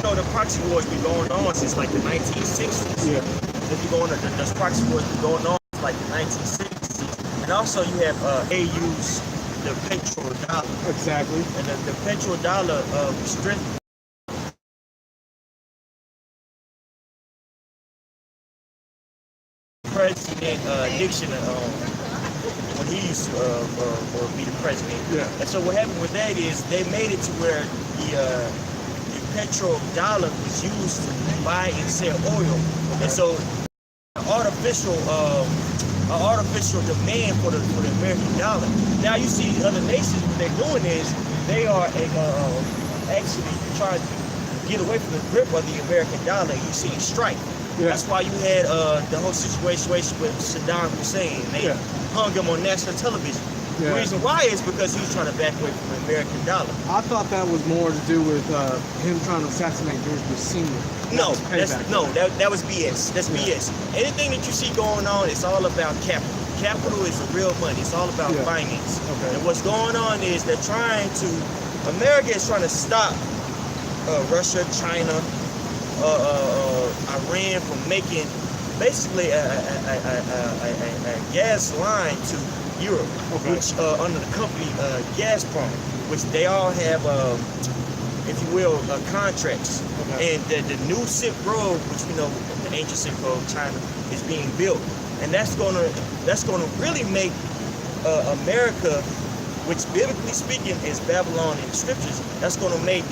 know the proxy wars been going on since like the 1960s. Yeah. If you go on, the proxy wars been going on since like the 1960s. And also you have AU's the petrodollar. Exactly. And the petrodollar strength. President Nixon when he used to be the president. Yeah. And so what happened with that is they made it to where the petrodollar was used to buy and sell oil. Okay. And so artificial demand for the American dollar. Now you see other nations, what they're doing is they are actually trying to get away from the grip of the American dollar. You see strife. Yeah. That's why you had the whole situation with Saddam Hussein. They hung him on national television. Yeah. The reason why is because he was trying to back away from the American dollar. I thought that was more to do with him trying to assassinate George Bush Sr. That was BS. That's BS. Anything that you see going on, it's all about capital. Capital is the real money. It's all about finance. Okay. And what's going on is America is trying to stop Russia, China, Iran from making basically a gas line to Europe, which under the company Gazprom, which they all have, if you will, contracts. And the new Silk Road, which we know the ancient Silk Road, China, is being built, and that's gonna really make America, which biblically speaking is Babylon in the scriptures, that's gonna make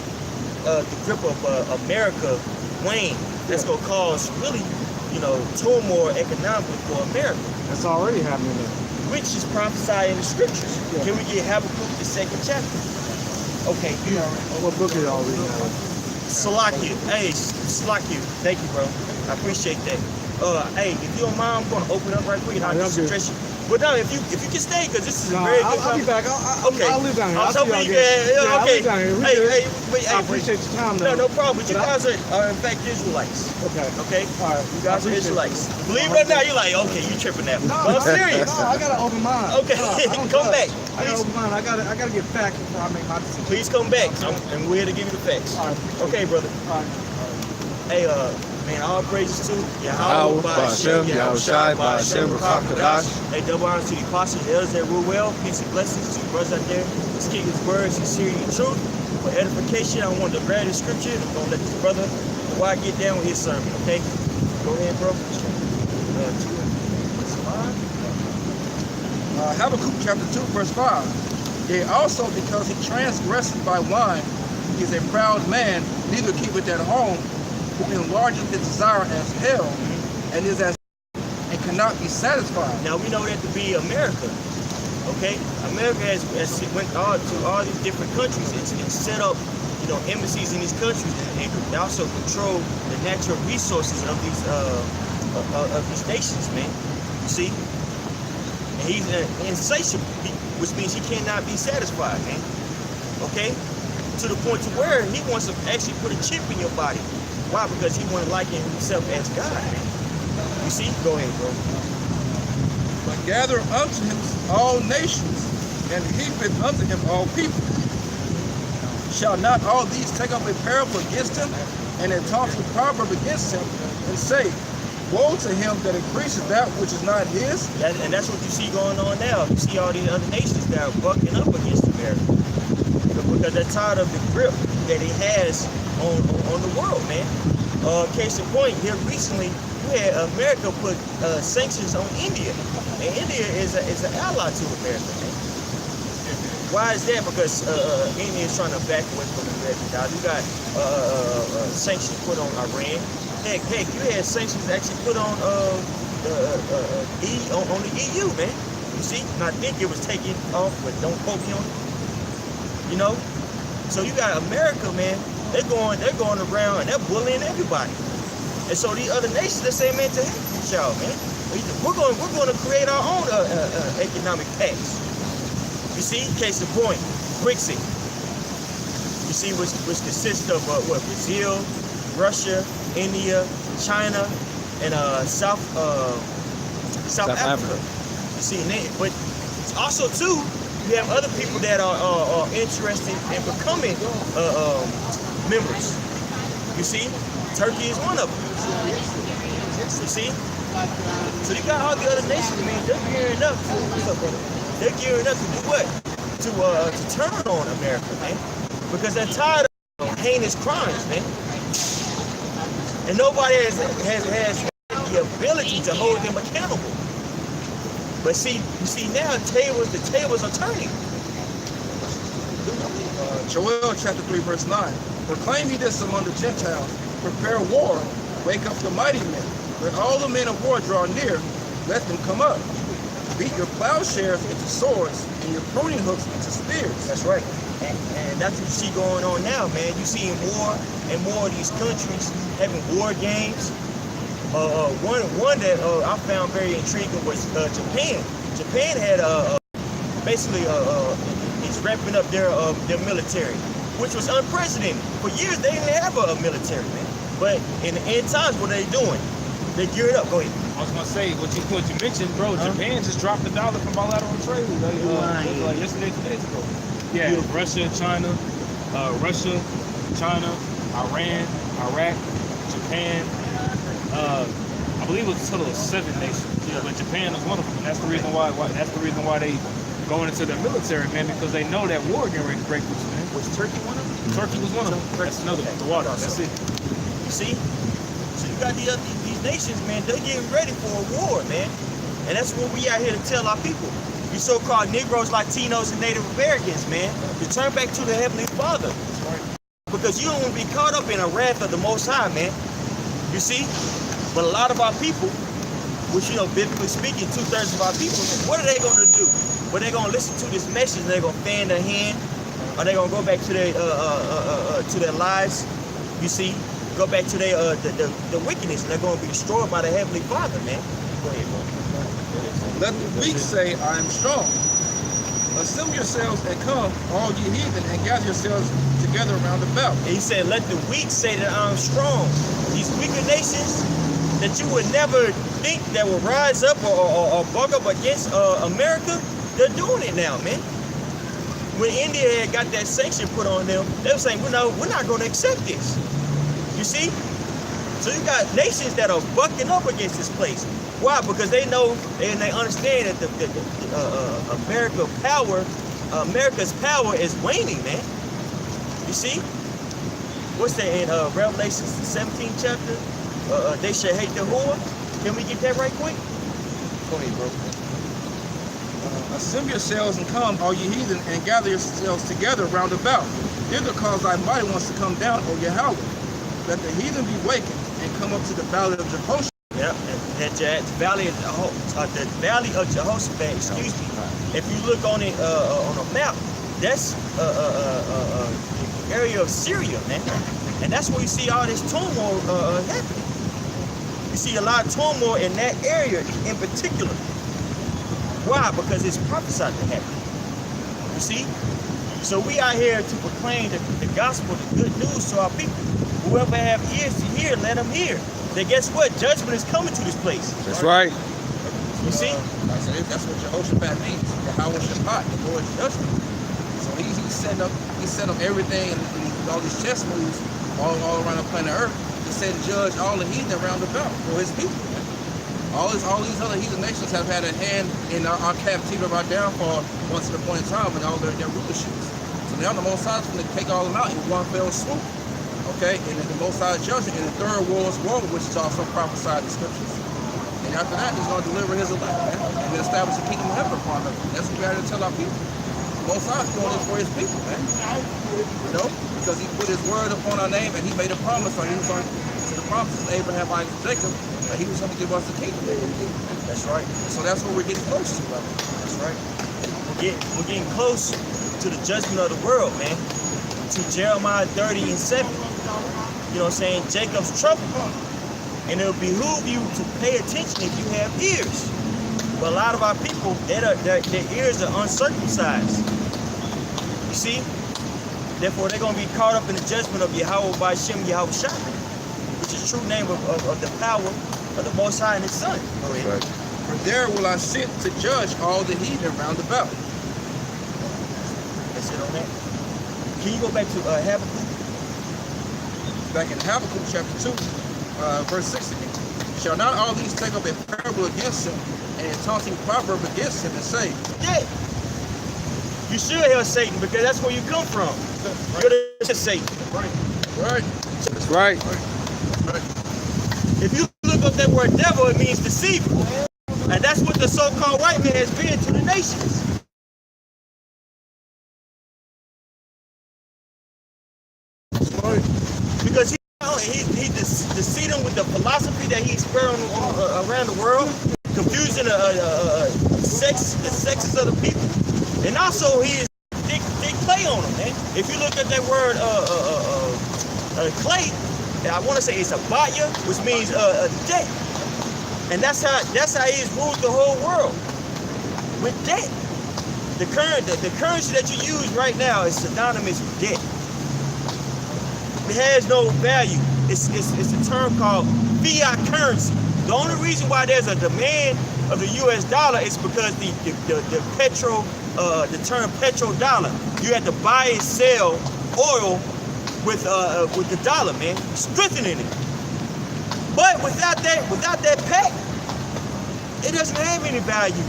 the grip of America wane. That's gonna cause really, turmoil economically for America. That's already happening there. Which is prophesied in the scriptures. Yeah. Can we get Habakkuk, the 2nd chapter? Okay. What book are y'all reading now? Salakia. Hey, Salakia. Thank you, bro. I appreciate that. Hey, if you don't mind, I'm gonna open up right quick and I'll just stress you. But no, if you can stay, because this is a very good I'll be back. I'll live down here. I was hoping you can. I'll live down here. I appreciate your time, though. No problem. But you guys are in fact Israelites. Okay. All right. You guys are Israelites. Believe it or not, you're like, okay, you tripping that. No, I'm serious. No, I got an open mind. Okay, come back. I got an open mind. I gotta get facts before I make my decision. Please come back, and we're here to give you the facts. All right. Okay, brother. All right. Hey, man, all praises to Yahweh, Ba'Shem, Yahushai, Ba'Shem, B'Chakadash. Hey, double honor to the apostles, the elders that rule well. Peace and blessings to the brothers out there. Let's kick his words, sincerity and truth. For edification, I want to grab the scripture. I'm going to let this brother, while I get down with his sermon, okay? Go ahead, bro. Habakkuk chapter 2, verse 5. Yea, also because he transgressed by wine, he is a proud man, neither keepeth at home, who enlargeth his desire as hell, and is as and cannot be satisfied. Now we know that to be America. Okay, America has went to all these different countries. It's set up, embassies in these countries, and also control the natural resources of these nations, man. You see, and he's insatiable, which means he cannot be satisfied, man. Okay, to the point to where he wants to actually put a chip in your body. Why? Because he wasn't liking himself as God. You see? Go ahead, bro. But gather unto him all nations, and heapeth unto him all people. Shall not all these take up a parable against him, and a taunting proverb against him, and say, woe to him that increases that which is not his? And that's what you see going on now. You see all these other nations that are bucking up against America. Because they're tired of the grip that he has on the world, man. Case in point, here recently, you had America put sanctions on India, and India is an ally to America, man. Why is that? Because India is trying to back away from the American dollar. You got sanctions put on Iran. Heck, you had sanctions actually put on the EU, man. You see, and I think it was taken off, but don't quote me on it. So you got America, man. They're going around and they're bullying everybody. And so these other nations, they're saying, man, to heck with y'all, man. We're going to create our own economic pacts. You see, case in point, BRICS. You see, which consists of Brazil, Russia, India, China, and South Africa. You see, but also too, you have other people that are interested in becoming members. You see, Turkey is one of them. You see, so you got all the other nations, man. They're gearing up. They're gearing up to do what? To turn on America, man, because they're tired of heinous crimes, man. And nobody has the ability to hold them accountable. But see, you see now the tables are turning. Joel chapter 3 verse 9. Proclaim ye this among the Gentiles, prepare war, wake up the mighty men. Let all the men of war draw near, let them come up. Beat your plowshares into swords and your pruning hooks into spears. That's right. And that's what you see going on now, man. You see more and more of these countries having war games. One that I found very intriguing was Japan. Japan had basically is wrapping up their military, which was unprecedented. For years they didn't have a military, man. But in the end times, what are they doing? They geared up. Go ahead. I was gonna say what you mentioned, bro. Japan just dropped $1 from bilateral trade like yesterday, 2 days ago. Yeah, Russia, China, Iran, Iraq, Japan. I believe it was a total of 7 nations. Yeah, but Japan is one of them. And that's the reason why. That's the reason why they going into their military, man, because they know that war getting ready to break loose, man. Was Turkey one of them? Turkey was one of them. That's another one. The water. That's it. You see? So you got these nations, man, they're getting ready for a war, man. And that's what we out here to tell our people. You so-called Negroes, Latinos, and Native Americans, man, to turn back to the Heavenly Father. Because you don't want to be caught up in the wrath of the Most High, man. You see? But a lot of our people, which, you know, biblically speaking, 2/3 of our people, what are they going to do? Well, they're going to listen to this message and they're going to fan their hand, or they're going to go back to their lives, you see? Go back to their the wickedness, and they're going to be destroyed by the Heavenly Father, man. Go ahead, bro. Let the weak say, I am strong. Assemble yourselves and come, all ye heathen, and gather yourselves together around about. And he said, let the weak say that I'm strong. These weaker nations that you would never think that will rise up or buck up against America, they're doing it now, man. When India had got that sanction put on them, they were saying, we're not going to accept this. You see? So you got nations that are bucking up against this place. Why? Because they know and they understand that America's power is waning, man. You see? What's that in Revelation 17 chapter? They shall hate the whore. Can we get that right quick? Go ahead, bro. Assemble yourselves and come, all ye heathen, and gather yourselves together round about. Hither cause thy mighty ones to come down, O Yahweh. Let the heathen be wakened and come up to the valley of Jehoshaphat. Yeah, and the valley of Jehoshaphat, excuse me. If you look on it on a map, that's the area of Syria, man. And that's where you see all this turmoil happening. You see a lot of turmoil in that area in particular. Why? Because it's prophesied to happen. You see? So we are here to proclaim the gospel, the good news to our people. Whoever have ears to hear, let them hear. Then guess what? Judgment is coming to this place. That's right. You see? That's what Jehoshaphat means. Yahweh Shabbat, the Lord's judgment. So he set up everything and all these chess moves all around the planet Earth to set and judge all the heathen around about for his people. All these other heathen nations have had a hand in our captivity of our downfall once at a point in time with all their rulerships. So now the Most High is going to take all of them out in one fell swoop. Okay, and then the Most High judgment in the third world's war, which is also prophesied in the scriptures. And after that, he's going to deliver his elect, man, and establish the kingdom of heaven upon them. That's what we got to tell our people. The Most High is doing this for his people, man. You know, because he put his word upon our name, and he made a promise, or he was on to the promises of Abraham, Isaac, and Jacob, that he was going to give us the kingdom. That's right. So that's what we're getting close to, brother. That's right. We're getting close to the judgment of the world, man. To Jeremiah 30 and 7. You know what I'm saying? Jacob's trouble. And it'll behoove you to pay attention if you have ears. But a lot of our people, their ears are uncircumcised. You see? Therefore, they're going to be caught up in the judgment of Yahweh by Shem Yahweh Shai, which is the true name of the power of the Most High and His Son. Go ahead. Right. For there will I sit to judge all the heathen round about. That's it on that. Can you go back to Habakkuk? back in Habakkuk chapter 2, verse 6 again. Shall not all these take up a parable against him, and a taunting proverb against him, and say, Yeah. You should help Satan because that's where you come from. You're the Satan. right? That's right. If you look up that word devil, it means deceiver. And that's what the so-called white man has been to the nations. Because he deceived them with the philosophy that he spread around the world, confusing the sexes of the people. And also he clay on them, man. If you look at that word clay, I want to say it's a batya, which means debt. And that's how he's ruled the whole world, with debt. The currency that you use right now is synonymous with debt. It has no value. It's a term called fiat currency. The only reason why there's a demand of the U.S. dollar is because the term petrodollar. You have to buy and sell oil with the dollar, man, strengthening it. But without that pact, it doesn't have any value.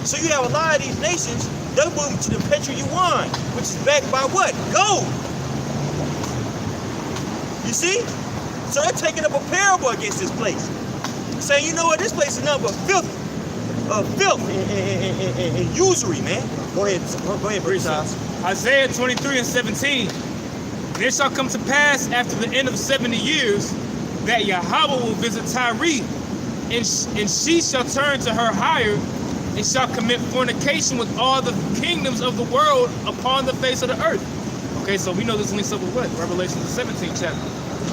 So you have a lot of these nations, they're moving to the petro-yuan, which is backed by what? Gold. You see? So they're taking up a parable against this place, saying, you know what, this place is nothing but filth and usury, man. Go ahead, Bruce. Isaiah 23:17. And it shall come to pass after the end of 70 years that Yahweh will visit Tyre, and she shall turn to her hire, and shall commit fornication with all the kingdoms of the world upon the face of the earth. Okay, so we know this links up with what? Revelation the 17th chapter.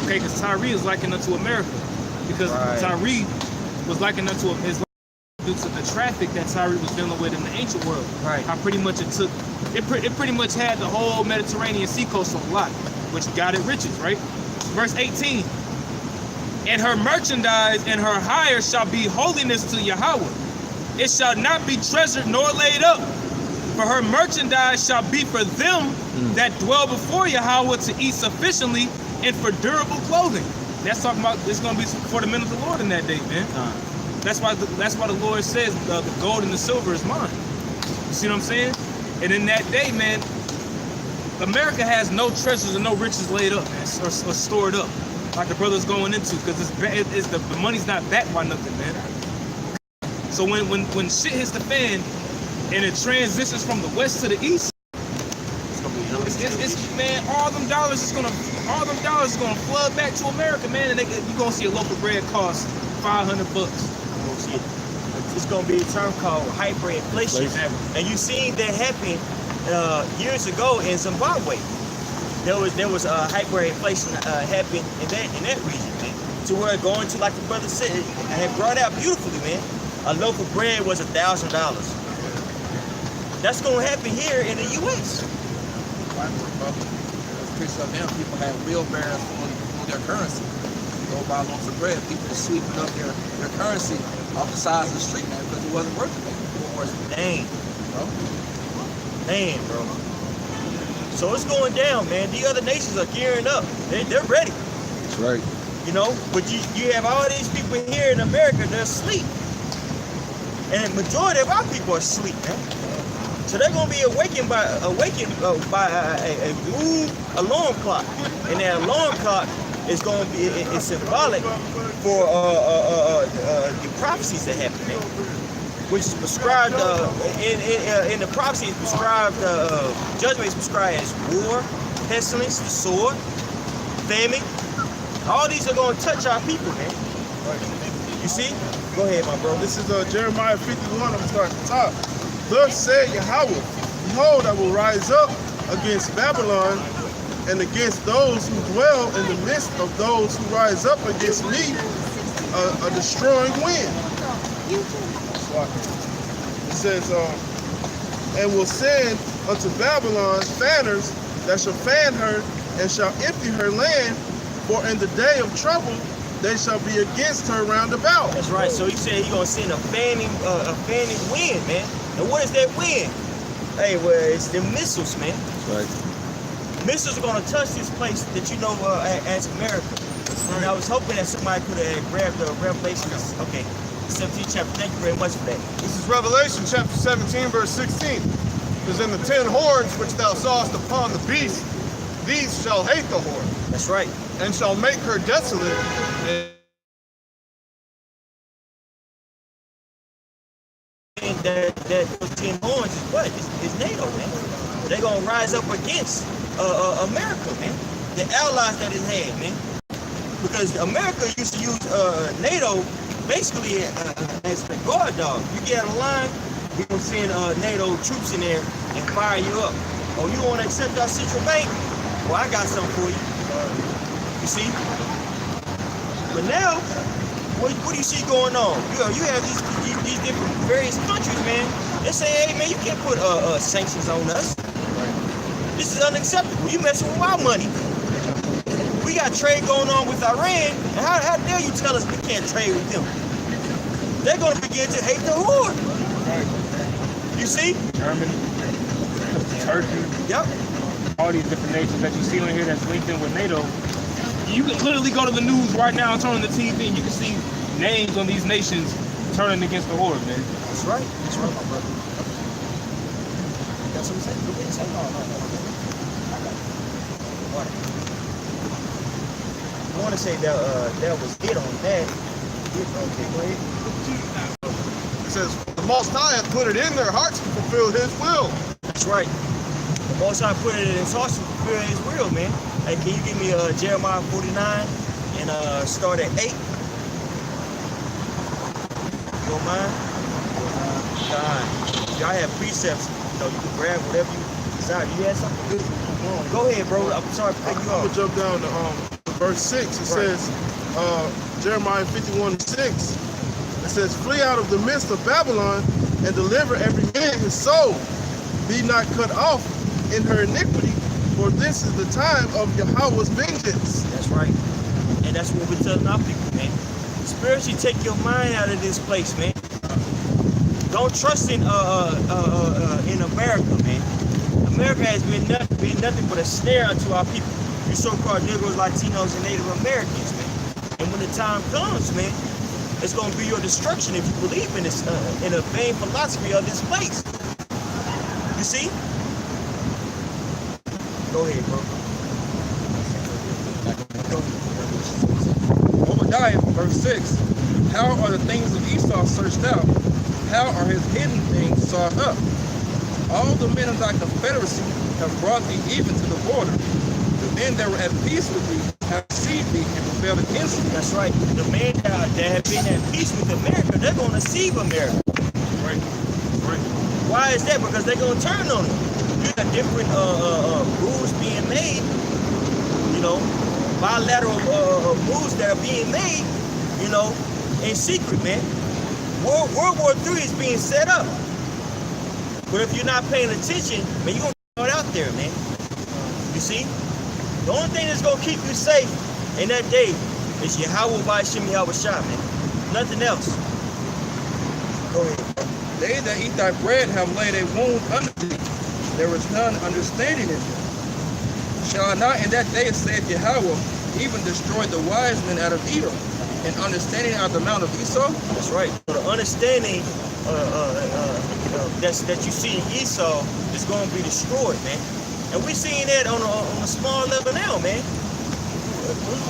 Okay, because Tyre is likened unto America. Because Tyre was likened unto Islam due to the traffic that Tyre was dealing with in the ancient world. Right. How pretty much it pretty much had the whole Mediterranean seacoast on lock, which got it riches, right? Verse 18. And her merchandise and her hire shall be holiness to Yahweh. It shall not be treasured nor laid up. For her merchandise shall be for them that dwell before Yahweh to eat sufficiently and for durable clothing. That's talking about it's going to be for the men of the Lord in that day, man. That's why the Lord says the gold and the silver is mine. You see what I'm saying? And in that day, man, America has no treasures and no riches laid up, man, or stored up, like the brother's going into, because the money's not backed by nothing, man. So when shit hits the fan and it transitions from the west to the east, it's man, all them dollars is gonna flood back to America, man, and you're gonna see a loaf of bread cost $500. It's gonna be a term called hyperinflation, and you seen that happen years ago in Zimbabwe. There was hyperinflation happened in that region, man, to where going to, like the brother said, I had brought out beautifully, man. A loaf of bread was $1,000. That's gonna happen here in the U.S. People have wheelbarrows for their currency. Go buy loaves of bread. People are sweeping up their currency off the sides of the street, man, because it wasn't worth it. Dang, bro. So it's going down, man. The other nations are gearing up. They're ready. That's right. You know, but you have all these people here in America, they're asleep. And the majority of our people are asleep, man. So they're gonna be awakened by a alarm clock, and that alarm clock is gonna be it's symbolic for the prophecies that happen, man. Which is prescribed in the prophecy is prescribed judgment is prescribed as war, pestilence, the sword, famine. All these are gonna touch our people, man. You see? Go ahead, my bro. This is Jeremiah 51. I'm gonna start at the top. Thus said Yahweh, behold, I will rise up against Babylon and against those who dwell in the midst of those who rise up against me, a destroying wind. It says, and will send unto Babylon fanners that shall fan her and shall empty her land, for in the day of trouble they shall be against her round about. That's right. So he said he's gonna send a fanning wind, man. And what is that wind? Hey, well, it's the missiles, man. That's right. missiles are gonna touch this place that you know as America. And I was hoping that somebody could have grabbed the Revelations. Okay, 17th chapter. Thank you very much for that. This is Revelation chapter 17, verse 16. Because in the 10 horns which thou sawest upon the beast, these shall hate the whore, That's right. and shall make her desolate. And that those 10 horns is what? It's NATO, man. They're gonna rise up against America, man. The allies that it had, man. Because America used to use NATO basically as the guard dog. You get out of line, we gonna send NATO troops in there and fire you up. Oh, you don't want to accept our central bank? Well, I got something for you. You see? But now, what do you see going on? You have these different various countries, man. They say, hey, man, you can't put sanctions on us. This is unacceptable. You messing with our money. We got trade going on with Iran, and how dare you tell us we can't trade with them? They're going to begin to hate the whore. You see? Germany, Turkey, Yep. all these different nations that you see on here that's linked in with NATO. You can literally go to the news right now and turn on the TV and you can see names on these nations turning against the horde, man. That's right. That's right, my brother. Got something to say? Go ahead and say. No. I got it. Water. I want to say that was it on that. Okay, go ahead. It says, the Most High hath put it in their hearts to fulfill his will. That's right. The Most High put it in his heart to fulfill his will, man. Hey, can you give me Jeremiah 49 and start at 8? You don't mind? God. Y'all have precepts, so you can grab whatever you desire. You had something good? Go ahead, bro. I'm sorry for cutting you I'm off. going to jump down to verse 6. It says, Jeremiah 51:6. It says, flee out of the midst of Babylon and deliver every man his soul. Be not cut off in her iniquity, for this is the time of Yahweh's vengeance. That's right. And that's what we're telling our people, man. Spiritually take your mind out of this place, man. Don't trust in America, man. America has been nothing but a snare unto our people. You so-called Negroes, Latinos, and Native Americans, man. And when the time comes, man, it's going to be your destruction if you believe in this, in a vain philosophy of this place. You see? Go ahead, bro. Obadiah, verse 6. How are the things of Esau searched out? How are his hidden things sought up? All the men of thy confederacy have brought thee even to the border. The men that were at peace with thee have deceived thee and rebelled against thee. That's right. The men that have been at peace with America, they're going to deceive America. Right. Right. Why is that? Because they're going to turn on it. You got different rules being made, you know, bilateral moves that are being made, you know, in secret, man. World War III is being set up. But if you're not paying attention, man, you're going to throw it out there, man. You see? The only thing that's going to keep you safe in that day is Yahweh Ba'ashem Yahweh Shah, man. Nothing else. Go ahead. They that eat thy bread have laid a wound under thee. There is none understanding in them. Shall I not in that day, saith Yahweh, even destroy the wise men out of Edom, and understanding out of the mount of Esau? That's right. So the understanding that you see in Esau is going to be destroyed, man. And we're seeing that on a small level now, man.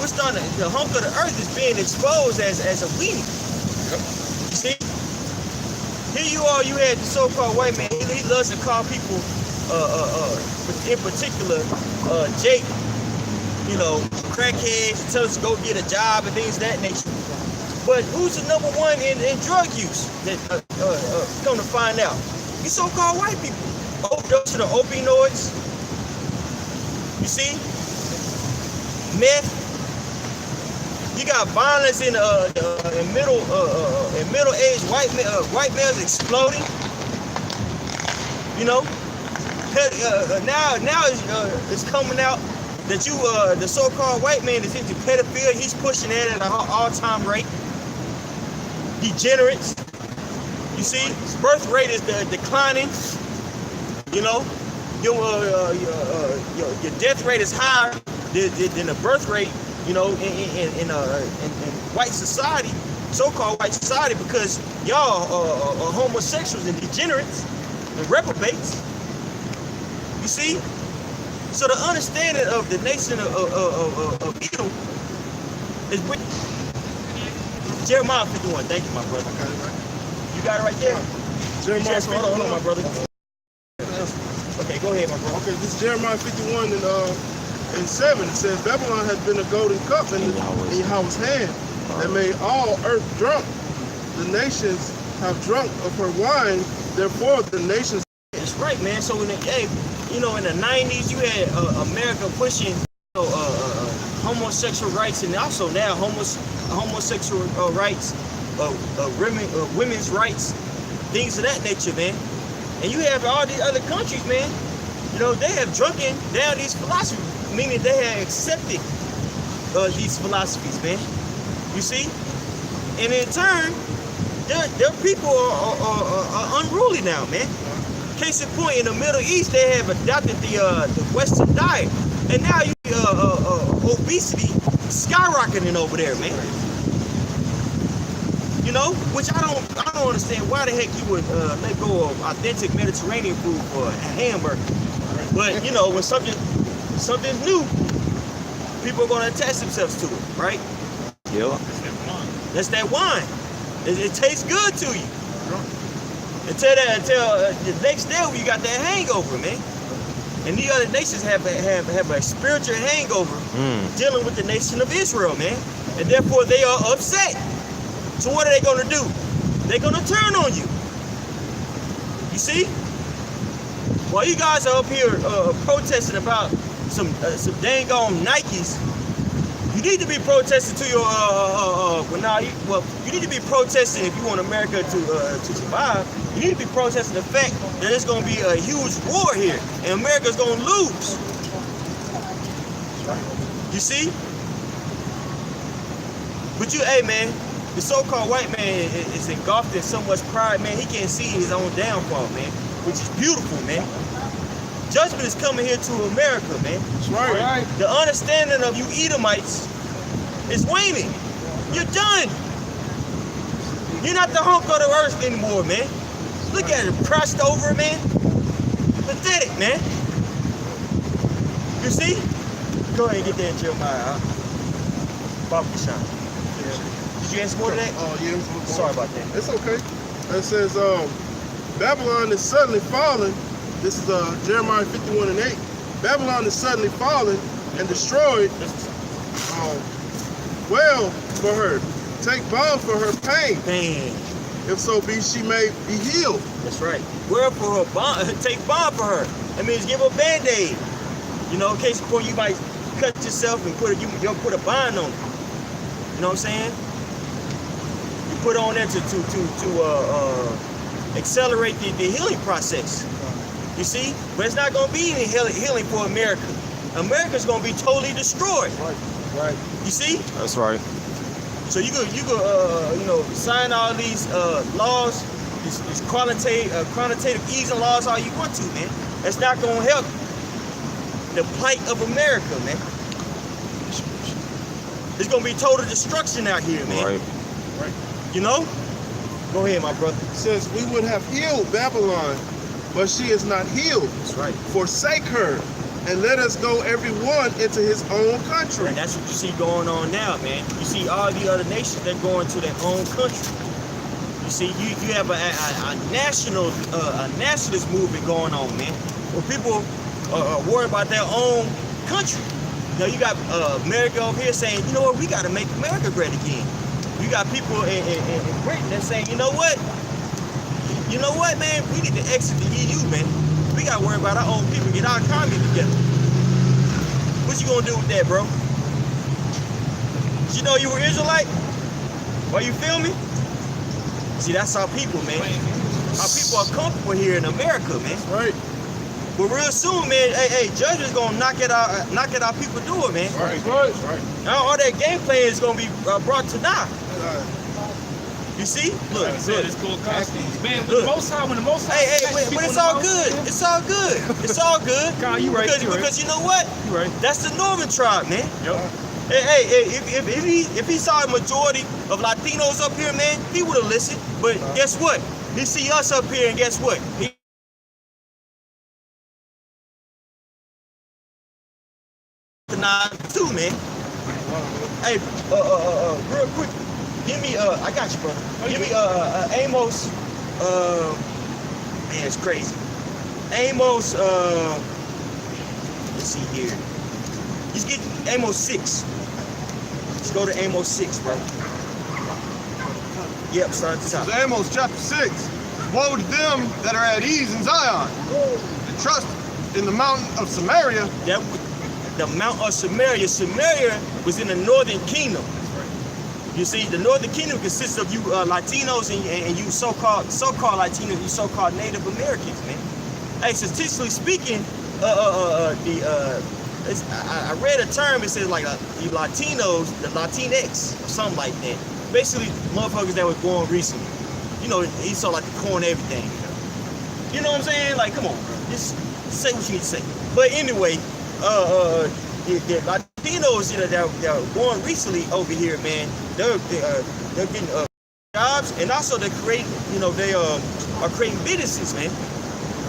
We're starting the hump of the earth is being exposed as a weed. Yep. You see? Here you are, you had the so-called white man. He loves to call people, in particular, Jake, you know, crackheads, and tell us to go get a job and things of that nature. But who's the number one in drug use? That come to find out, you so-called white people. Overdose to the opioids. You see, meth. You got violence in middle-aged white males exploding. You know, now it's coming out that you the so-called white man is into pedophilia. He's pushing that at an all-time rate. Degenerates. You see, birth rate is declining. You know, your death rate is higher than the birth rate, you know, in white society, so-called white society, because y'all are homosexuals and degenerates and reprobates. You see? So the understanding of the nation of Edom is Jeremiah 51. Thank you, my brother. You got it right there? Jeremiah Hold on, my brother. Okay, go ahead, my brother. Okay, this is Jeremiah 51 and 7. It says, Babylon has been a golden cup in Yahweh's hand, and made all earth drunk. The nations have drunk of her wine, therefore the nations. That's right, man. So in the in the 90s, you had America pushing homosexual rights, and also now homosexual rights, women's rights, things of that nature, man. And you have all these other countries, man. You know, they have drunken down these philosophies, meaning they have accepted these philosophies, man. You see? And in turn, their people are unruly now, man. Case in point, in the Middle East, they have adopted the Western diet, and now you obesity skyrocketing over there, man. You know, which I don't understand why the heck you would let go of authentic Mediterranean food for a hamburger. But you know, when something's new, people are gonna attach themselves to it, right? Yeah. That's that wine. It tastes good to you. Until the next day you got that hangover, man. And the other nations have a spiritual hangover dealing with the nation of Israel, man. And therefore they are upset. So what are they gonna do? They're gonna turn on you. You see? While you guys are up here protesting about some dang on Nikes, you need to be protesting to your you need to be protesting if you want America to survive. You need to be protesting the fact that there's going to be a huge war here and America's going to lose. You see? But hey man, the so-called white man is engulfed in so much pride, man. He can't see his own downfall, man, which is beautiful, man. Judgment is coming here to America, man. That's right. The understanding of you Edomites is waning. You're done. You're not the hunk of the earth anymore, man. Look at it, crushed over, man. Pathetic, man. You see? Go ahead and get that in Jeremiah. Barbecue shop. Did you ask more to that? Yeah. Sorry about that. It's okay. It says, Babylon is suddenly fallen. This is Jeremiah 51 and 8. Babylon is suddenly fallen and destroyed. Well for her. Take balm for her pain. Pain. If so be she may be healed. That's right. Wherefore her bond, take bond for her. That means give her a band-aid. You know, in case of point you might cut yourself and put a bond on it. You know what I'm saying? You put on there to accelerate the healing process. You see? But it's not gonna be any healing for America. America's gonna be totally destroyed. Right. You see? That's right. So you could sign all these laws, these quantitative easing laws all you want to, man. That's not gonna help the plight of America, man. There's gonna be total destruction out here, man. Right. You know? Go ahead, my brother. It says we would have healed Babylon, but she is not healed. That's right. Forsake her, and let us go every one into his own country. And that's what you see going on now, man. You see all the other nations, they're going to their own country. You see, you have a nationalist movement going on, man, where people are worried about their own country. Now you got America over here saying, you know what, we got to make America great again. You got people in Britain that saying, you know what, man, we need to exit the EU, man. We got to worry about our own people, get our economy together. What you gonna do with that, bro? Did you know you were Israelite? Or you feel me? See, that's our people, man. Our people are comfortable here in America, man. Right. But real soon, man, hey, judges gonna knock at our people door, man. Right. Now all that game plan is gonna be brought to naught. You You see? Look, Like I said, look. it's cool costumes. Man, Look. when the most high Hey, snatch but people it's in the all mouth, good. man. It's all good. It's all good. Kyle, you right, Because, you right. because you know what? You right. That's the northern tribe, man. Yep. Hey, if he saw a majority of Latinos up here, man, he would have listened. But guess what? He see us up here, and guess what? He too, man. Hey, real quick, give me I got you, brother. Give me Amos. Man, it's crazy. Amos. Let's see here. Just get Amos 6. Let's go to Amos 6, bro. Yep, start at the top. This is Amos chapter 6. Woe to them that are at ease in Zion, and trust in the mountain of Samaria. That the Mount of Samaria. Samaria was in the northern kingdom. You see, the northern kingdom consists of you Latinos and you so-called Latinos, you so-called Native Americans, man. Hey, statistically speaking, I read a term. It says like the Latinos, the Latinx, or something like that. Basically, motherfuckers that was born recently. You know, he saw like the corn and everything. You know what I'm saying? Like, come on, bro. Just say what you need to say. But anyway, the Latinos, you know, that were born recently over here, man, they're getting jobs, and also they're creating, you know, they are creating businesses, man.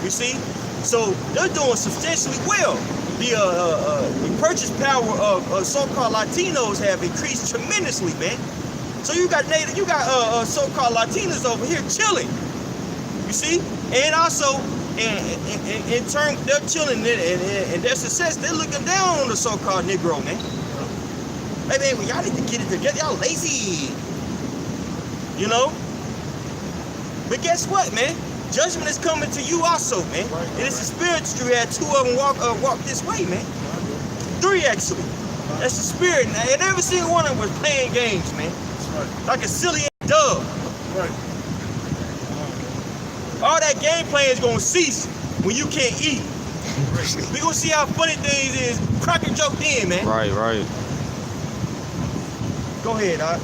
You see, so they're doing substantially well. The purchase power of so-called Latinos have increased tremendously, man. So you got so-called Latinos over here chilling. You see, and also. In turn, they're chilling and their success, they're looking down on the so-called Negro, man. Hey, man, well, y'all need to get it together. Y'all lazy. You know? But guess what, man? Judgment is coming to you also, man. And it's the spirits you had 2 of them walk this way, man. 3, actually. That's the spirit. And every single one of them was playing games, man. Like a silly dove. Right. All that gameplay is gonna cease when you can't eat. We gonna see how funny things is. Crack a joke then, man. Right. Go ahead, Doc.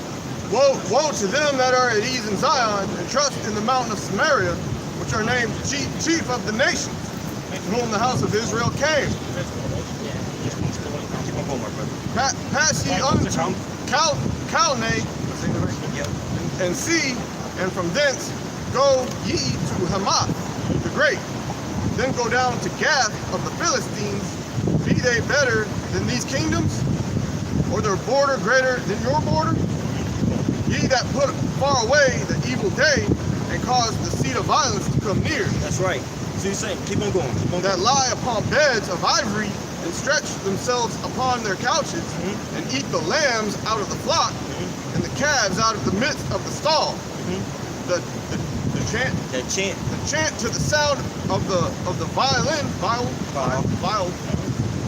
Woe to them that are at ease in Zion, and trust in the mountain of Samaria, which are named chief of the nations, to whom the house of Israel came. Pass ye unto Calne, and see, and from thence go ye to Hamath the great. Then go down to Gath of the Philistines. Be they better than these kingdoms? Or their border greater than your border? Ye that put far away the evil day, and cause the seat of violence to come near. That's right. See what you're saying? Keep on going. That lie upon beds of ivory, and stretch themselves upon their couches, and eat the lambs out of the flock, and the calves out of the midst of the stall. The chant to the sound of the violin,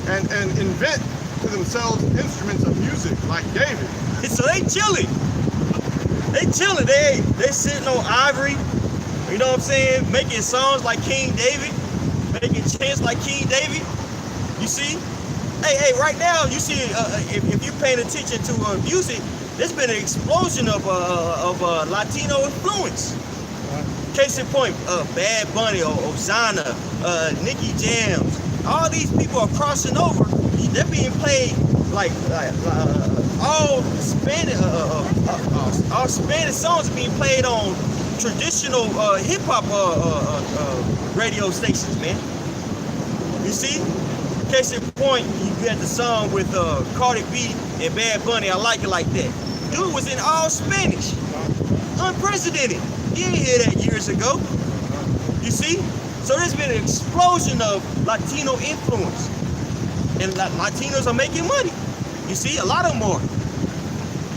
and invent to themselves instruments of music like David. So they chilling. They sitting on ivory. You know what I'm saying? Making songs like King David, making chants like King David. You see? Hey, right now you see if you're paying attention to music, there's been an explosion of Latino influence. Case in point, Bad Bunny, Ozana, Nicky Jams, all these people are crossing over. They're being played like all Spanish songs are being played on traditional hip hop radio stations, man. You see? Case in point, you had the song with Cardi B and Bad Bunny. I like it like that. Dude was in all Spanish, unprecedented. You didn't hear that years ago. You see? So there's been an explosion of Latino influence. And Latinos are making money. You see? A lot of them are.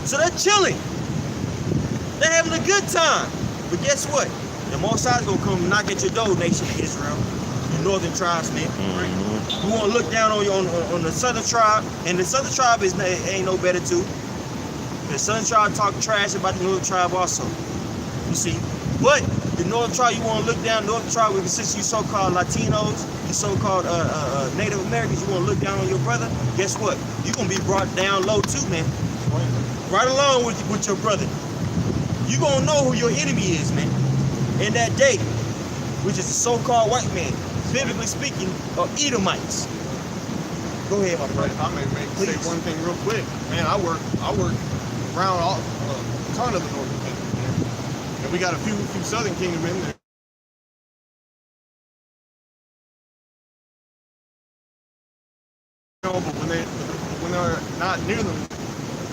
So they're chilling. They're having a good time. But guess what? The Most High is going to come knock at your door, nation of Israel. The northern tribes, man. We want to look down on you on the southern tribe. And the southern tribe ain't no better too. The southern tribe talk trash about the northern tribe also. You see, but the northern tribe, you want to look down. Northern tribe, which consists of you so-called Latinos, you so-called Native Americans. You want to look down on your brother. Guess what? You're gonna be brought down low too, man. Right along with your brother. you gonna know who your enemy is, man. In that day, which is the so-called white man, biblically speaking, or Edomites. Go ahead, my brother. I may say Please. one thing real quick. Man, I work around a ton of the Northern Kingdom, man. And we got a few Southern Kingdom in there. But when they're not near them,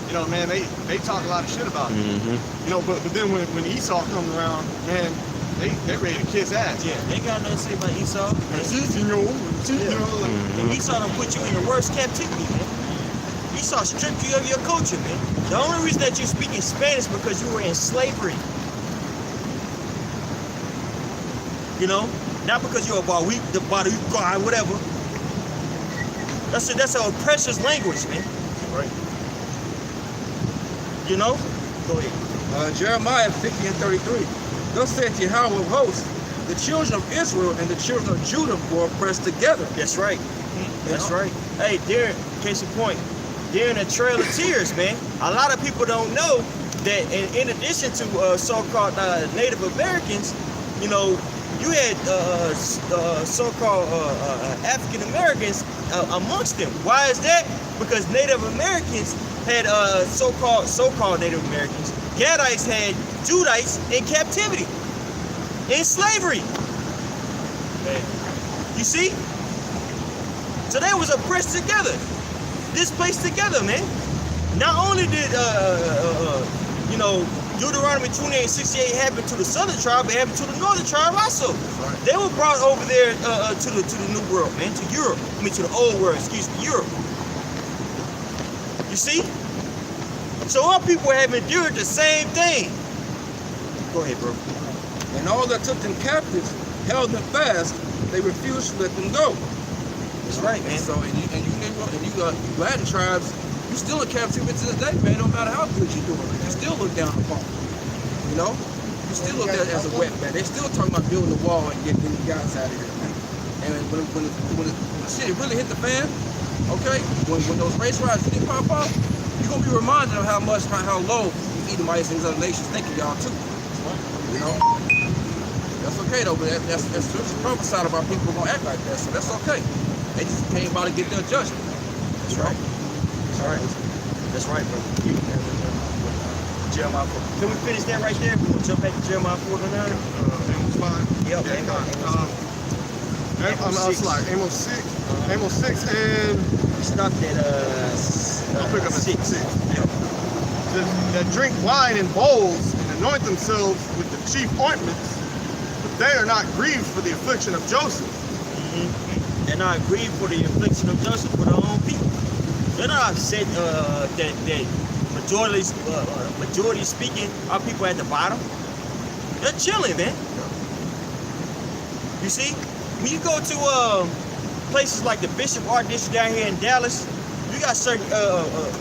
you know, man, they talk a lot of shit about it. You know, but then when Esau comes around, man, they ready to kiss ass. Yeah, they got nothing to say about Esau. You know, And Esau done put you in the worst captivity, man. Esau stripped you of your culture, man. The only reason that you're speaking Spanish because you were in slavery. You know, not because you're a guy, whatever. That's a precious language, man. right. You know? Go ahead. Jeremiah 50 and 33. Thus saith Yahweh of hosts, the children of Israel and the children of Judah were oppressed together. That's right. That's right. Hey, Darren, case in point, during the Trail of Tears, man, a lot of people don't know that in addition to so-called Native Americans, you know, you had so-called African Americans amongst them. Why is that? Because Native Americans had so-called Native Americans. Gadites had Judites in captivity, in slavery. You see? So they was oppressed together, displaced together, man. Not only did you know, Deuteronomy 28:68 happened to the southern tribe, it happened to the northern tribe also. Right. They were brought over there to the new world, man, to Europe. I mean, to the old world, excuse me, Europe. You see? So our people have endured the same thing. Go ahead, bro. And all that took them captives held them fast. They refused to let them go. That's right, man. So you Latin tribes, you still in captivity to this day, man. No matter how good you're doing, you still look down upon. You know, you still look at it as a wet man. They still talking about building a wall and getting these guys out of here, man. And when the shit really hit the fan, okay, when those race riots really pop off, you're gonna be reminded of how low the Edomites and these other nations think of y'all too. You know, that's okay though, but that's prophesied about people gonna act like that, so that's okay. They just came about to get their judgment. That's right. That's right. That's right, bro. Jeremiah 4. Can we finish that right there? We'll jump back to Jeremiah 4 to 9. Amos 5. Yep, Yeah, Amos 6. Amos 6. Amos 6 and We stopped at I'll pick up at 6. 6. That drink wine in bowls and anoint themselves with the chief ointments, but they are not grieved for the affliction of Joseph. They're not grieved for the affliction of Joseph for their own people. They're not upset that majority speaking, our people at the bottom. They're chilling, man. You see, when you go to places like the Bishop Art District down here in Dallas, you got certain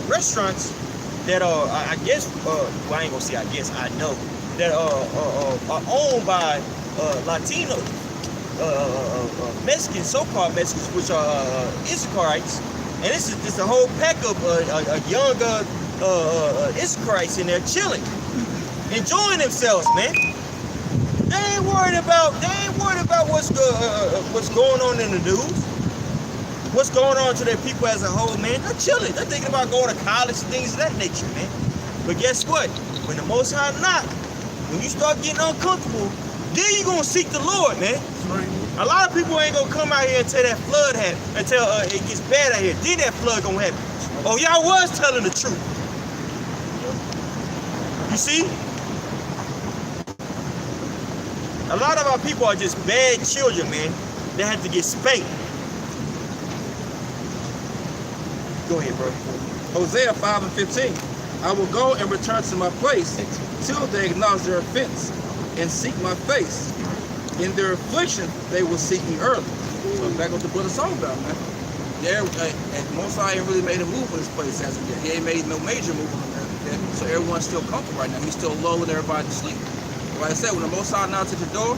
restaurants that are, I guess, well, I ain't gonna say I guess, I know, that are owned by Latino Mexicans, so-called Mexicans, which are Issacharites, and this is just a whole pack of younger Issacharites in there chilling, enjoying themselves, man. They ain't worried about what's going on in the news, what's going on to their people as a whole, man. They're chilling. They're thinking about going to college and things of that nature, man. But guess what? When the Most High knock, when you start getting uncomfortable, then you're gonna seek the Lord, man. A lot of people ain't gonna come out here until that flood happens, until it gets bad out here. Then that flood gonna happen. Oh, y'all was telling the truth. You see? A lot of our people are just bad children, man. They have to get spanked. Go ahead, bro. Hosea 5 and 15. I will go and return to my place till they acknowledge their offense and seek my face. In their affliction, they will seek me early. So back what the brother's talking about, man. Yeah, and Mosai ain't really made a move in this place as of yet. He ain't made no major move on that. So everyone's still comfortable right now. He's still lulling everybody to sleep. Like I said, when the Mosai knocks at your door,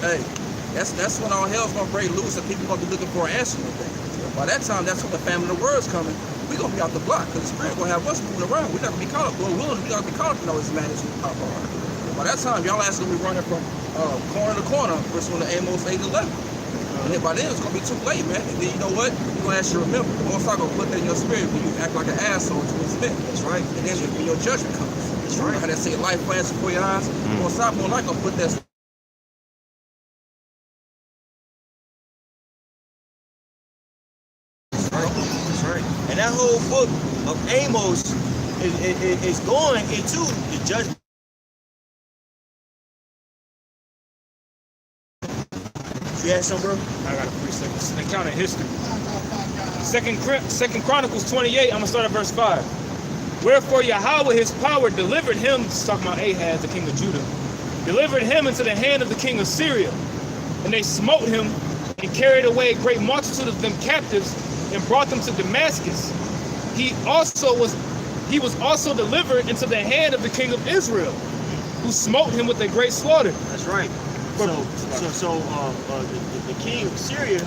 hey, that's when all hell's gonna break loose and people gonna be looking for an answer to thing. By that time, that's when the famine of the word's coming. We're gonna be out the block because the spirit gonna have us moving around. We're not gonna be caught up. Lord willing, we're not gonna be caught up in all this madness we pop on. By that time, y'all ass gonna be running from corner to corner, versus when the Amos 8:11. And then by then it's gonna be too late, man. And then you know what? You're gonna ask you to remember. The Most High gonna put that in your spirit when you act like an asshole to his men. That's right. And then when your judgment comes. That's right. How they say life flashes before your eyes. The Most High more like gonna put that. That's right. And that whole book of Amos is going into the judgment. You had some, bro? I got a 3 seconds. An account of history. Second Chronicles 28, I'm going to start at verse 5. Wherefore Yahweh his power delivered him, this is talking about Ahaz, the king of Judah, delivered him into the hand of the king of Syria. And they smote him and carried away a great multitude of them captives and brought them to Damascus. He was also delivered into the hand of the king of Israel, who smote him with a great slaughter. That's right. So the king of Syria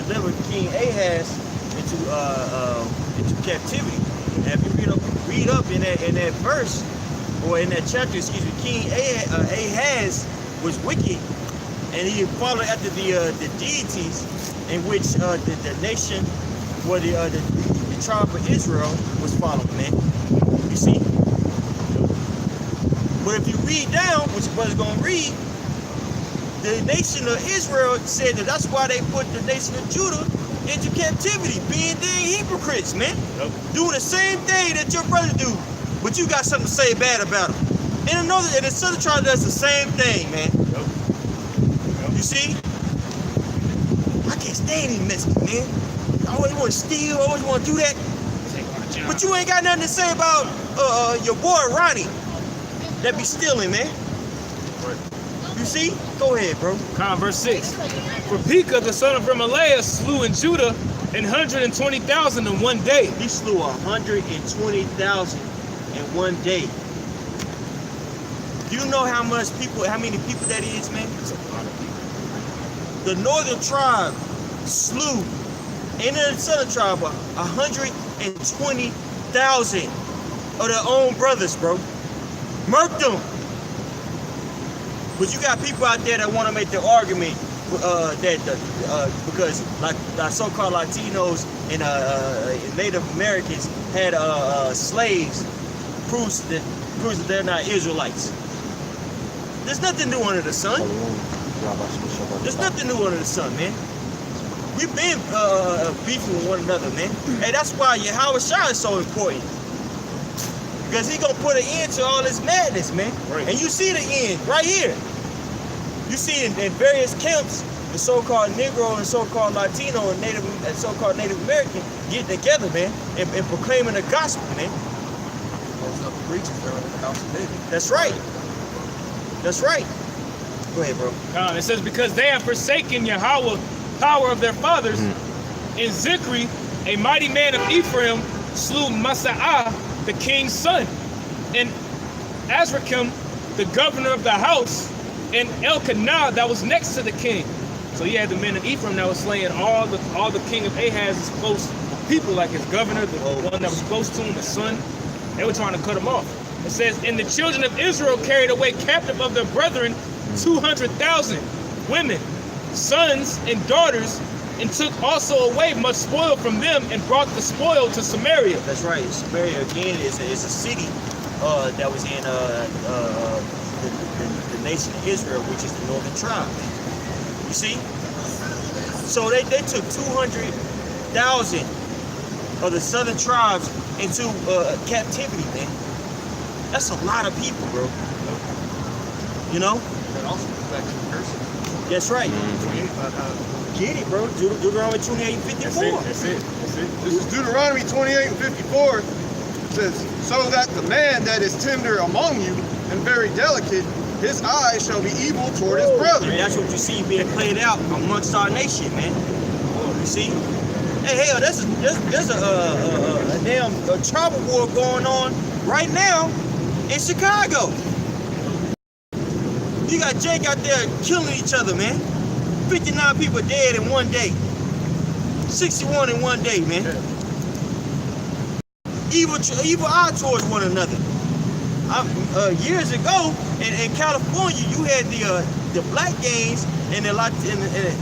delivered King Ahaz into captivity. And if you read up in that verse, or in that chapter, excuse me, King Ahaz was wicked, and he followed after the deities in which the nation, or the tribe of Israel was following, man. You see? But if you read down, which your brother's gonna read, the nation of Israel said that's why they put the nation of Judah into captivity, being dang hypocrites, man. Yep. Doing the same thing that your brother do, but you got something to say bad about him. And the southern tribe does the same thing, man. Yep. You see? I can't stand these Mexicans, man. I always want to steal, always want to do that. But you ain't got nothing to say about your boy Ronnie that be stealing, man. You see? Go ahead, bro. Verse 6. For Pekah, the son of Remaliah, slew in Judah 120,000 in one day. He slew 120,000 in one day. Do you know how many people that is, man? That's a lot of people. The northern tribe slew, and the southern tribe, 120,000 of their own brothers, bro. Murked them. But you got people out there that want to make the argument because like so-called Latinos and Native Americans had slaves, proves that they're not Israelites. There's nothing new under the sun. There's nothing new under the sun, man. We've been beefing with one another, man. And that's why Yahweh Shai is so important. Because he gonna put an end to all this madness, man. Right. And you see the end right here. You see in various camps, the so-called Negro and so-called Latino and so-called Native American getting together, man, and proclaiming the gospel, man. That's right. That's right. Go ahead, bro. It says, because they have forsaken Yahweh, power of their fathers, in Zikri, a mighty man of Ephraim slew Masa'ah, the king's son, and Azrikam, the governor of the house, and Elkanah, that was next to the king. So he had the men of Ephraim that was slaying all the king of Ahaz's close people, like his governor, the one that was close to him, the son. They were trying to cut him off. It says, and the children of Israel carried away captive of their brethren 200,000 women, sons, and daughters, and took also away much spoil from them, and brought the spoil to Samaria. That's right. Samaria again is a city that was in the nation of Israel, which is the northern tribe. You see? So they took 200,000 of the southern tribes into captivity, man. That's a lot of people, bro. You know? That also goes back to the curses. That's right. Get it, bro. Deuteronomy 28:54. That's it. This is Deuteronomy 28:54. It says, so that the man that is tender among you and very delicate, his eye shall be evil toward his brother. And that's what you see being played out amongst our nation, man. You see? Hey, hell, there's a damn tribal war going on right now in Chicago. You got Jake out there killing each other, man. 59 people dead in one day. 61 in one day, man. Evil eye towards one another. years ago in California, you had the black gangs and the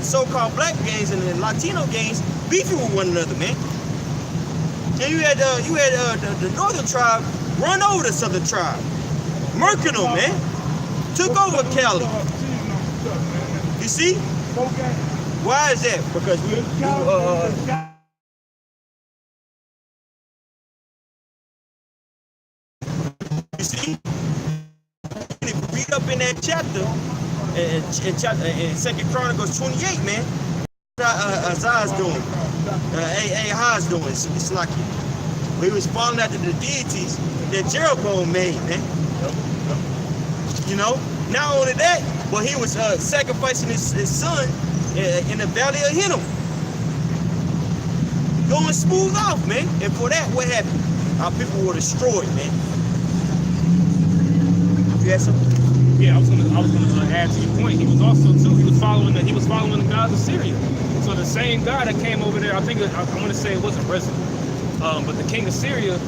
so-called black gangs and the Latino gangs beefing with one another, man. And you had the northern tribe run over the southern tribe, murking them, man. Took over Cali. You see? Why is that? Because you see, if you read up in that chapter, in 2 Chronicles 28, man, Ahaz's doing, Ahaz doing, it's like he was falling after the deities that Jeroboam made, man. You know, not only that, but he was sacrificing his son in the valley of Hinnom. Going smooth off, man. And for that, what happened? Our people were destroyed, man. You had something? Yeah, I was gonna add to your point. He was also too. He was following the gods of Syria. So the same God that came over there, I want to say it wasn't Rezin, but the king of Syria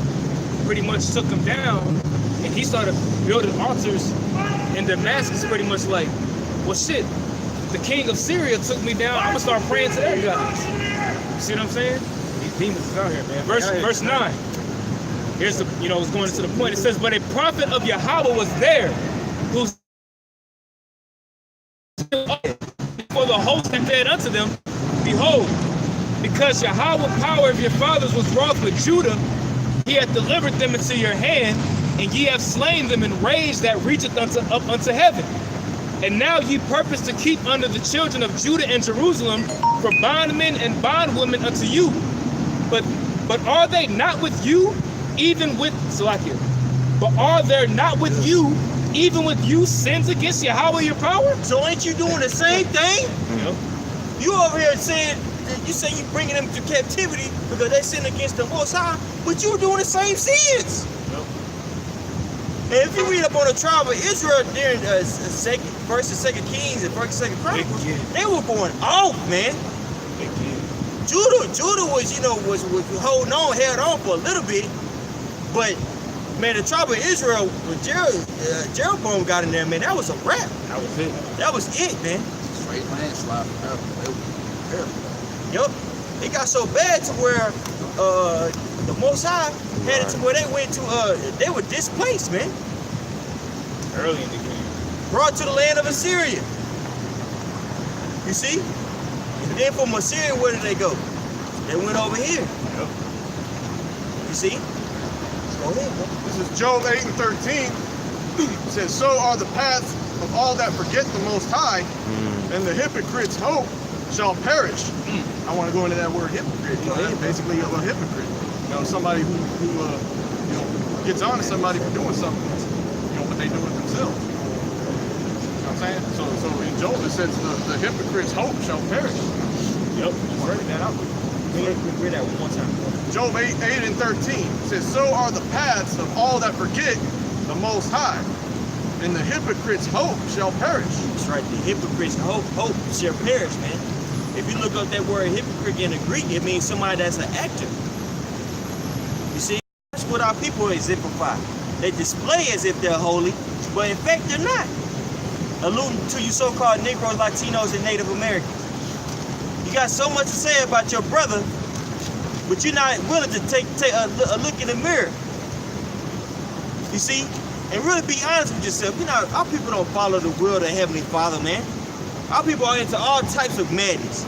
pretty much took him down, and he started building altars in Damascus. Pretty much like, well, shit. The king of Syria took me down. I'm gonna start praying to their gods. You see what I'm saying? These demons is out here, man. Verse 9. Here's the, it's going into the point. It says, but a prophet of Yahweh was there, who for the host that said unto them, behold, because Yahweh power of your fathers was wroth with Judah, he hath delivered them into your hand, and ye have slain them in rage that reacheth up unto heaven. And now ye purpose to keep under the children of Judah and Jerusalem for bondmen and bondwomen unto you. But are they not with you, even with Salakia? But are there not with you, even with you, sins against Yahweh your power? So ain't you doing the same thing? Yep. You over here saying, you say you bringing them to captivity because they sin against the Most High, but you doing the same sins. Yep. And if you read up on the tribe of Israel during First and 2 Kings and First and 2 Chronicles, they were going off, man. Judah was, was holding on, held on for a little bit, but man, the tribe of Israel, when Jeroboam got in there, man, that was a wrap. That was it. That was it, man. Straight landslide. Yup. It got so bad to where the Most High had it to where they went to, they were displaced, man. Early in the game. Brought to the land of Assyria. You see? And then from Assyria, where did they go? They went over here. Yep. You see? Go ahead, bro. This is Job 8 and 13. It says, so are the paths of all that forget the Most High, and the hypocrite's hope shall perish. I want to go into that word hypocrite. That's basically a hypocrite. Somebody who gets on to somebody for doing something, but they do it themselves. You know what I'm saying? So in Job it says the hypocrite's hope shall perish. Yep. Write that out. Read that one more time. Job 8 and 13 says, so are the paths of all that forget the Most High, and the hypocrite's hope shall perish. That's right. The hypocrite's hope shall perish, man. If you look up that word hypocrite in the Greek, it means somebody that's an actor. You see, that's what our people exemplify. They display as if they're holy, but in fact they're not. Alluding to you so-called Negroes, Latinos, and Native Americans. You got so much to say about your brother, but you're not willing to take a look in the mirror. You see? And really be honest with yourself. Our people don't follow the will of the Heavenly Father, man. Our people are into all types of madness.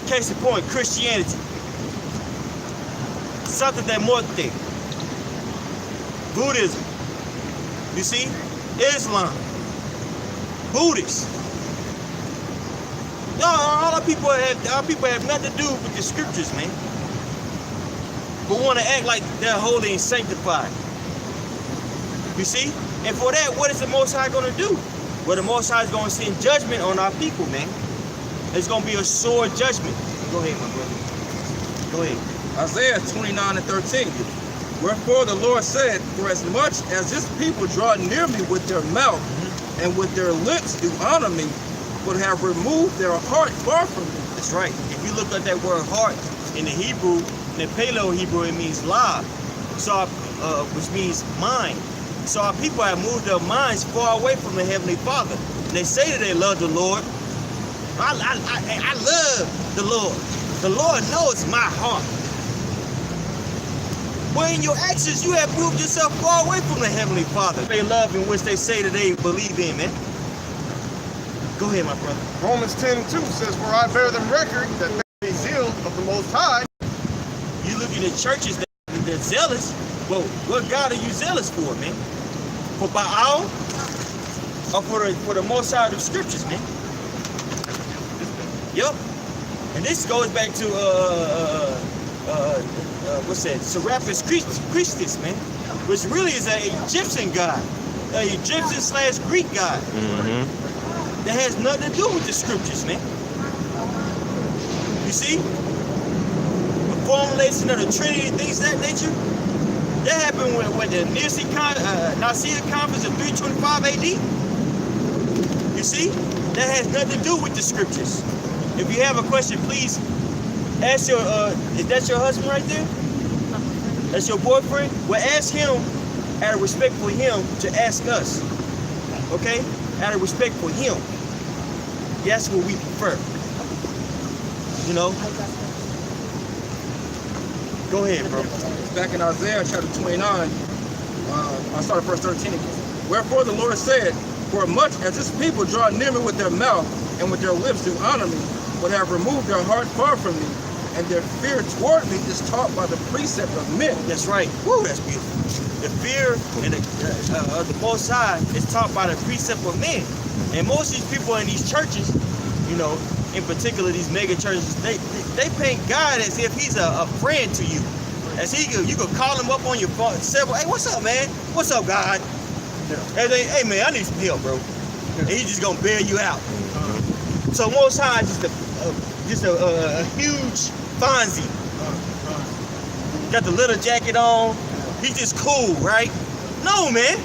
Case in point, Christianity. Santa de Muerte. Buddhism. You see? Islam. Buddhists. No, all our people have nothing to do with the scriptures, man. But want to act like they're holy and sanctified. You see? And for that, what is the Most High going to do? Well, the Most High is going to send judgment on our people, man. It's going to be a sore judgment. Go ahead, my brother. Go ahead. Isaiah 29 and 13. Wherefore the Lord said, for as much as this people draw near me with their mouth, and with their lips do honor me, but have removed their heart far from me. That's right. If you look at that word heart in the Hebrew, in the Paleo Hebrew, it means la, so which means mind. So our people have moved their minds far away from the Heavenly Father. They say that they love the Lord. I love the Lord. The Lord knows my heart. But in your actions, you have moved yourself far away from the Heavenly Father. They love in which they say that they believe in, man. Go ahead, my brother. Romans 10:2 says, "For I bear them record that they be zeal of the Most High." You look at the churches that's zealous. Well, what God are you zealous for, man? For Baal or for the Most High of the Scriptures, man? Yep. And this goes back to what's that? Serapis Christus, man, which really is an Egyptian god, an Egyptian/Greek god. That has nothing to do with the Scriptures, man. You see, the formulation of the Trinity and things of that nature. That happened when the Nicaea Conference of 325 AD. You see, that has nothing to do with the Scriptures. If you have a question, please ask your, is that your husband right there? That's your boyfriend? Well, ask him out of respect for him to ask us. Okay? Out of respect for him. That's what we prefer. You know? Go ahead, bro. Back in Isaiah chapter 29, I started verse 13 again. Wherefore the Lord said, for much as this people draw near me with their mouth and with their lips do honor me, but have removed their heart far from me, and their fear toward me is taught by the precept of men. That's right. Woo, that's beautiful. The fear and of the Most High is taught by the precept of men. And most of these people in these churches, you know, in particular these mega churches, they paint God as if he's a friend to you. As you could call him up on your phone, say, well, hey, what's up, man? What's up, God? Hey, man, I need some help, bro. And he's just gonna bail you out. So Most High is just a huge Fonzie. Got the little jacket on. He's just cool, right? No, man.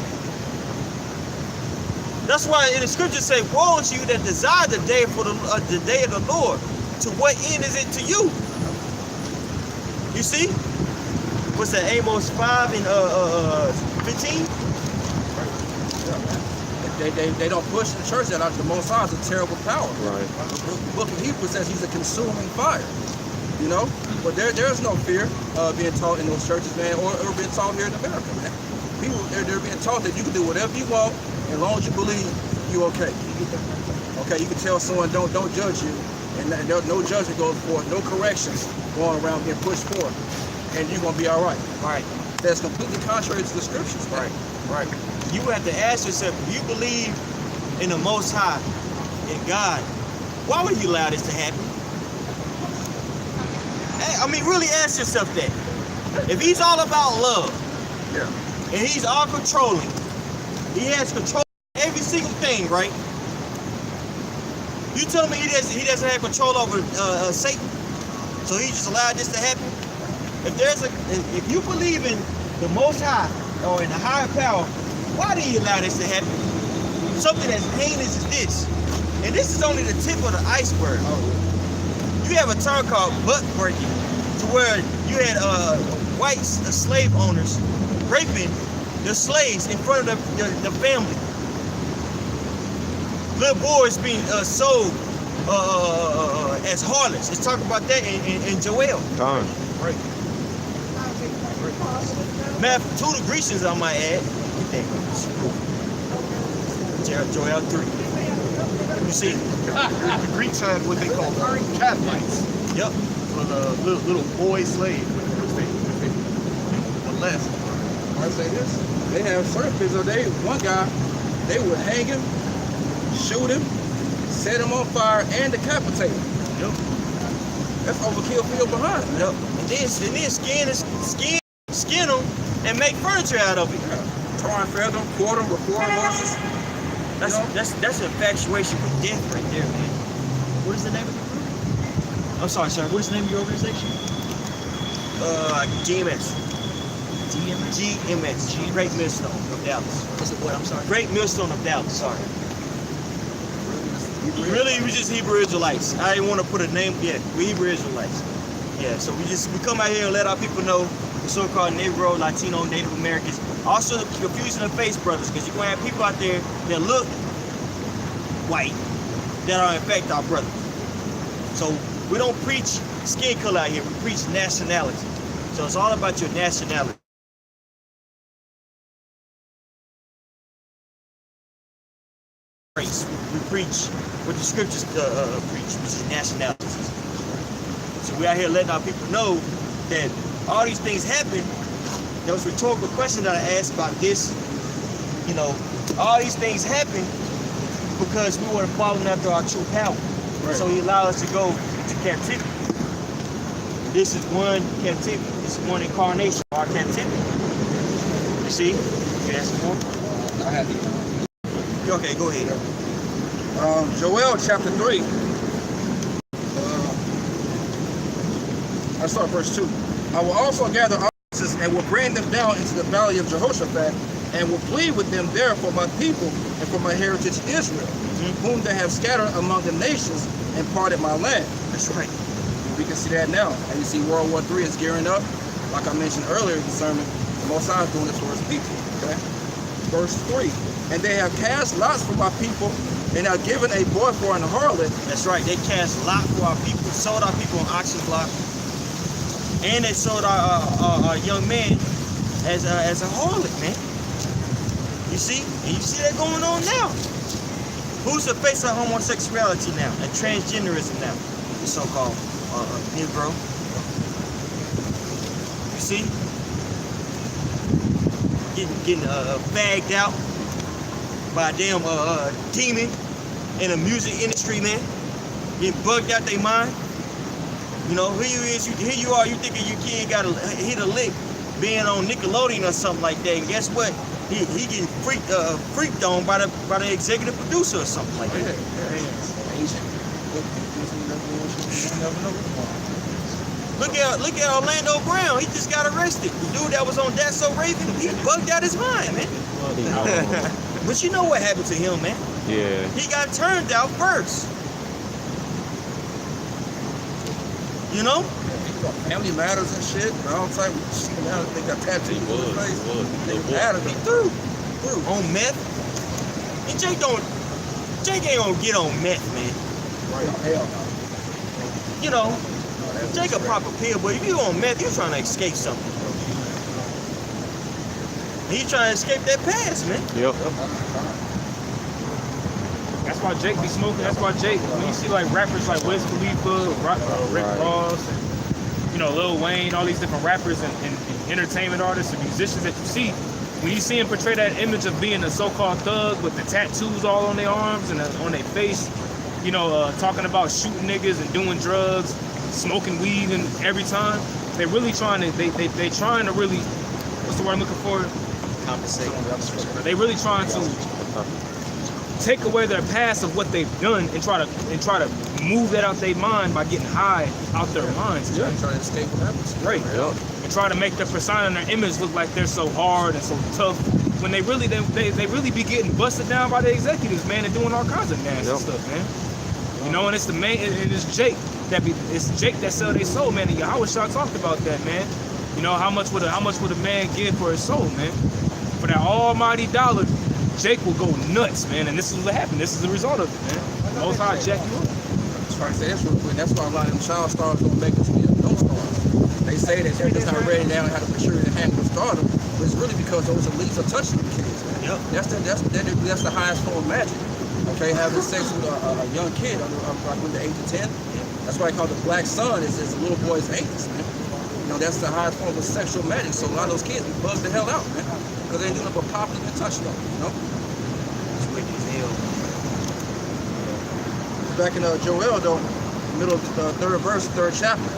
That's why in the scriptures say, woe unto you that desire the day for the day of the Lord. To what end is it to you? You see? What's that? Amos 5 and 15? They don't push the church that out. The Most High is a terrible power. Right. The book of Hebrews says he's a consuming fire. You know? But there's no fear being taught in those churches, man, or being taught here in America, man. People, they're being taught that you can do whatever you want as long as you believe you're okay. Okay, you can tell someone don't judge you, and no judgment goes forth, no corrections going around being pushed forth, and you're gonna be all right. Right. That's completely contrary to the scriptures, man. Right. You have to ask yourself, if you believe in the Most High, in God, why would you allow this to happen? Hey, I mean, really ask yourself that. If he's all about love, Yeah. and he's all controlling, he has control of every single thing, right? You tell me he doesn't have control over Satan, so he just allowed this to happen? If you believe in the Most High or in the higher power, why do you allow this to happen? Something as heinous as this, and this is only the tip of the iceberg. You have a term called butt breaking, to where you had white slave owners raping the slaves in front of the family. Little boys being sold as harlots. Let's talk about that in Joel. Time. Right. Math, to the Grecians, I might add. Joel 3. You see? The Greeks had what they called catamites, Yep. for the little boy slave, which they molest. I say this. They have certain people. One guy, they would hang him, shoot him, set him on fire, and decapitate him. Yep. That's overkill for your behind. Yep. And then skin them and make furniture out of it. Tar and feather, quarter, reform horses. That's infatuation with death right there, man. What is the name of it? I'm sorry, sir. What is the name of your organization? GMS. GMS. Great Millstone of Dallas. Is it what? I'm sorry. Great Millstone of Dallas. Sorry. Really, we just Hebrew Israelites. I didn't want to put a name yet. We Hebrew Israelites. Yeah. So we come out here and let our people know the so-called Negro, Latino, Native Americans. Also the confusing the face brothers, because you're gonna have people out there that look white that are in fact our brothers. So we don't preach skin color out here, we preach nationality. So it's all about your nationality. Race. We preach what the scriptures preach, which is nationality. So we out here letting our people know that all these things happen. There was a rhetorical question that I asked about this. You know, all these things happen because we were following after our true power. Right. So he allowed us to go to captivity. This is one captivity. This is one incarnation of our captivity. You see? You ask more? I had to. Okay, go ahead. Joel chapter 3. I start verse 2. I will also gather officers and will bring them down into the valley of Jehoshaphat, and will plead with them there for my people and for my heritage Israel, whom they have scattered among the nations and parted my land. That's right. We can see that now. And you see World War III is gearing up. Like I mentioned earlier in the sermon, the Most High is doing this for his people. Okay? Verse 3. And they have cast lots for my people, and have given a boy for an harlot. That's right. They cast lot for our people, sold our people on auction block, and they sold our young man as a harlot, man. You see? And you see that going on now. Who's the face of homosexuality now and transgenderism now? The so-called Negro. You see? Getting fagged out by a damn demon in the music industry, man. Getting bugged out their mind. You know, here you are, you thinking your kid got to hit a lick being on Nickelodeon or something like that. And guess what? He getting freaked on by the executive producer or something like that. Look at Orlando Brown. He just got arrested. The dude that was on That's So Raven, he bugged out his mind, man. But you know what happened to him, man? Yeah. He got turned out first. You know? Family Matters and shit. I don't think now they got tattoos on their face. They mad at me. Through. On meth. And Jake ain't gonna get on meth, man. Right. Hell no. You know, Jake a pop a pill, but if you on meth, you're trying to escape something. And you trying to escape that past, man. Yep. That's why Jake be smoking. That's why Jake, when you see like rappers like Wiz Khalifa, Rick Ross, and, you know, Lil Wayne, all these different rappers and entertainment artists and musicians that you see, when you see them portray that image of being a so-called thug with the tattoos all on their arms and on their face, you know, talking about shooting niggas and doing drugs, smoking weed, and every time they really trying to, they trying to really, what's the word I'm looking for? Compensate. They really trying to take away their past of what they've done and try to move that out their mind by getting high out their minds. Yeah, trying to escape what happens. Right. Yep. And try to make their persona and their image look like they're so hard and so tough when they really be getting busted down by the executives, man, and doing all kinds of nasty stuff, man. You know, and it's the main, and it's Jake that sell their soul, man. And Yahushua talked about that, man. You know, how much would a man give for his soul, man? For that almighty dollar, Jake will go nuts, man. And this is what happened. This is the result of it, man. Most High jack you up. I'm trying to say this real quick. That's why a lot of them child stars don't make it to be adult stars. They say that they're just not ready now and have the maturity to handle stardom, but it's really because those elites are touching the kids, man. Yep. That's the highest form of magic. Okay, having sex with a young kid under the age of 10. That's why I call it the black sun. Is a little boy's anus, man. You know, that's the highest form of sexual magic. So a lot of those kids be bugged the hell out, man, because they ain't doing nothing but popping and touching them, you know. It's wicked as hell. Back in Joel, though, middle of the 3rd verse, 3rd chapter.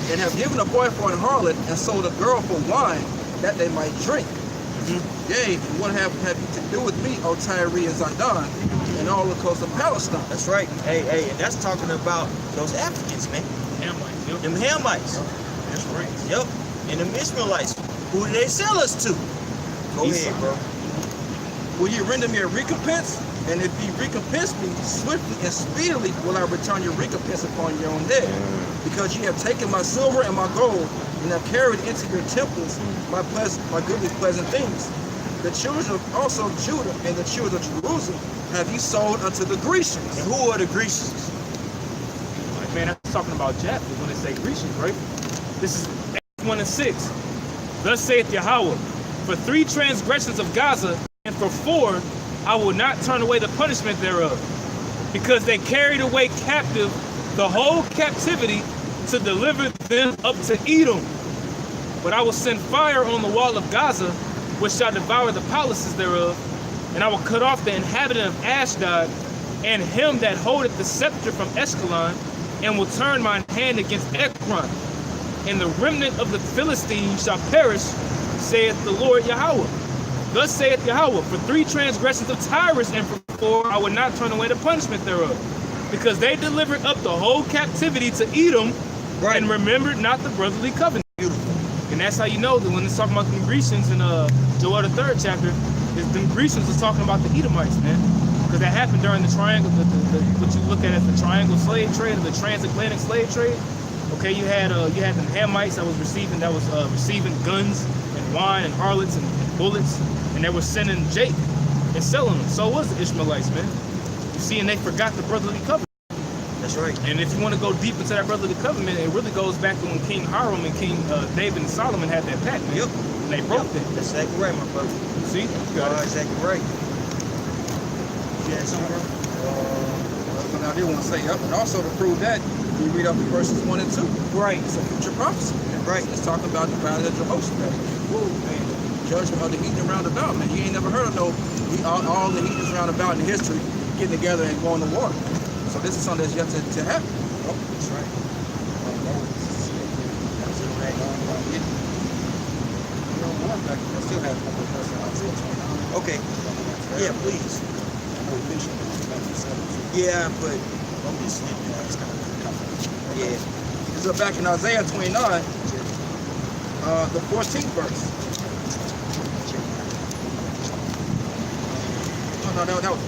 And have given a boy for an harlot and sold a girl for wine that they might drink. Yea, and what have you to do with me, O Tyre and Zidon, and all the coast of Palestine? That's right. Hey, and that's talking about those Africans, man. Hamites, yep. Them Hamites. That's right. Yep. And them Ishmaelites. Who did they sell us to? Go ahead, bro. Will you render me a recompense? And if you recompense me, swiftly and speedily will I return your recompense upon your own head. Because you have taken my silver and my gold, and have carried into your temples my goodly pleasant things. The children also of Judah and the children of Jerusalem have ye sold unto the Grecians. And who are the Grecians? Like, man, that's talking about Japheth when they say Grecians, right? This is Acts 1 and 6. Thus saith Yahweh, for 3 transgressions of Gaza, and for 4, I will not turn away the punishment thereof, because they carried away captive the whole captivity to deliver them up to Edom. But I will send fire on the wall of Gaza, which shall devour the palaces thereof, and I will cut off the inhabitant of Ashdod, and him that holdeth the scepter from Ashkelon, and will turn mine hand against Ekron. And the remnant of the Philistines shall perish, saith the Lord Yahweh. Thus saith Yahweh, for 3 transgressions of Tyrus, and for 4 I will not turn away the punishment thereof, because they delivered up the whole captivity to Edom, and remembered not the brotherly covenant. And that's how you know that when it's talking about the Grecians in Joel the 3rd chapter, is them Grecians is talking about the Edomites, man. Because that happened during the triangle, what you look at as the triangle slave trade, or the transatlantic slave trade. Okay, you had the Hamites that was receiving guns and wine and harlots and bullets, and they were sending Jake and selling them. So was the Ishmaelites, man. You see, and they forgot the brotherly covenant. That's right. And if you want to go deep into that brotherly covenant, it really goes back to when King Hiram and King David and Solomon had that pact, man. Yep. And they broke that. That's exactly right, my brother. See? You got it. Exactly right. Yeah, somewhere. I did want to say, and also to prove that, you read up in verses 1 and 2. Right. It's a future prophecy. Right. It's talking about the battle of Jehoshaphat. Whoa, man. Judgment of the heathen round about, man. You ain't never heard of all the heathens round about in history getting together and going to war. So this is something that's yet to happen. Oh, that's right. Okay. Yeah, please. Yeah, but I'm just yeah. This is back in Isaiah 29, the 14th verse. No, that was.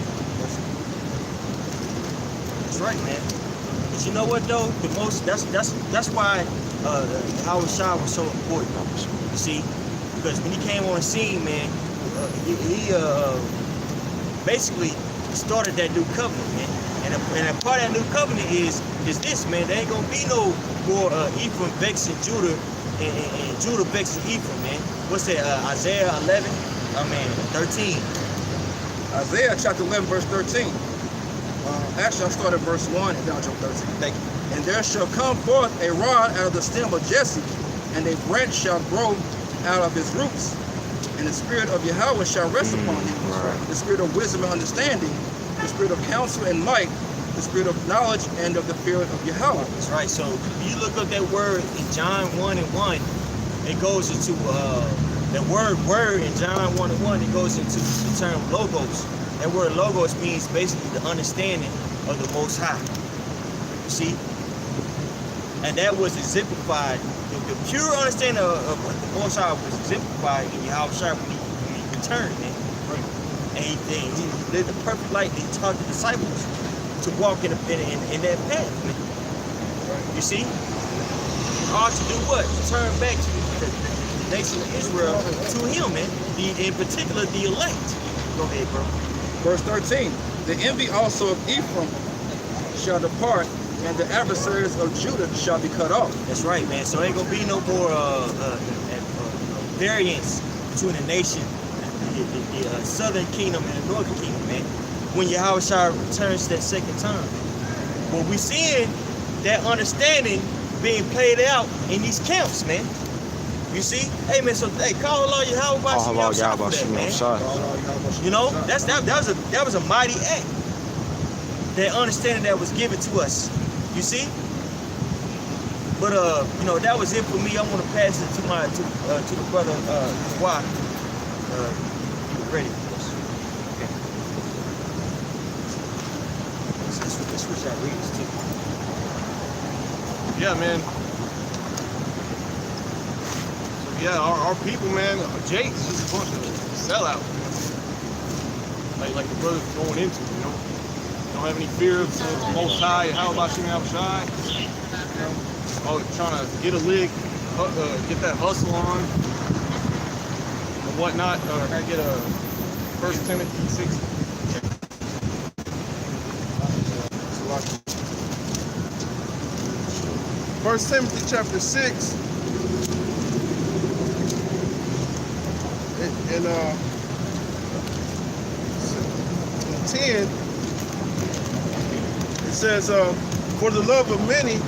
That's right, man. But you know what though? That's why Howard Shah was so important. You see, because when he came on the scene, man, he basically started that new covenant, man. And a part of that new covenant is this, man. There ain't gonna be no more Ephraim vexing Judah and Judah vexing Ephraim, man. What's that? Isaiah 13. Isaiah chapter 11, verse 13. Actually, I'll start at verse 1 and down to 13. Thank you. And there shall come forth a rod out of the stem of Jesse, and a branch shall grow out of his roots. And the spirit of Yahweh shall rest upon him. The spirit of wisdom and understanding, the spirit of counsel and might, the spirit of knowledge and of the fear of Yahweh. That's right. So if you look up that word in John 1 and 1, it goes into that word in John 1 and 1, it goes into the term logos. That word logos means basically the understanding of the Most High. You see? And that was exemplified, the pure understanding of what the Most High was exemplified in Yahweh Shai when he returned, man. And he lived a perfect life. He taught the disciples to walk in that path, man. You see? All to do what? To turn back to the nation of Israel to him, man. In particular, the elect. Go ahead, bro. Verse 13. The envy also of Ephraim shall depart, and the adversaries of Judah shall be cut off. That's right, man. So ain't gonna be no more variance between the nation, the southern kingdom and the northern kingdom, man. When Yahweh Shai returns that second time. Well, we seeing that understanding being played out in these camps, man. You see? Hey, man, so hey, call Allah Yahweh Bashim Yahweh, man. You know, that was a mighty act. That understanding that was given to us. You see? But you know, that was it for me. I'm gonna pass it to the brother Why. Ready for this. Okay. Let's switch our readers too. Yeah, man. So yeah, our people, man, Jake's just a bunch of sellouts. Like the brothers going into, you know. Don't have any fear of the Most High, how about you, Shai? You know, all trying to get a lick, get that hustle on and whatnot. Can I get a 1 Timothy 6? First Timothy chapter 6 and 10, it says, for the love of many,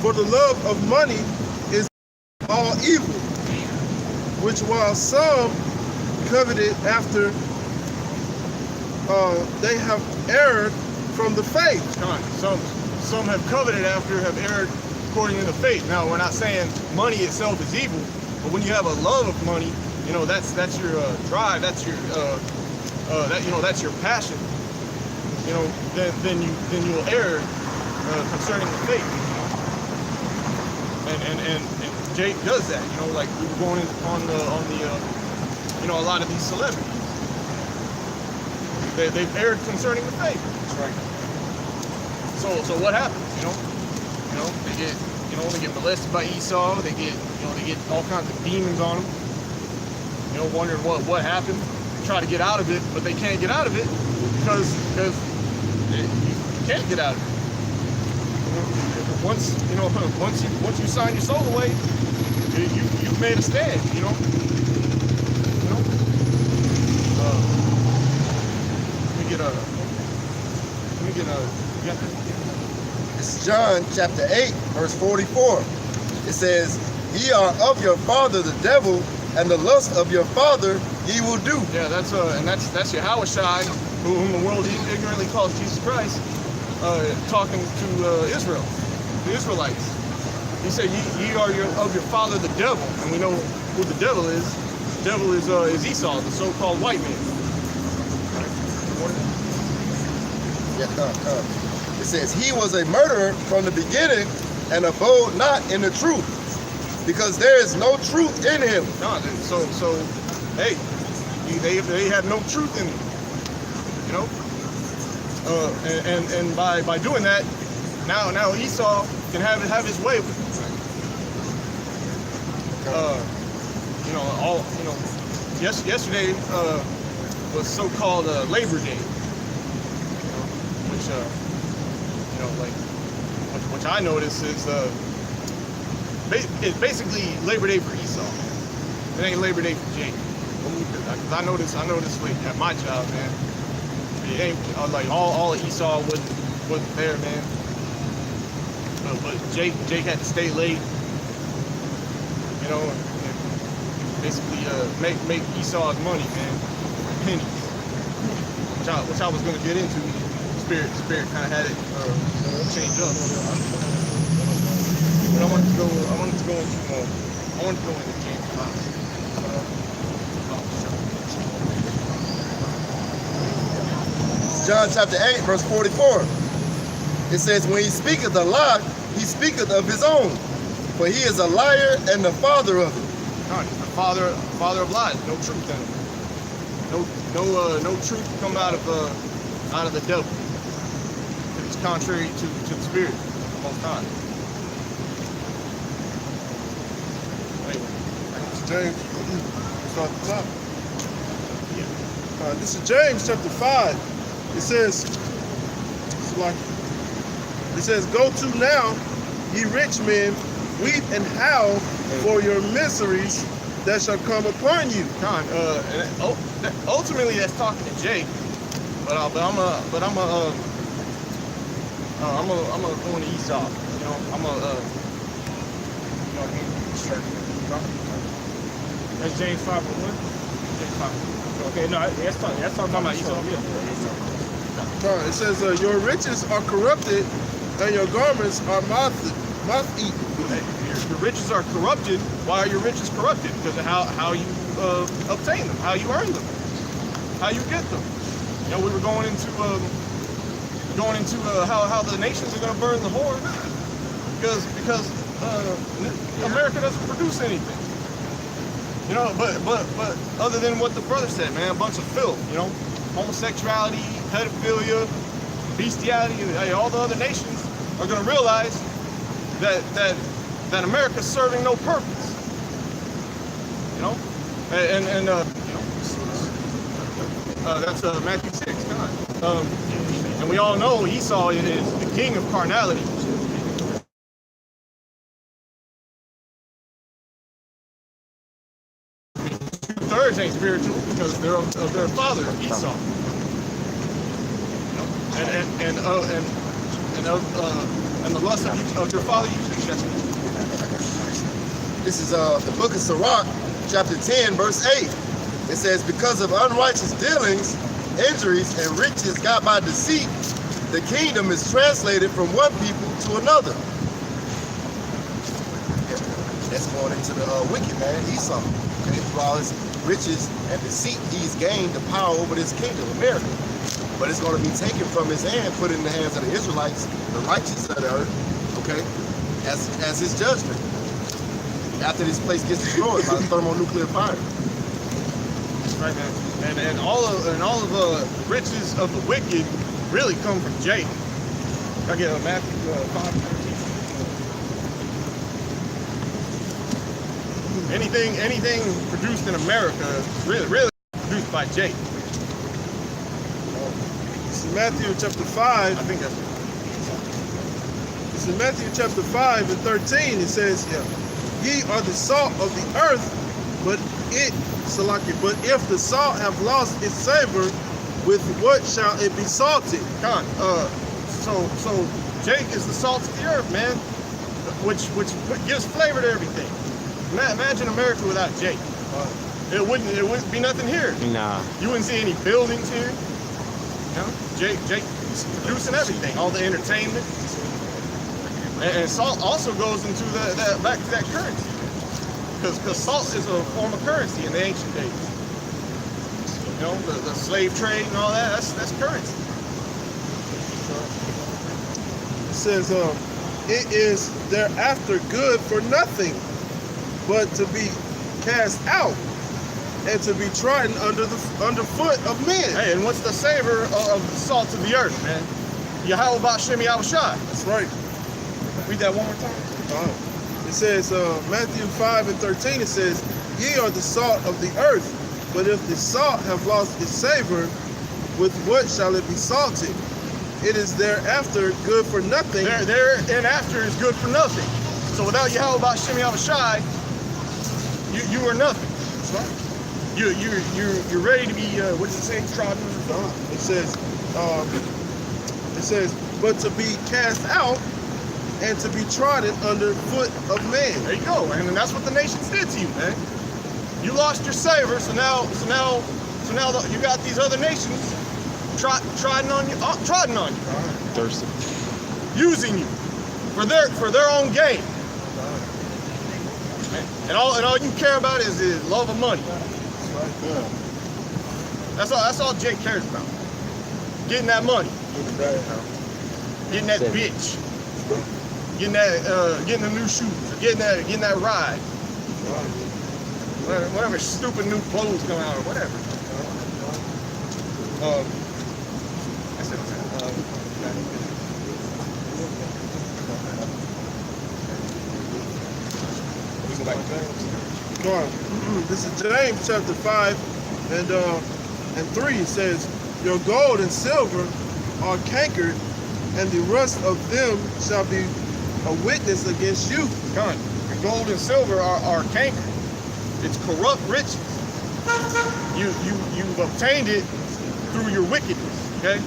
for the love of money is all evil, which while some coveted after they have erred from the faith. Come on, some have coveted after have erred according to the faith. Now we're not saying money itself is evil, but when you have a love of money, you know that's your drive, that's your that's your passion. You know, then you will err concerning the faith. And Jake does that. You know, like we were going on the a lot of these celebrities. They've erred concerning the faith. That's right. So what happens? They get molested by Esau. They get all kinds of demons on them. Wondering what happened. They try to get out of it, but they can't get out of it because you can't get out of it. Once you sign your soul away, you've made a stand. It's John chapter 8, verse 44. It says, "Ye are of your father the devil, and the lust of your father ye will do." Yeah, that's Yahushua, whom the world ignorantly calls Jesus Christ, talking to Israel, the Israelites. He said, "Ye are of your father the devil," and we know who the devil is. The devil is Esau, the so-called white man. It says, "He was a murderer from the beginning, and abode not in the truth, because there is no truth in him." No, hey, they had no truth in them, and by doing that, now Esau can have his way with it. Yesterday was so-called Labor Day, which I notice is it's basically Labor Day for Esau. It ain't Labor Day for Jake. Cause I noticed like at my job, man. It ain't like all of Esau wasn't there, man. But Jake had to stay late. And basically make Esau's money, man, pennies. Which I was gonna get into. Spirit kind of had it change up. But I wanted to go into James 5. John chapter 8, verse 44. It says, "When he speaketh a lie, he speaketh of his own, for he is a liar and the father of it." The father of lies. No truth in him. No truth come out of the devil. It's contrary to the spirit of the Most High. James, start at the top. This is James chapter 5. It says, "Go to now, ye rich men, weep and howl for your miseries that shall come upon you." Ultimately, that's talking to Jake. But I'm gonna go into Esau. That's James 5:1. James 5. Okay, no, that's talking about Esau. Yeah. It says, "Your riches are corrupted, and your garments are moth-eaten." Your riches are corrupted. Why are your riches corrupted? Because of how you obtain them, how you earn them, how you get them. We were going into how the nations are going to burn the whore because America doesn't produce anything. But other than what the brother said, man, a bunch of filth. Homosexuality, pedophilia, bestiality, all the other nations are going to realize that that America's serving no purpose. You know, that's Matthew 6. And we all know Esau is the king of carnality. Two-thirds ain't spiritual because they're of their father Esau. And the lust of your father. This is the book of Sirach, chapter 10, verse 8. It says, because of unrighteous dealings, injuries, and riches got by deceit, the kingdom is translated from one people to another. That's going into the wicked man, Esau. Okay? Through all his riches and deceit, he's gained the power over this kingdom, America. But it's going to be taken from his hand, put in the hands of the Israelites, the righteous of the earth, okay, as his judgment. After this place gets destroyed by thermonuclear fire. Right, man. And all of the riches of the wicked really come from Jake. I get Matthew 5:13. Anything produced in America is really produced by Jake. This is Matthew chapter 5. I think that's This is Matthew chapter 5 and 13. It says, ye are the salt of the earth, but if the salt have lost its savor, with what shall it be salted? So Jake is the salt of the earth, man, which gives flavor to everything. Imagine America without Jake. It wouldn't be nothing here. Nah. You wouldn't see any buildings here. You know, Jake is producing everything, all the entertainment. And salt also goes into back to that currency. Because salt is a form of currency in the ancient days. You know, the slave trade and all that, that's currency. It says, it is thereafter good for nothing, but to be cast out and to be trodden underfoot of men. Hey, and what's the savor of the salt of the earth, man? Yahweh Ba'Shem Yahushai. That's right. Read that one more time. It says, Matthew 5 and 13, it says, ye are the salt of the earth, but if the salt have lost its savor, with what shall it be salted? It is thereafter good for nothing. Thereafter is good for nothing. So without Yahweh Ba'Shem Yahushai, you are nothing. That's right. You're ready to be, what does it say, trodden? It says, but to be cast out and to be trodden under foot of man. There you go, and that's what the nations did to you, man. You lost your savor, so now you got these other nations trodden on you, Thirsty. using you for their own gain. And all you care about is the love of money. That's all Jake cares about. Getting that money. Getting that bitch. Getting the new shoes. Getting that ride. Whatever stupid new clothes come out or whatever. That's it. We go back to James. Go on. This is James chapter 5 and 3. It says, your gold and silver are cankered, and the rust of them shall be a witness against you. Your gold and silver are cankered. It's corrupt riches. You've obtained it through your wickedness. Okay.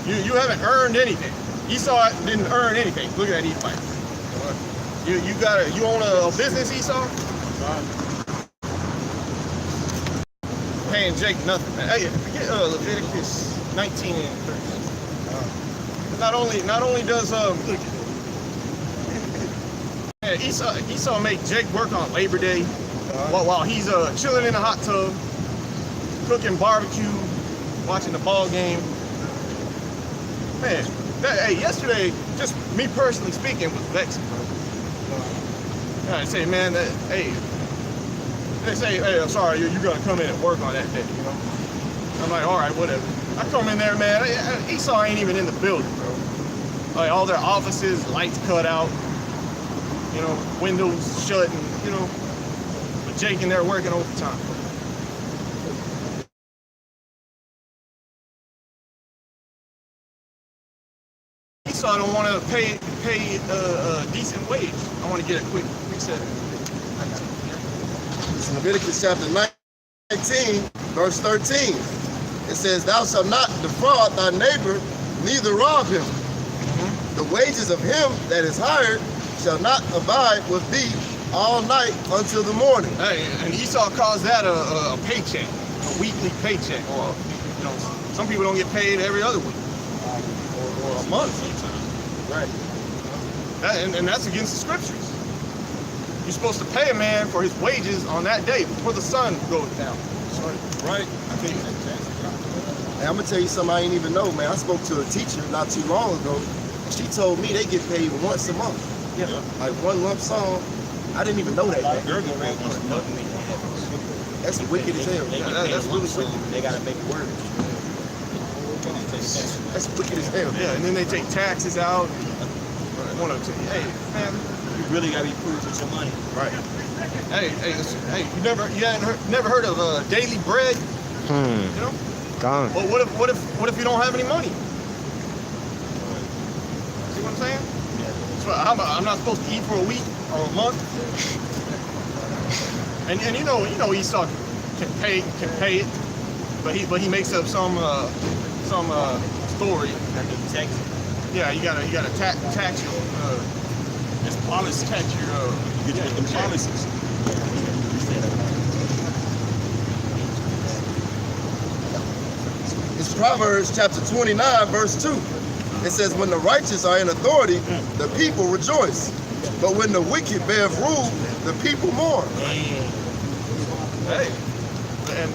You haven't earned anything. Esau didn't earn anything. Look at that Ephraim. You own a business, Esau? Paying Jake nothing, man. Hey, forget Leviticus 19 and 13. Not only does Esau make Jake work on Labor Day while he's chilling in a hot tub, cooking barbecue, watching the ball game. Man, yesterday, just me personally speaking, was vexing, bro. I say, man, they say, hey, I'm sorry, you're gonna come in and work on that day, you know? I'm like, all right, whatever. I come in there, man, Esau ain't even in the building, bro. Like, all their offices, lights cut out. you know, windows shut and, you know, but Jake in there working overtime. Esau don't want to pay a decent wage. I want to get a quick set. It's Leviticus chapter 19, verse 13. It says, "Thou shalt not defraud thy neighbor, neither rob him. The wages of him that is hired shall not abide with thee all night until the morning." Hey, and Esau calls that a paycheck, a weekly paycheck, or you know, some people don't get paid every other week, or a month sometimes. Right. And that's against the scriptures. You're supposed to pay a man for his wages on that day before the sun goes down. Right? And I'm gonna tell you something I ain't even know, man. I spoke to a teacher not too long ago. She told me they get paid once a month. Yeah. Like one lump sum. I didn't even know that. That's wicked as hell. That's really wicked. They gotta make work. That's wicked as hell. Yeah, and then they take taxes out. Want to say, hey, man, You really gotta be prudent with your money. Right. hey, listen, hey, you never heard of daily bread? You know? Gone. Well, what if you don't have any money? See what I'm saying? So I'm not supposed to eat for a week or a month. And you know Esau can pay it, but he makes up some story. Yeah, you gotta tax your policies. Tax your policies. It's Proverbs chapter 29, verse 2. It says, "When the righteous are in authority, the people rejoice. But when the wicked bear rule, the people mourn." Hey, and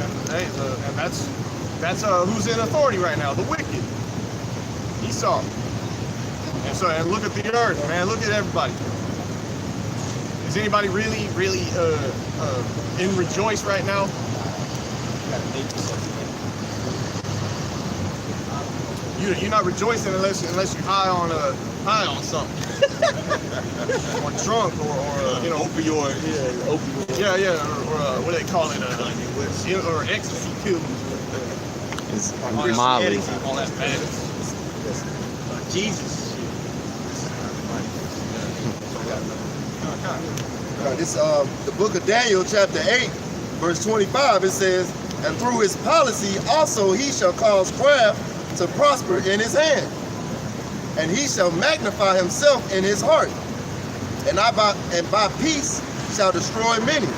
that's who's in authority right now? The wicked. Esau. And look at the earth, man. Look at everybody. Is anybody really in rejoice right now? You're not rejoicing unless you're high on something, or drunk, or you know, opioid. Yeah, or what do they call it? Or ecstasy pills. It's Or Molly. all that bad. Jesus. This the book of Daniel, chapter 8, verse 25. It says, "And through his policy also he shall cause craft to prosper in his hand, and he shall magnify himself in his heart, and by peace shall destroy many."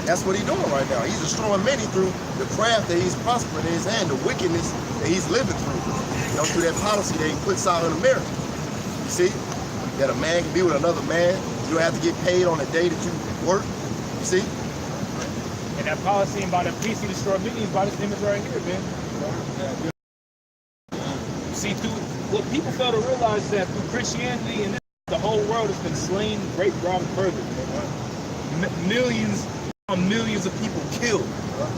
That's what he's doing right now. He's destroying many through the craft that he's prospering in his hand, the wickedness that he's living through. You know, through that policy that he puts out in America. You see, that a man can be with another man. You don't have to get paid on the day that you work. You see? And that policy about the peace he destroyed many is about this image right here, man. See, what people fail to realize is that through Christianity and the whole world has been slain great wrong further. Millions on millions of people killed.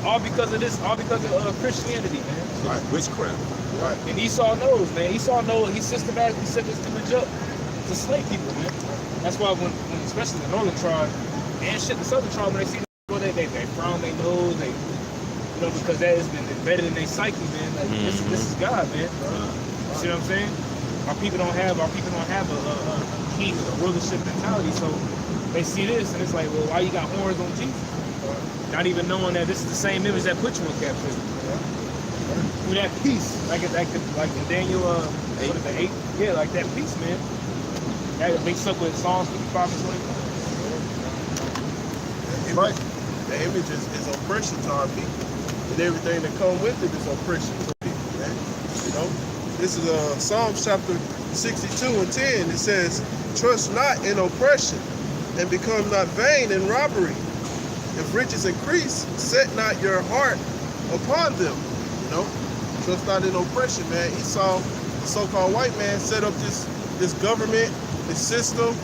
All because of this, all because of Christianity, man. Right. Witchcraft. Right. And Esau knows, man. Esau knows he systematically set this image up to slay people, man. That's why when especially the northern tribe and shit, the southern tribe, when they see people, they frown their nose, they, you know, because that has been embedded in their psyche, man. Like this is God, man. You see what I'm saying? Our people don't have a king, a rulership mentality, so they see this and it's like, well, why you got horns on Jesus? Not even knowing that this is the same image that put you in captivity. With that peace, like in Daniel, what is it, 8? Yeah, like that peace, man. That mixed up with Psalms 55 and 21. Right. The image is oppression to our people, and everything that come with it is oppression to people, man. You know, this is Psalms chapter 62 and 10. It says, "Trust not in oppression, and become not vain in robbery. If riches increase, set not your heart upon them." You know, trust not in oppression, man. Esau, the so-called white man, set up this government, this system,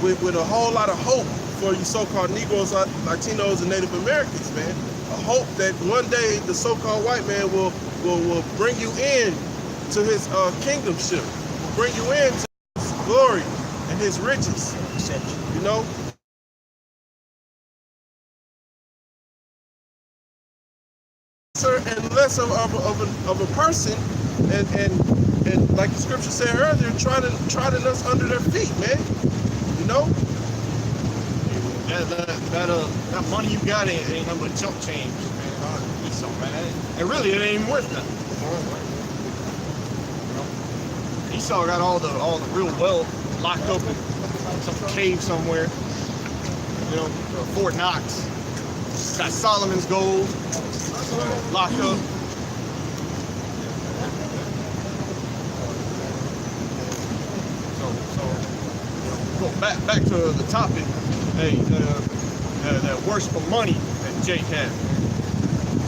with a whole lot of hope for you so-called Negroes, Latinos, and Native Americans, man. A hope that one day the so-called white man will bring you in to his kingdomship, will bring you in to his glory and his riches. You know? And less of a person, and like the scripture said earlier, trotting us under their feet, man. You know? That money you got ain't nothing but chump change, man. Esau, man. And really, it ain't even worth nothing. You know? Esau got all the real wealth locked up in some cave somewhere. You know, Fort Knox. Got Solomon's gold locked up. So go back to the topic. Hey, that worship of money that Jake had,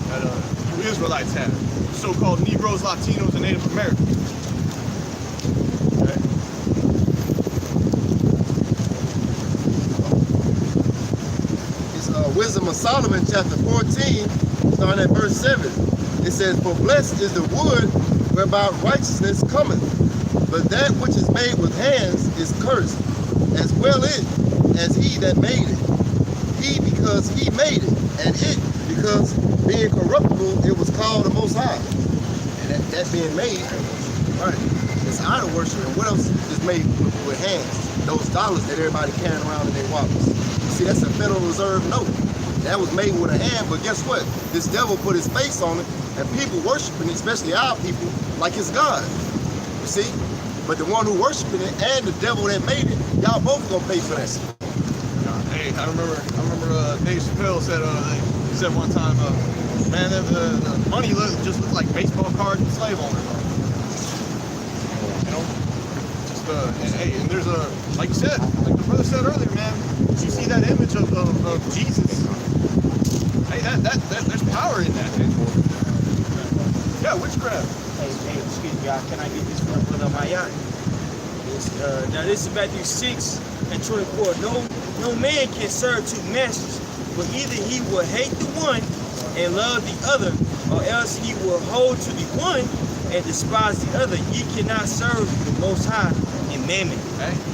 that you Israelites have, so-called Negroes, Latinos, and Native Americans. Okay. It's Wisdom of Solomon, chapter 14, starting at verse 7. It says, "For blessed is the wood whereby righteousness cometh, but that which is made with hands is cursed, as well it as he that made it. He because he made it, and it because being corruptible it was called the Most High." And that being made, right, it's idol worship. And what else is made with hands? Those dollars that everybody carrying around in their wallets. See, that's a Federal Reserve note. That was made with a hand, but guess what? This devil put his face on it, and people worshiping, especially our people, like it's God. You see? But the one who worshiping it and the devil that made it, y'all both gonna pay for that. Hey, I remember Dave Chappelle said one time, man, the money just looked like baseball cards and slave owners. You know, just and there's like you said, like the brother said earlier, man. You see that image of Jesus? Hey, there's power in that, man. Yeah, witchcraft. Hey, excuse me, can I get this from Brother Maya? Now this is Matthew 6 and 24. No man can serve two masters, for either he will hate the one and love the other, or else he will hold to the one and despise the other. Ye cannot serve the Most High and Mammon.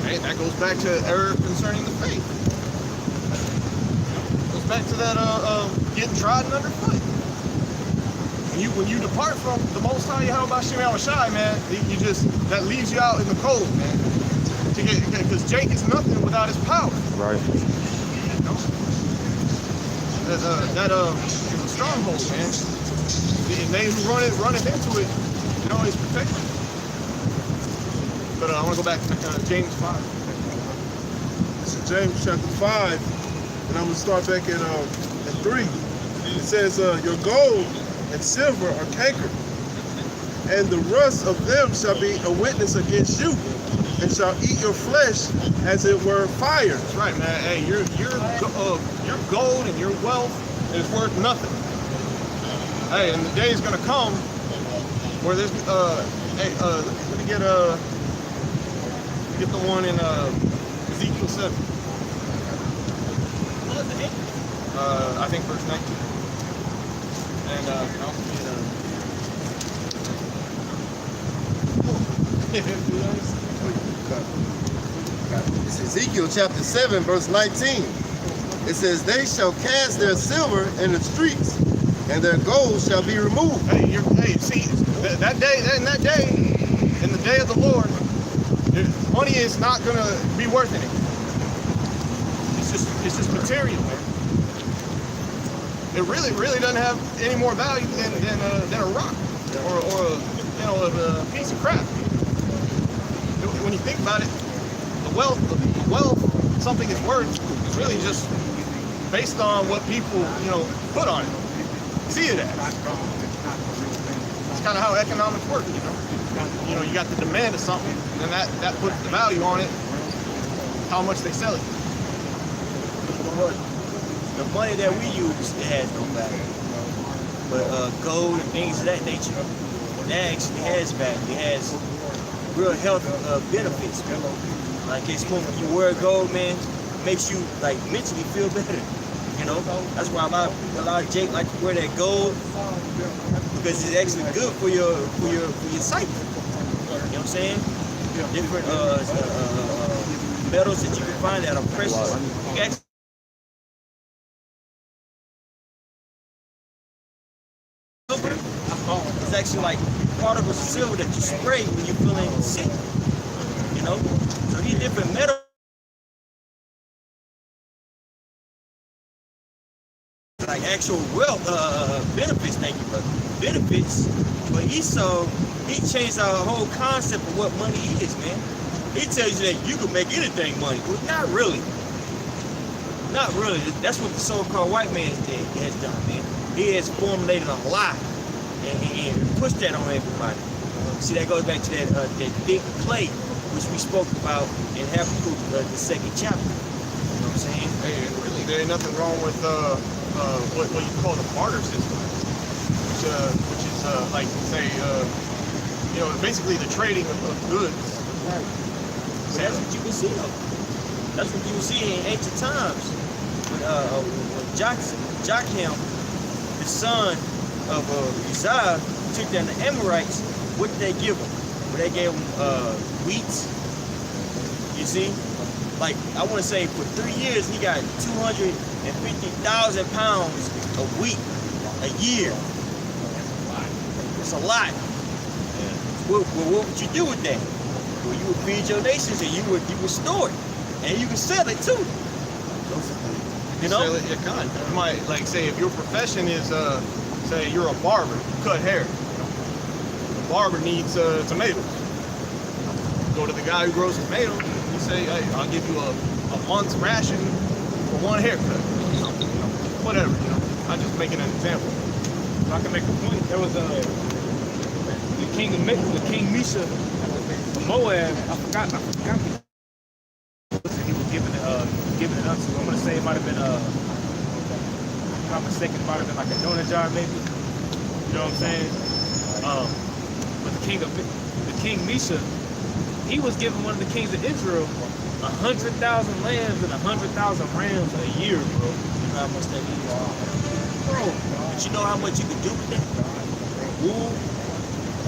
Hey, that goes back to error concerning the faith. Goes back to that getting trodden underfoot. When you depart from the Most High Yahweh Shem Yahushai, man, that leaves you out in the cold, man. Because Jake is nothing without his power. Right. You know? That is a stronghold, man. And they who run it into it, you know, is protected. But I want to go back to James 5. This is James chapter 5, and I'm gonna start back at 3. It says, "Your gold and silver are cankered, and the rust of them shall be a witness against you, and shall eat your flesh as it were fire." That's right, man. Hey, your gold and your wealth is worth nothing. Hey, and the day is gonna come where there's let me get the one in Ezekiel 7. I think verse 19. And It's Ezekiel chapter 7, verse 19. It says, "They shall cast their silver in the streets, and their gold shall be removed." See, that day, in the day of the Lord, money is not gonna be worth anything. It's just material, man. It really doesn't have any more value than a rock or a piece of crap. When you think about it, the wealth something is worth is really just based on what people put on it. See it as. It's kind of how economics work, you know. You got the demand of something, and then that puts the value on it, how much they sell it. The money that we use, it has no value. But gold and things of that nature, that actually has value. It has real health benefits, man. Like when you wear gold, man, makes you like mentally feel better. You know, that's why a lot of Jake like to wear that gold, because it's actually good for your psyche. You know what I'm saying? Different metals that you can find that are precious. You can actually silver. It's actually like particles of silver that you spray when you're feeling sick. You know, so these different metals. Like actual wealth benefits, thank you, brother. Benefits, but Esau, he changed our whole concept of what money is, man. He tells you that you can make anything money. Well, not really. Not really. That's what the so-called white man has done, man. He has formulated a lie and pushed that on everybody. See, that goes back to that thick clay, which we spoke about in Habakkuk, the second chapter. You know what I'm saying? Hey, really, there ain't nothing wrong with what you call the barter system, which is like say basically the trading of goods. Right. So that's what you can see though. That's what you can see in ancient times when Joachim, the son of Uzziah, took down the Amorites. What did they give him? Well, they gave him wheat. You see, like I want to say for 3 years he got 250,000 pounds of wheat a year. It's a lot. What would you do with that? Well, you would feed your nations and you would store it and you can sell it too. You know? Sell it, yeah, God. You might like say if your profession is say you're a barber, you cut hair. The barber needs tomatoes. Go to the guy who grows tomatoes. You say, hey, I'll give you a month's ration for one haircut. Whatever, you know. I'm just making an example. If I can make a point, there was the king Misha of Moab. I forgot he was giving it up to. I'm gonna say it might have been if I'm mistaken, it might have been like a Adonijah maybe. You know what I'm saying? But the king Misha, he was giving one of the kings of Israel 100,000 lambs and 100,000 rams a year, bro. You know how much that is? Bro, but you know how much you can do with that? Wool.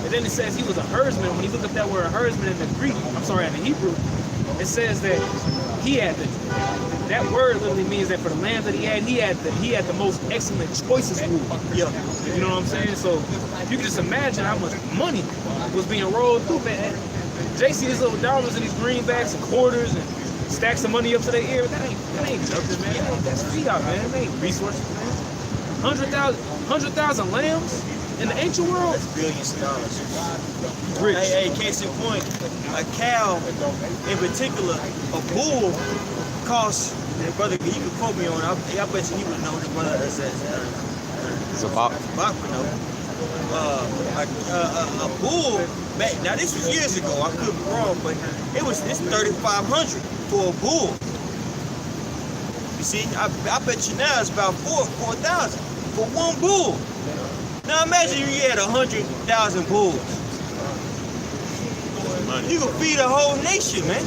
And then it says he was a herdsman. When you look up that word herdsman in the Greek, I'm sorry, in the Hebrew, it says that he had that word literally means that for the lambs that he had the most excellent choicest wool. Yeah. You know what I'm saying? So you can just imagine how much money was being rolled through, man. Jay see these little dollars in these greenbacks and quarters and stacks of money up to their ear. That ain't nothing, man. That's fiat, man. That ain't resources, man. 100,000 lambs in the ancient world. That's billions of dollars. Rich. Hey, case in point, a cow in particular, a bull costs, and brother, you can quote me on it. I bet you he would know. The brother says, Zabak. Bach would know. A bull, now this was years ago, I could be wrong, but it's $3,500 for a bull. You see, I bet you now it's about 4,000 for one bull. Now imagine you had 100,000 bulls. You can feed a whole nation, man.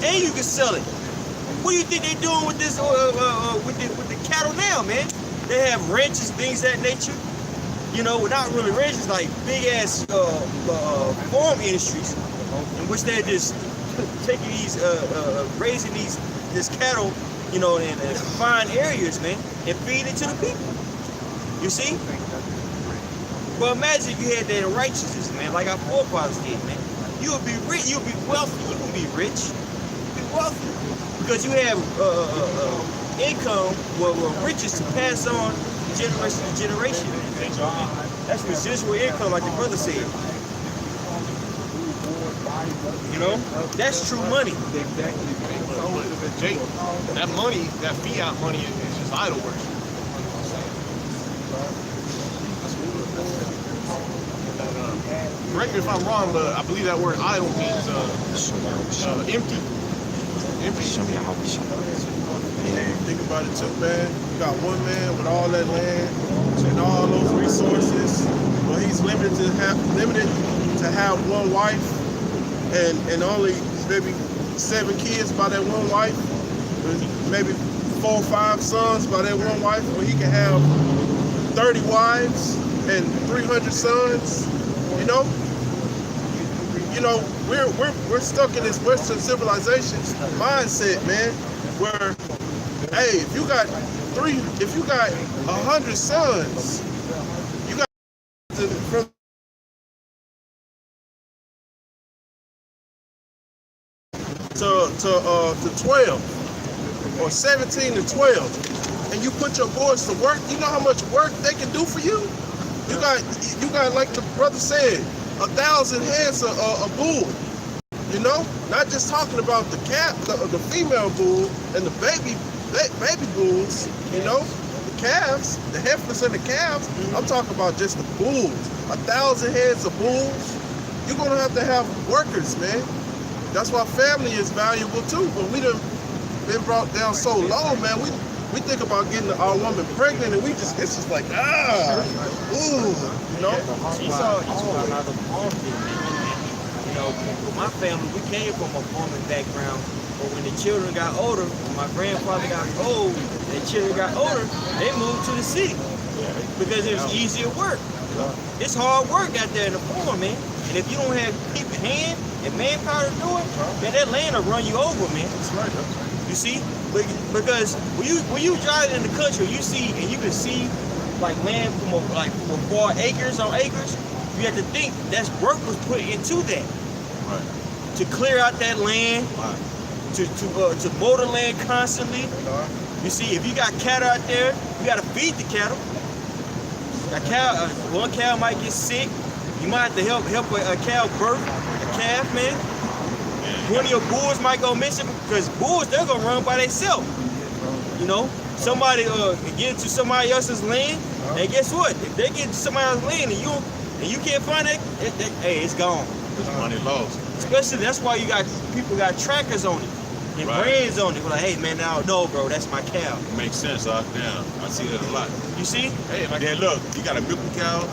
And you can sell it. What do you think they're doing with this with the cattle now, man? They have ranches, things of that nature. You know, not really ranches, like big ass farm industries, in which they're just taking these, raising this cattle, you know, in confined areas, man, and feeding it to the people. You see? But imagine if you had that in righteousness, man, like our forefathers did, man. You would be rich, you would be wealthy, you would be rich, be wealthy, because you have income, riches to pass on generation to generation. That's residual income, like the brother said. You know, that's true money. Jake, that money, that fiat money is just idol worship. Correct me if I'm wrong, but I believe that word idol means empty. Think about it too, man. You got one man with all that land and all those resources, but he's limited to have one wife and only maybe 7 kids by that one wife, maybe 4 or 5 sons by that one wife, where he can have 30 wives and 300 sons, you know? you know, we're stuck in this Western civilization mindset, man, where, hey, if you got 100 sons, you got from to 12 or 17 to 12, and you put your boys to work. You know how much work they can do for you. You got like the brother said, 1,000 heads of bull. You know, not just talking about the the female bull and the baby bulls. You know, the calves, the heifers and the calves. I'm talking about just the bulls. 1,000 heads of bulls. You're gonna have to have workers, man. That's why family is valuable too. But we done been brought down so low, man. We think about getting our woman pregnant, and it's just like ooh, you know. Esau another farm thing, man. You know, with my family, we came from a farming background. But when the children got older, when my grandfather got old, and the children got older, they moved to the city because it was easier work. It's hard work out there in the farm, man. And if you don't have people hand and manpower to do it, man, that land will run you over, man. That's right. You see, because when you drive in the country, you see and you can see like land from far acres on acres. You have to think that's work was put into that to clear out that land, to mow the land constantly. You see, if you got cattle out there, you got to feed the cattle. A cow, one cow might get sick. You might have to help a cow birth a calf, man. One of your bulls might go missing because bulls, they're gonna run by themselves. You know, somebody get into somebody else's land, and guess what? If they get into somebody else's land and you can't find it, hey, it's gone. It's money lost. Especially that's why people got trackers on it and brands on it. We're like, hey man, now no, bro, that's my cow. It makes sense. Yeah, I see that a lot. You see? Hey, like then look, you got a milking cow.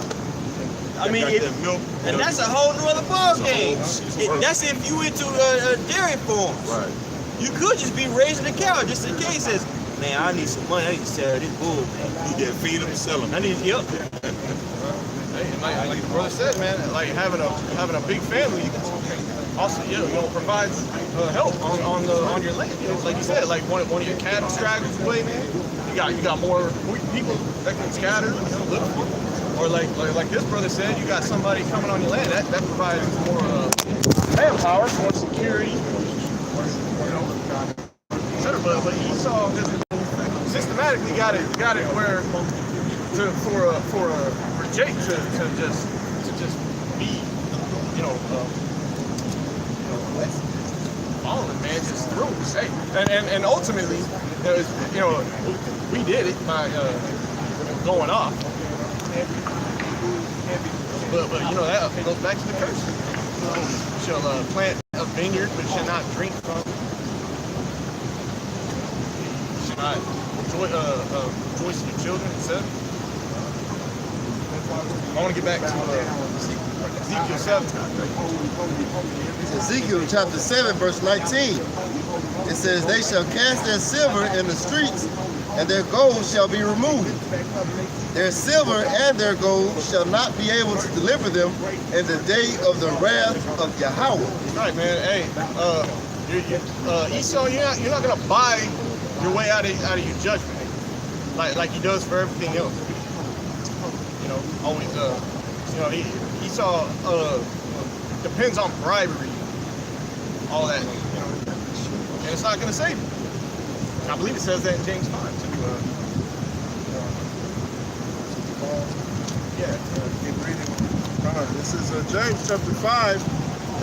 I mean, milk, and that's a whole nother ball game. That's if you into dairy farms. Right. You could just be raising a cow just in case. Says, man, I need some money. I need to sell this bull, man. You just feed them, sell them. I need help. Hey, like the brother said, man, like having a big family also, provides help on your land. You know, like you said, like one of your cattle straggles away, man. You got more people that can scatter, look for. Or like this brother said, you got somebody coming on your land. That provides more manpower, more security, etc. But Esau systematically got it where for Jake to just be falling, man, just through. Hey, and ultimately, we did it by going off. But that goes back to the curse. You shall plant a vineyard, but shall not drink from. You shall not rejoice in your children, etc. I want to get back to Ezekiel 7. Ezekiel chapter 7, verse 19. It says, they shall cast their silver in the streets, and their gold shall be removed. Their silver and their gold shall not be able to deliver them in the day of the wrath of Yahweh. Right, man. Hey, Esau, you're not gonna buy your way out of your judgment, like he does for everything else. Always. Esau depends on bribery, all that. And it's not gonna save you. I believe it says that in James 5 too. Keep reading. This is James chapter 5,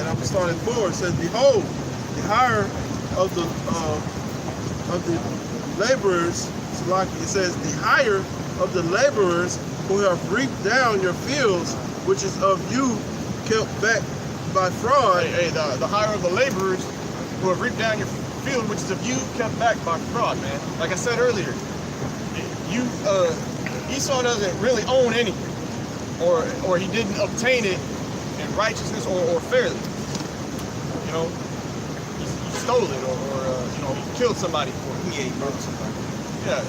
and I'm starting 4. It says, behold, the hire of the laborers, it says, the hire of the laborers who have reaped down your fields, which is of you kept back by fraud. Hey, the hire of the laborers who have reaped down your field, which is of you kept back by fraud, man. Like I said earlier, Esau doesn't really own anything, or he didn't obtain it in righteousness or fairly. He stole it, or he killed somebody for it. Yeah, he murdered somebody. Yeah,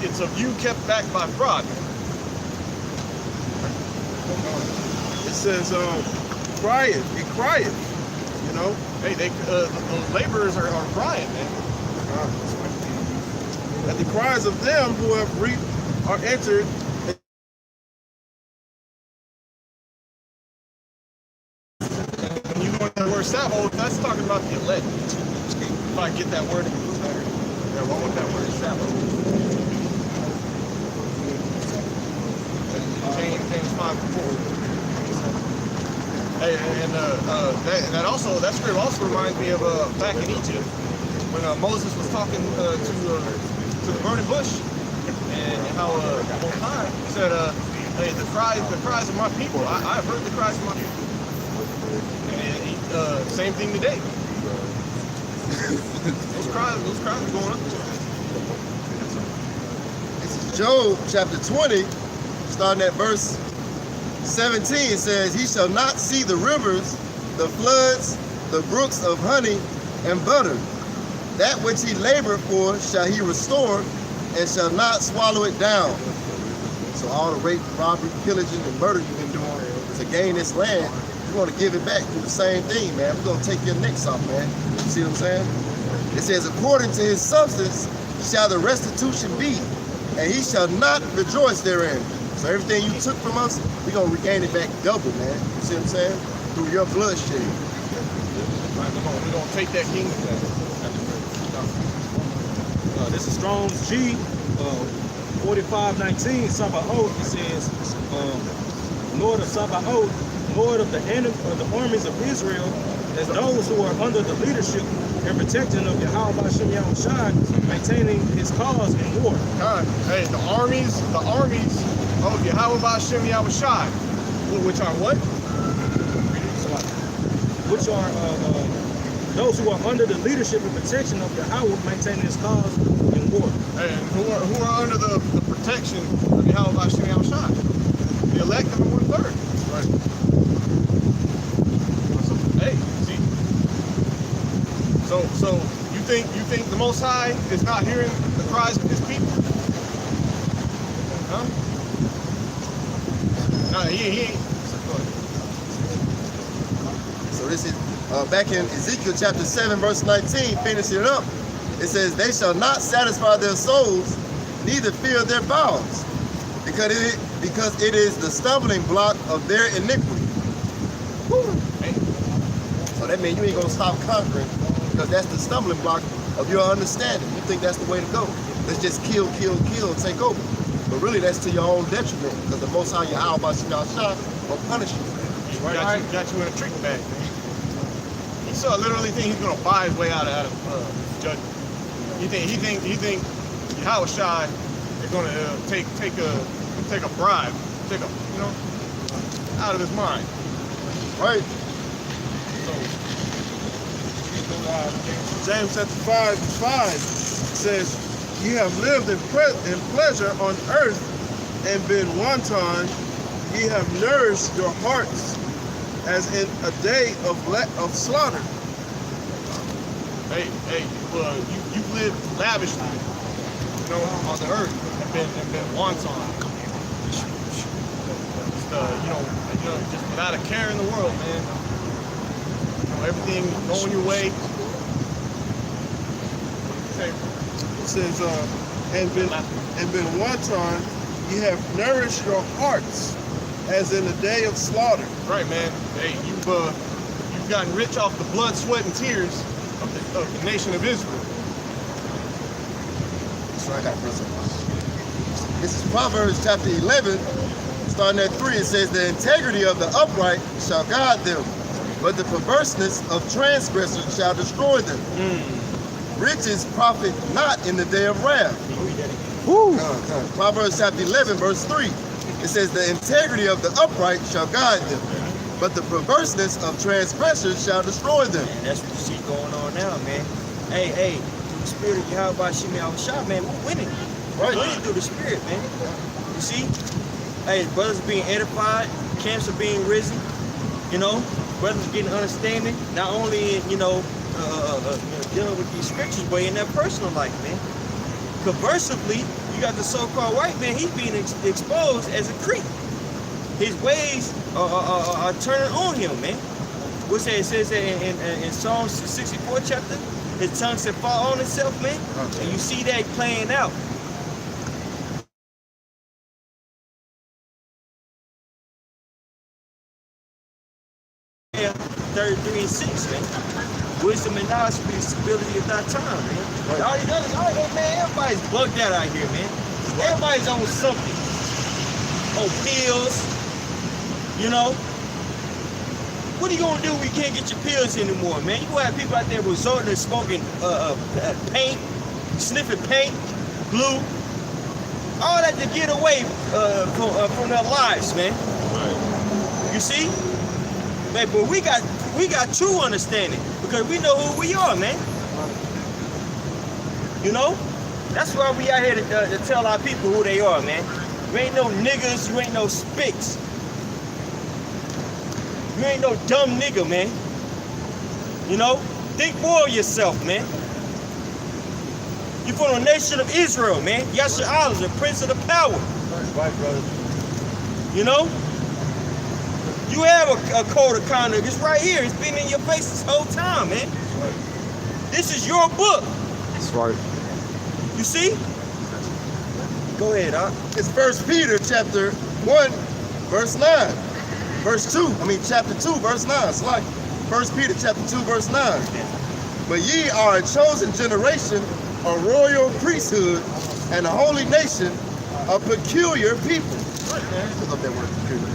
it's of you kept back by fraud. It says, crieth, it crieth, you know. Hey, those laborers are crying, man. At the cries of them who have reaped are entered. When you go into the word Sabbath, that's talking about the elect. If I get that word in the blue letter, yeah, what would that word Sabbath? James 5:4. Hey, and that script also reminds me of back in Egypt when Moses was talking to the burning bush, and how Most High said, "Hey, the cries of my people. I've heard the cries of my people." And same thing today. those cries are going up. This is Job chapter 20, starting at verse 17. Says, he shall not see the rivers, the floods, the brooks of honey and butter. That which he labored for shall he restore, and shall not swallow it down. So all the rape, robbery, pillaging, and murder you've been doing to gain this land, you want to give it back. Do the same thing, man. We're going to take your necks off, man. You see what I'm saying? It says, according to his substance shall the restitution be, and he shall not rejoice therein. So everything you took from us, we're going to regain it back double, man. You see what I'm saying? Through your bloodshed. We're going to take that kingdom back. This is Strong's G, 45:19, Sabaoth. It says, Lord of Sabaoth, Lord of the armies of Israel, as those who are under the leadership and protection of Yahweh Bashem Yahushai, maintaining his cause in war. Hey, the armies of Yahweh Bashem Yahushai, which are what? Which are those who are under the leadership and protection of Yahweh, maintaining his cause in war. And who are under the protection of Yahweh Bashem Yahushai? The elect of the 1/3. Right. Hey, see. So you think the Most High is not hearing the cries of his people? Huh? No, he ain't. So this is back in Ezekiel chapter 7, verse 19, finishing it up. It says, they shall not satisfy their souls, neither fill their bowels, because it is the stumbling block of their iniquity. Hey. So that means you ain't gonna stop conquering, because that's the stumbling block of your understanding. You think that's the way to go. Let's just kill, and take over. But really that's to your own detriment, because the Most High Yahweh Bashem Yahushai will punish you. Got you in a trick bag, man. He literally think he's gonna buy his way out of judgment. He think Yahweh Shai is gonna take a bribe, out of his mind. Right. So James chapter 5:5 says, ye have lived in pleasure on earth and been wanton. Ye have nourished your hearts as in a day of slaughter. Hey, you've lived lavishly, on the earth and been wanton. Just without a care in the world, man. Everything going your way. It says, and been wanton, ye have nourished your hearts as in the day of slaughter. Right, man. Hey, you've gotten rich off the blood, sweat, and tears of the nation of Israel. So I got this is Proverbs chapter 11, starting at 3. It says, the integrity of the upright shall guide them, but the perverseness of transgressors shall destroy them. Riches profit not in the day of wrath. Proverbs chapter 11, verse 3. It says, the integrity of the upright shall guide them, but the perverseness of transgressors shall destroy them. And that's what you see going on now, man. Hey, through the spirit of Yahweh Bashem Yahushai, man, we're winning. We're winning through the spirit, man. You see? Hey, brothers are being edified, camps are being risen, brothers are getting understanding, not only in, dealing with these scriptures, but in their personal life, man. Conversely, you got the so-called white man, he's being exposed as a creep. His ways are turning on him, man. What's that? It says that in Psalms 64 chapter, his tongue said fall on itself, man. And you see that playing out. Yeah, 33 and 6, man. Wisdom and knowledge will be the stability of thy time, man. All these others, man, everybody's bugged out out here, man. Everybody's on something. On pills, you know. What are you gonna do when you can't get your pills anymore, man? You gonna have people out there resorting to smoking paint, sniffing paint, glue, all that to get away from their lives, man. You see? Man, but we got true understanding because we know who we are, man. You know? That's why we out here to tell our people who they are, man. You ain't no niggas, you ain't no spicks. You ain't no dumb nigga, man. You know? Think more of yourself, man. You from the nation of Israel, man. Yasha Allah, the prince of the power. Right, brother. You know? You have a code of conduct. It's right here. It's been in your face this whole time, man. This is your book. That's right. You see? Go ahead, Doc. It's 1 Peter chapter 1, verse 9. Chapter 2, verse 9. It's like 1 Peter chapter 2, verse 9. But ye are a chosen generation, a royal priesthood, and a holy nation, a peculiar people. Right, man. Look up that word peculiar.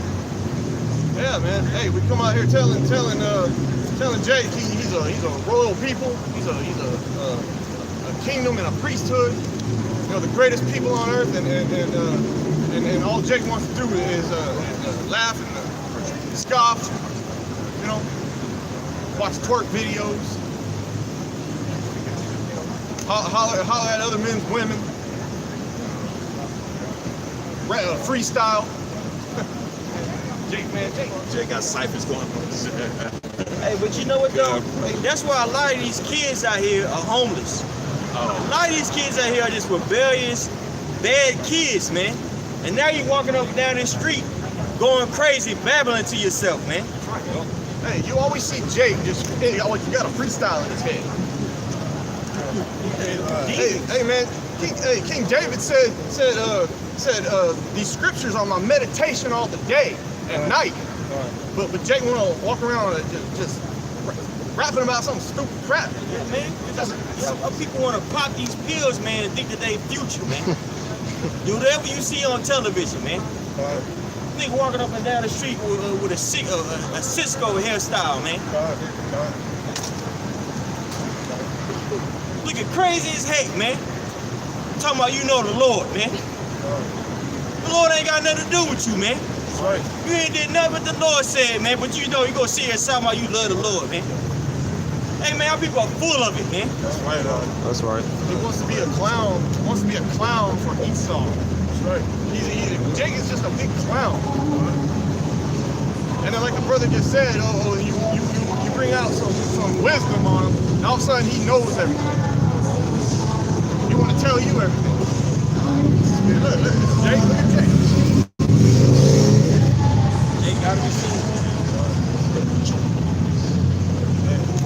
Yeah, man. Hey, we come out here telling Jake he's a royal people. He's a kingdom and a priesthood. You know, the greatest people on earth, and all Jake wants to do is laugh and scoff. You know, watch twerk videos, holler at other men's women, freestyle. Jake got ciphers going on. Hey, but you know what though? That's why a lot of these kids out here are homeless. A lot of these kids out here are just rebellious, bad kids, man. And now you're walking up and down the street, going crazy, babbling to yourself, man. Hey, you always see Jake just, you got a freestyle in his head. Hey, man, King David said these scriptures are my meditation all the day and night. But Jake want to walk around just rapping about some stupid crap. Yeah, man. People want to pop these pills, man, and think that they future, man. Do whatever you see on television, man. Nigga walking up and down the street with a Cisco hairstyle, man. Looking crazy as heck, man. Talking about you know the Lord, man. The Lord ain't got nothing to do with you, man. Right. You ain't did nothing but the Lord said, man. But you know you gonna see it talking about you love the Lord, man. Hey, man, our people are full of it, man. That's right, That's right. He wants to be a clown. He wants to be a clown for Esau. That's right. Jake is just a big clown. And then, like the brother just said, you bring out some wisdom on him, and all of a sudden he knows everything. He want to tell you everything. Look at Jake. Look at Jake. Jake gotta be seen.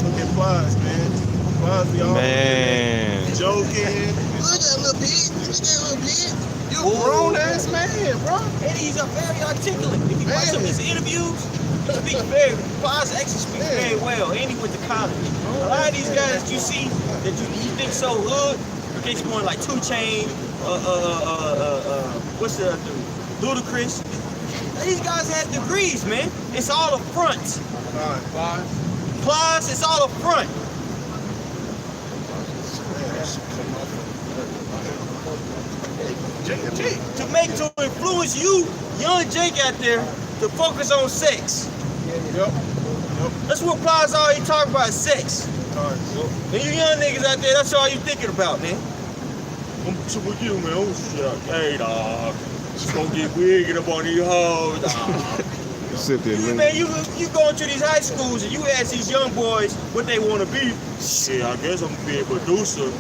Look at Plies, man. Plies be all joking. Look at that little pig. You a grown ass man, bro. And he's very articulate. If you watch some of his interviews, he speaks very, Plies actually speaks very well. And he went to college. A lot of these guys that you see that you think so hood, in case you're going like 2 Chainz, what's the Ludacris. These guys have degrees, man. It's all a front. Plies, it's all a front. To influence you, young Jake out there, to focus on sex. That's what Plies all he talk about, is sex. And you young niggas out there, that's all you thinking about, man. I'm with you, man. Hey, dog. Just gonna get wigging up on these hoes, dog. Sit there, Man, you going to these high schools and you ask these young boys what they want to be. Shit, I guess I'm gonna be a producer.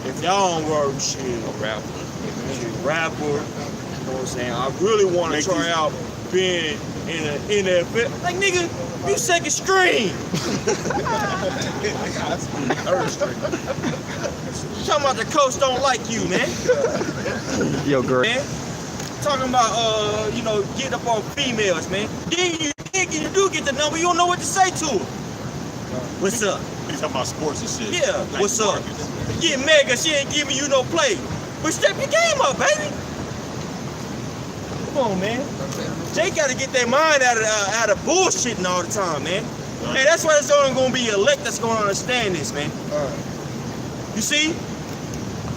If y'all don't work, shit, a rapper. Rapper. You know what I'm saying? I really want to try out being in the NFL. Like, nigga, You second string. Third string. Talking about the coach don't like you, man. Yo, girl. Man. Talking about you know, getting up on females, man. Then you do get the number, you don't know what to say to her. What's up? You talking about sports and shit. Yeah, Like what's up? Marcus. Get mad 'cause she ain't giving you no play. But step your game up, baby. Come on, man. Jay got to get their mind out of bullshitting all the time, man. Hey, that's why there's only gonna be elect that's gonna understand this, man. You see,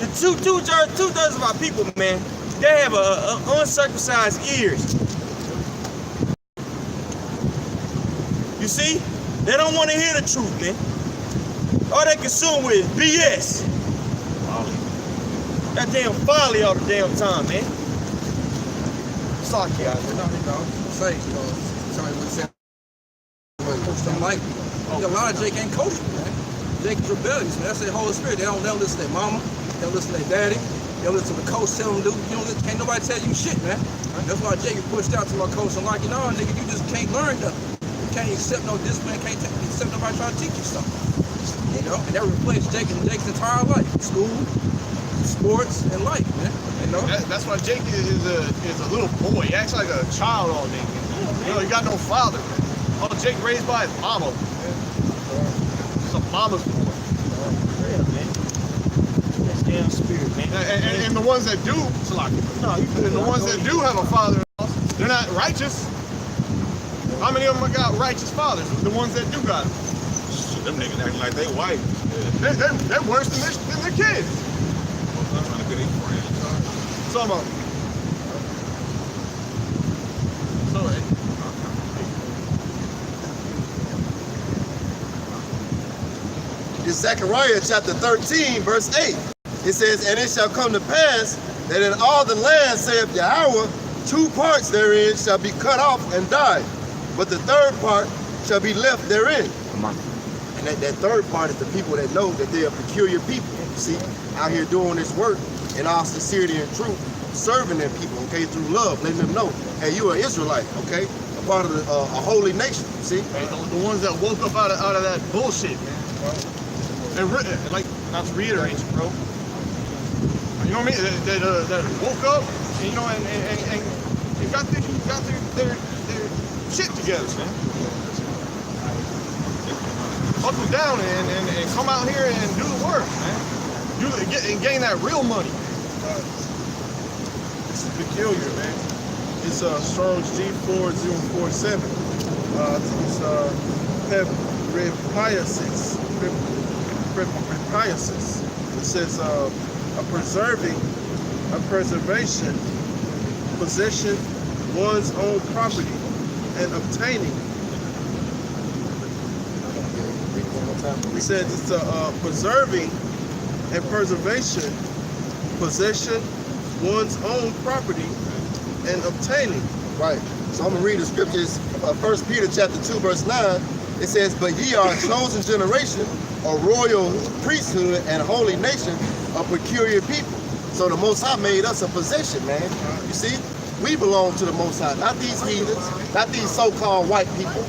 the two-thirds of our people, man, they have a uncircumcised ears. You see, they don't want to hear the truth, man. All they consume with is BS. That damn folly all the damn time, man. Sorry, guys. Say, somebody would say, coach them like me. A lot of Jake ain't coaching, man. Jake is rebellious, man. That's the Holy Spirit. They don't listen to their mama. They don't listen to their daddy. They don't listen to the coach tell them to do. Can't nobody tell you shit, man. That's why Jake pushed out to my coach and like, nigga, you just can't learn nothing. You can't accept no discipline. Can't accept nobody trying to teach you something. You know, and that reflects Jake's entire life, school, sports, and life, man. You know, That's why Jake is a little boy. He acts like a child all day. You know, he got no father. Oh, Jake raised by his mama. It's a mama's boy. Yeah, man. That's damn spirit, man. And the ones that do, and the ones that do have a father, they're not righteous. How many of them got righteous fathers? The ones that do got them. Shit, them niggas acting like they white. They're worse than their kids. I'm trying to get their friends. Some of them. In Zechariah chapter 13, verse 8, it says, and it shall come to pass that in all the land, saith Yahweh, 2 parts therein shall be cut off and die, but the third part shall be left therein. Come on. And that third part is the people that know that they're a peculiar people. You see, out here doing this work in all sincerity and truth, serving their people, okay, through love, letting them know, hey, you're an Israelite, okay, a part of a holy nation. See, Hey, the ones that woke up out of that bullshit, man. And like, not to reiterate you, bro. You know what I mean? That woke up, and, you know, and got their shit together, man. Buckle down and come out here and do the work, man. And gain that real money. It's peculiar, man. It's Strong's G4047. It's Repiasis. It says a preservation, possession, one's own property, and obtaining. It says it's a preserving and preservation, possession, one's own property, and obtaining. right. So I'm gonna read the scriptures. 1 Peter chapter 2, verse 9. It says, but ye are a chosen generation, a royal priesthood, and a holy nation, a peculiar people. So the Most High made us a possession, man. You see, we belong to the Most High, not these heathens, not these so-called white people,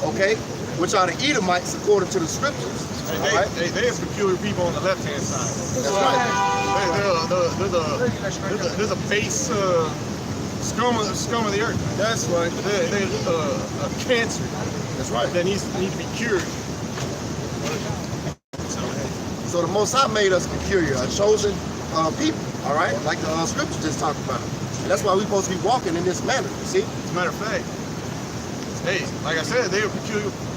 okay, which are the Edomites according to the scriptures. They have peculiar people on the left-hand side. That's right. There's a base scum of the earth. That's right. There's a cancer. That's right. That needs to be cured. So the Most High made us peculiar, a chosen people, all right? Like the scripture just talked about. And that's why we're supposed to be walking in this manner, you see? As a matter of fact, hey, like I said, they are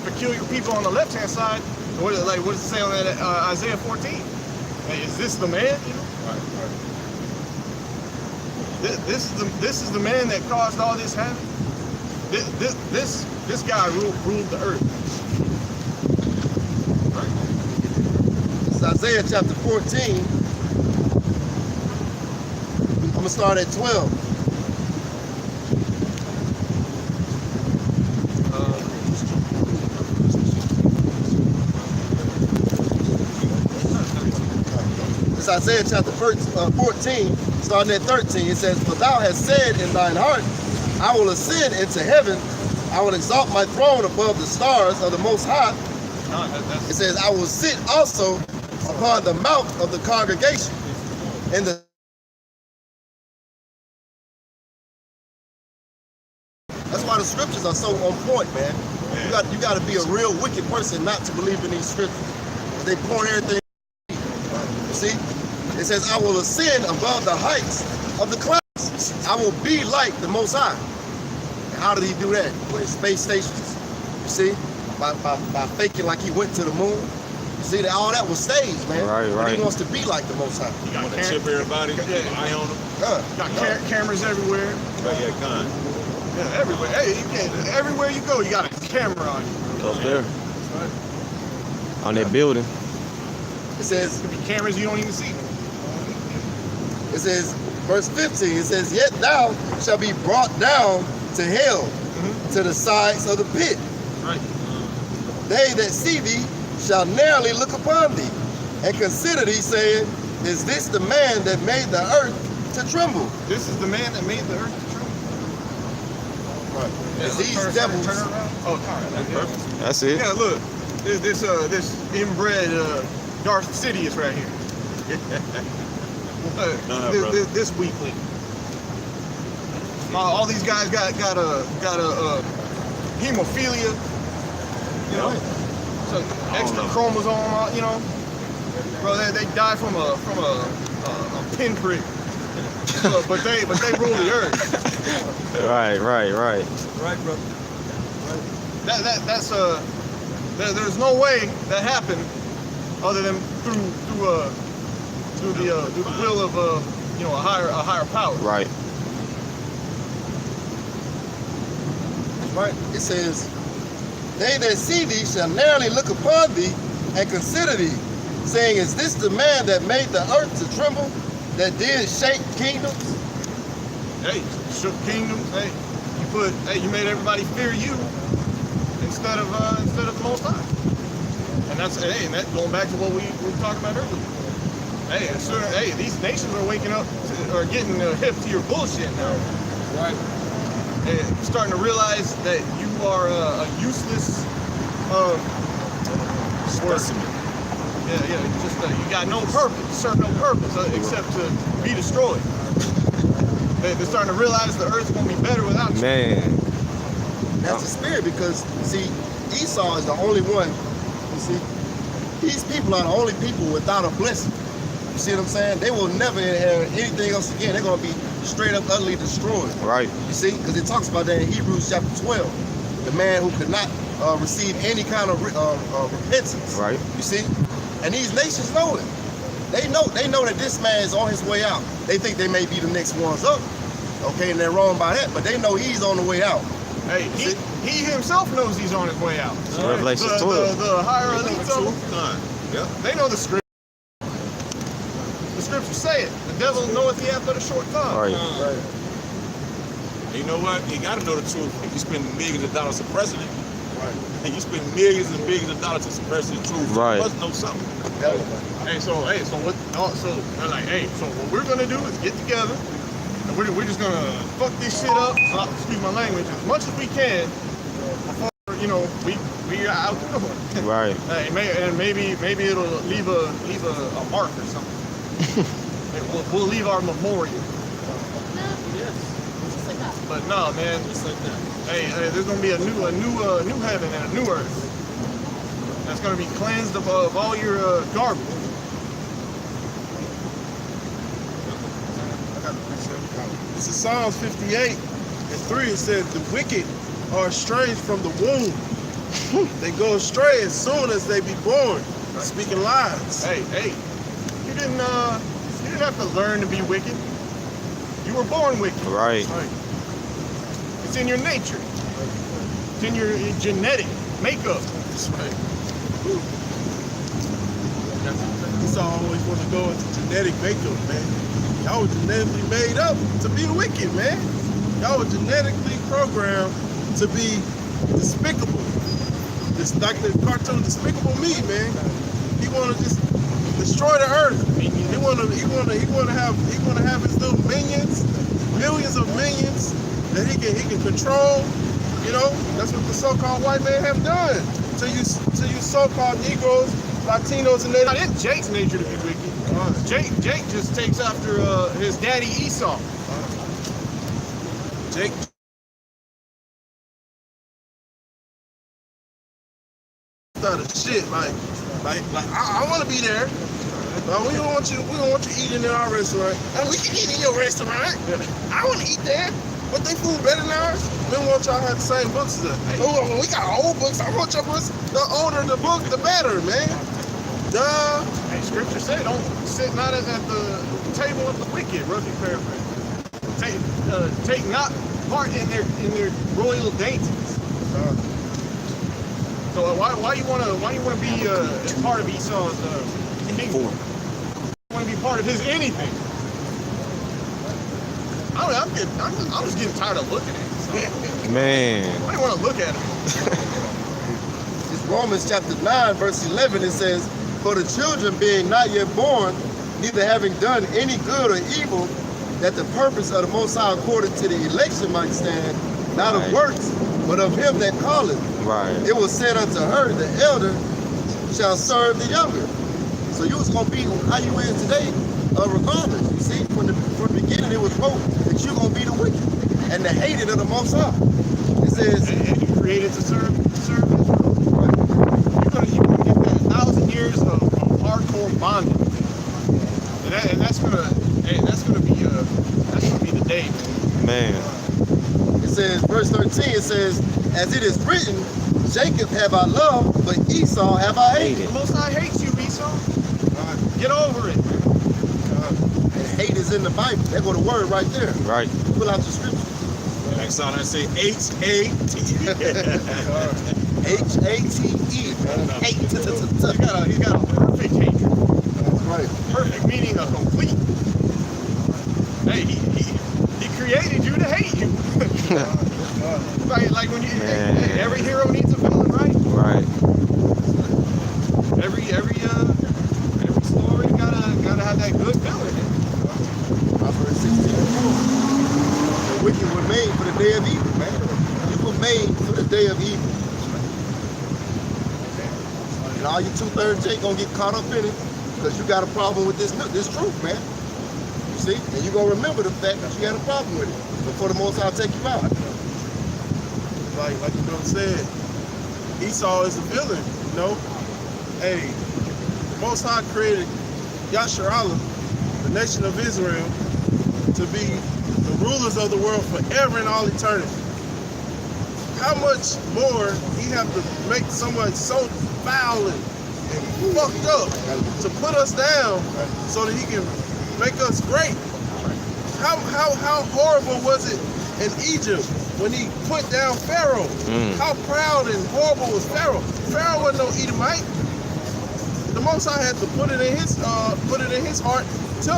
peculiar people on the left-hand side. What does it say on that Isaiah 14? Hey, is this the man? You know? Right. This is the man that caused all this havoc. This guy ruled the earth. This is Isaiah chapter 14. I'm gonna start at 12. This is Isaiah chapter 14, starting at 13. It says, for thou hast said in thine heart, I will ascend into heaven I will exalt my throne above the stars of the Most High. It says, I will sit also upon the mount of the congregation. That's why the scriptures are so on point, man. You got to be a real wicked person not to believe in these scriptures. They point everything. You see? It says, I will ascend above the heights of the clouds. I will be like the Most High. And how did he do that? With space stations. You see? By faking like he went to the moon. You see, that all that was staged, man. Right. But he wants to be like the Most High. You got to chip everybody, keep an eye on them. Got cameras everywhere. Yeah, con. Yeah, everywhere. Hey, you can't. Everywhere you go, you got a camera on you. Up there. On that building. It says, Could be cameras you don't even see. it says, verse 15, it says, yet thou shalt be brought down to hell, to the sides of the pit. Right. They that see thee shall narrowly look upon thee, and consider thee, saying, is this the man that made the earth to tremble? This is the man that made the earth to tremble. Right. Yeah, These turn devils. around. Oh, that's perfect. That's it. Yeah, look. This inbred Darth Sidious right here. This weakling. All these guys got a hemophilia. You know, so extra chromosome. You know, bro, they die from a pinprick. but they rule the earth. Right. Right, brother. That's there's no way that happened other than through the will of a higher power. Right. Right. It says, they that see thee shall narrowly look upon thee and consider thee, saying, is this the man that made the earth to tremble, that did shake kingdoms? Hey, shook kingdoms. Hey, you made everybody fear you instead of the Most High. And that's going back to what we were talking about earlier. Hey, these nations are waking up or getting hip to your bullshit now. Right. And starting to realize that you are a useless Specimen. Yeah. Just you got no purpose. Serve no purpose except to be destroyed. They're starting to realize the earth's gonna be better without you. Man. That's the spirit, because see, Esau is the only one. You see, these people are the only people without a blessing. You see what I'm saying? They will never inherit anything else again. They're gonna be straight up utterly destroyed. Right. You see, because it talks about that in Hebrews chapter 12. The man who could not receive any kind of repentance. Right. You see, and these nations know it. They know that this man is on his way out. They think they may be the next ones up. Okay, and they're wrong by that, but they know he's on the way out. Hey, he himself knows he's on his way out. Revelation 12. The higher elites of them, Yeah. they know the script. The scriptures say it. The devil knoweth he hath but a short time. Right. You know what? You got to know the truth. If you spend millions of dollars suppressing it, and you spend millions and billions of dollars to suppress the truth, Right. you must know something. So what we're gonna do is get together, and we're just gonna fuck this shit up. Excuse my language, as much as we can before we are out the door. Right. And maybe it'll leave a mark or something. we'll leave our memorial. But no, man. Hey, there's gonna be a new heaven and a new earth. That's gonna be cleansed of all your garbage. This is Psalms 58:3. It says, the wicked are estranged from the womb. They go astray as soon as they be born, speaking lies. Hey, you didn't have to learn to be wicked. You were born wicked. Right. It's in your nature. It's in your genetic makeup. That's right. Esau always want to go into genetic makeup, man. Y'all were genetically made up to be wicked, man. Y'all were genetically programmed to be despicable. Just like the cartoon Despicable Me, man. He want to just destroy the earth. He want to have his little minions, millions of minions that he can control. You know, that's what the so-called white man have done to you so-called Negroes, Latinos, and Now, Natives. it's Jake's nature to be wicked. Jake just takes after his daddy Esau. Jake. Started shit like I want to be there. We don't want you eating in our restaurant. We can eat in your restaurant. I want to eat there. But they food better than ours. We don't want y'all to have the same books as us. Oh, we got old books. I want your books. The older the book, the better, man. Duh. Hey, scripture said, don't sit not at the table of the wicked, roughly paraphrase. Take not part in their royal dainties. So why you wanna be a part of Esau's kingdom? You wanna be part of his anything? I'm just getting tired of looking at it. So. Man. I don't want to look at it. It's Romans chapter 9, verse 11. It says, "For the children being not yet born, neither having done any good or evil, that the purpose of the Most High according to the election might stand, not of works, but of him that calleth. Right. It was said unto her, the elder shall serve the younger." So you was gonna be how you is today, regardless. You see, from the beginning, it was wrote that you're gonna be the wicked and the hated of the Most High. It says, and you created to serve Israel. Right. You're gonna get that 1,000 years of hardcore bondage, and that's gonna be the day, man. It says, verse 13, it says, "As it is written, Jacob have I loved, but Esau have I hated." The Most High hates you, Esau. Get over it. And hate is in the Bible. There go the word right there. Right. Pull out the scripture. Next time I say H-A-T. H-A-T-E. Hate. He's got a perfect hatred. That's right. Perfect meaning a complete. Hey, he created you to hate you. like when every hero needs a villain, right? Right. Every story gotta have that good villain. Proverbs 16:4. The wicked were made for the day of evil, man. You were made for the day of evil. And all you 2/3 Jake gonna get caught up in it because you got a problem with this truth, man. You see? And you gonna remember the fact that you had a problem with it before the Most High take you out. Like the brother said, Esau is a villain, you know? Hey, the Most High created Yasharallah, the nation of Israel, to be the rulers of the world forever and all eternity. How much more he have to make someone so foul and fucked up to put us down so that he can make us great? How horrible was it in Egypt when he put down Pharaoh? How proud and horrible was Pharaoh? Pharaoh wasn't no Edomite. The Most High had to put it in his heart to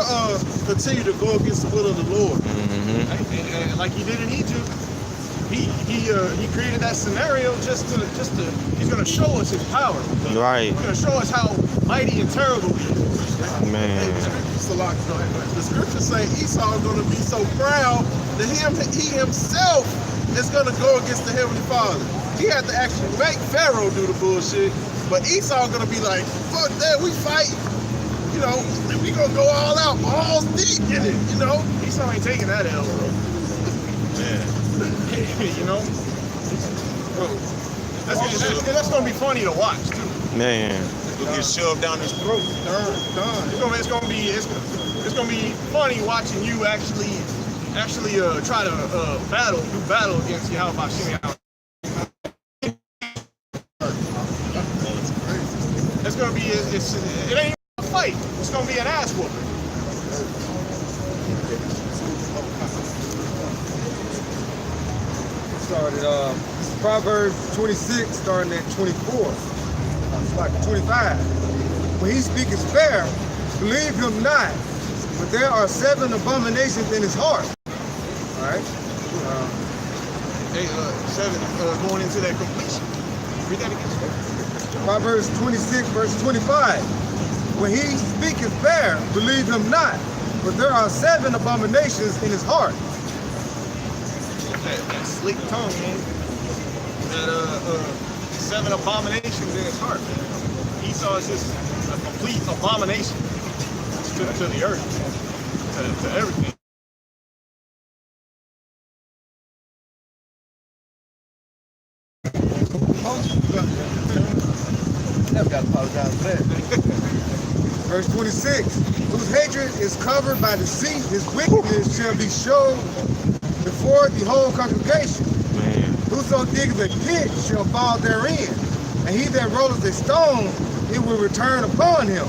continue to go against the will of the Lord. And like he did in Egypt, he created that scenario just to he's gonna show us his power. Right. He's gonna show us how mighty and terrible he is. Man. The scriptures say Esau is going to be so proud that he himself is going to go against the Heavenly Father. He had to actually make Pharaoh do the bullshit, but Esau going to be like, fuck that, we fight. You know, we going to go all out, balls deep in it, you know? Esau ain't taking that L, bro. Man. You know? That's going to be funny to watch, too. Man. It'll get shoved down his throat. It's gonna be funny watching you actually try to do battle against Yahweh Hashem. It's gonna be it ain't a fight. It's gonna be an ass whooping. Started Proverbs 26, starting at 24. It's like 25. When he speaketh fair, believe him not, but there are 7 abominations in his heart. All right. 7 going into that completion. Read that again. Proverbs 26, verse 25. When he speaketh fair, believe him not, but there are 7 abominations in his heart. That slick tongue, man. 7 abominations in his heart, man. Esau is just a complete abomination to the earth, to everything. Never got to apologize for that. Verse 26, whose hatred is covered by deceit, his wickedness shall be shown before the whole congregation. Man. Whoso diggeth a pit shall fall therein, and he that rolleth a stone, it will return upon him.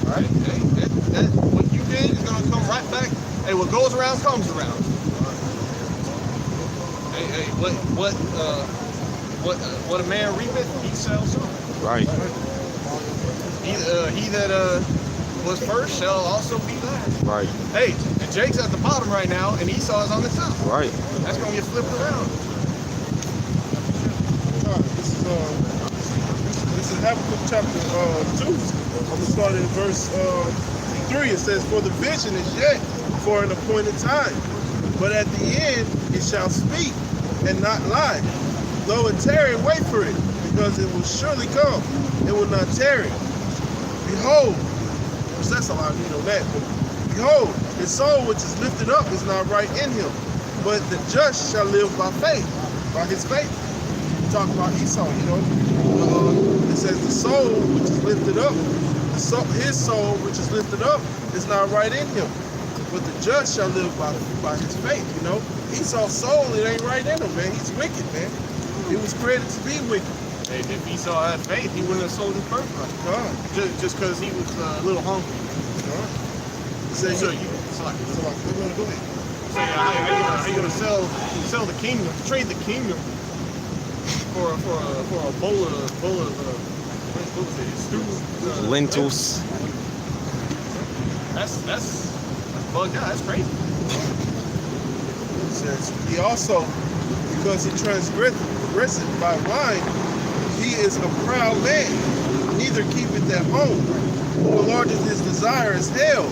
Right? Hey, what you did is gonna come right back. Hey, what goes around comes around. Hey, what a man reapeth, he shall sow. Right. He that was first shall also be last. Right. Hey, and Jake's at the bottom right now, and Esau is on the top. Right. That's gonna get flipped around. This is Habakkuk chapter 2. I'm gonna start in verse 3. It says, "For the vision is yet for an appointed time, but at the end it shall speak and not lie. Though it tarry, wait for it, because it will surely come. It will not tarry. Behold," which that's a lot, that. But "behold, his soul which is lifted up is not right in him, but the just shall live by faith, by his faith." Talk about Esau, it says the soul which is lifted up, his soul which is lifted up is not right in him, but the just shall live by his faith. Esau's soul, it ain't right in him, man. He's wicked, man. He was created to be wicked. Hey, if Esau had faith, he wouldn't have sold his birthright. Just because he was a little hungry. So how you gonna sell the kingdom, trade the kingdom for a bowl of what was it? Stew. Lentils. That's bugged out. That's crazy. It says he also, because he transgresseth by wine, he is a proud man, neither keepeth at home. The largest his desire is hell,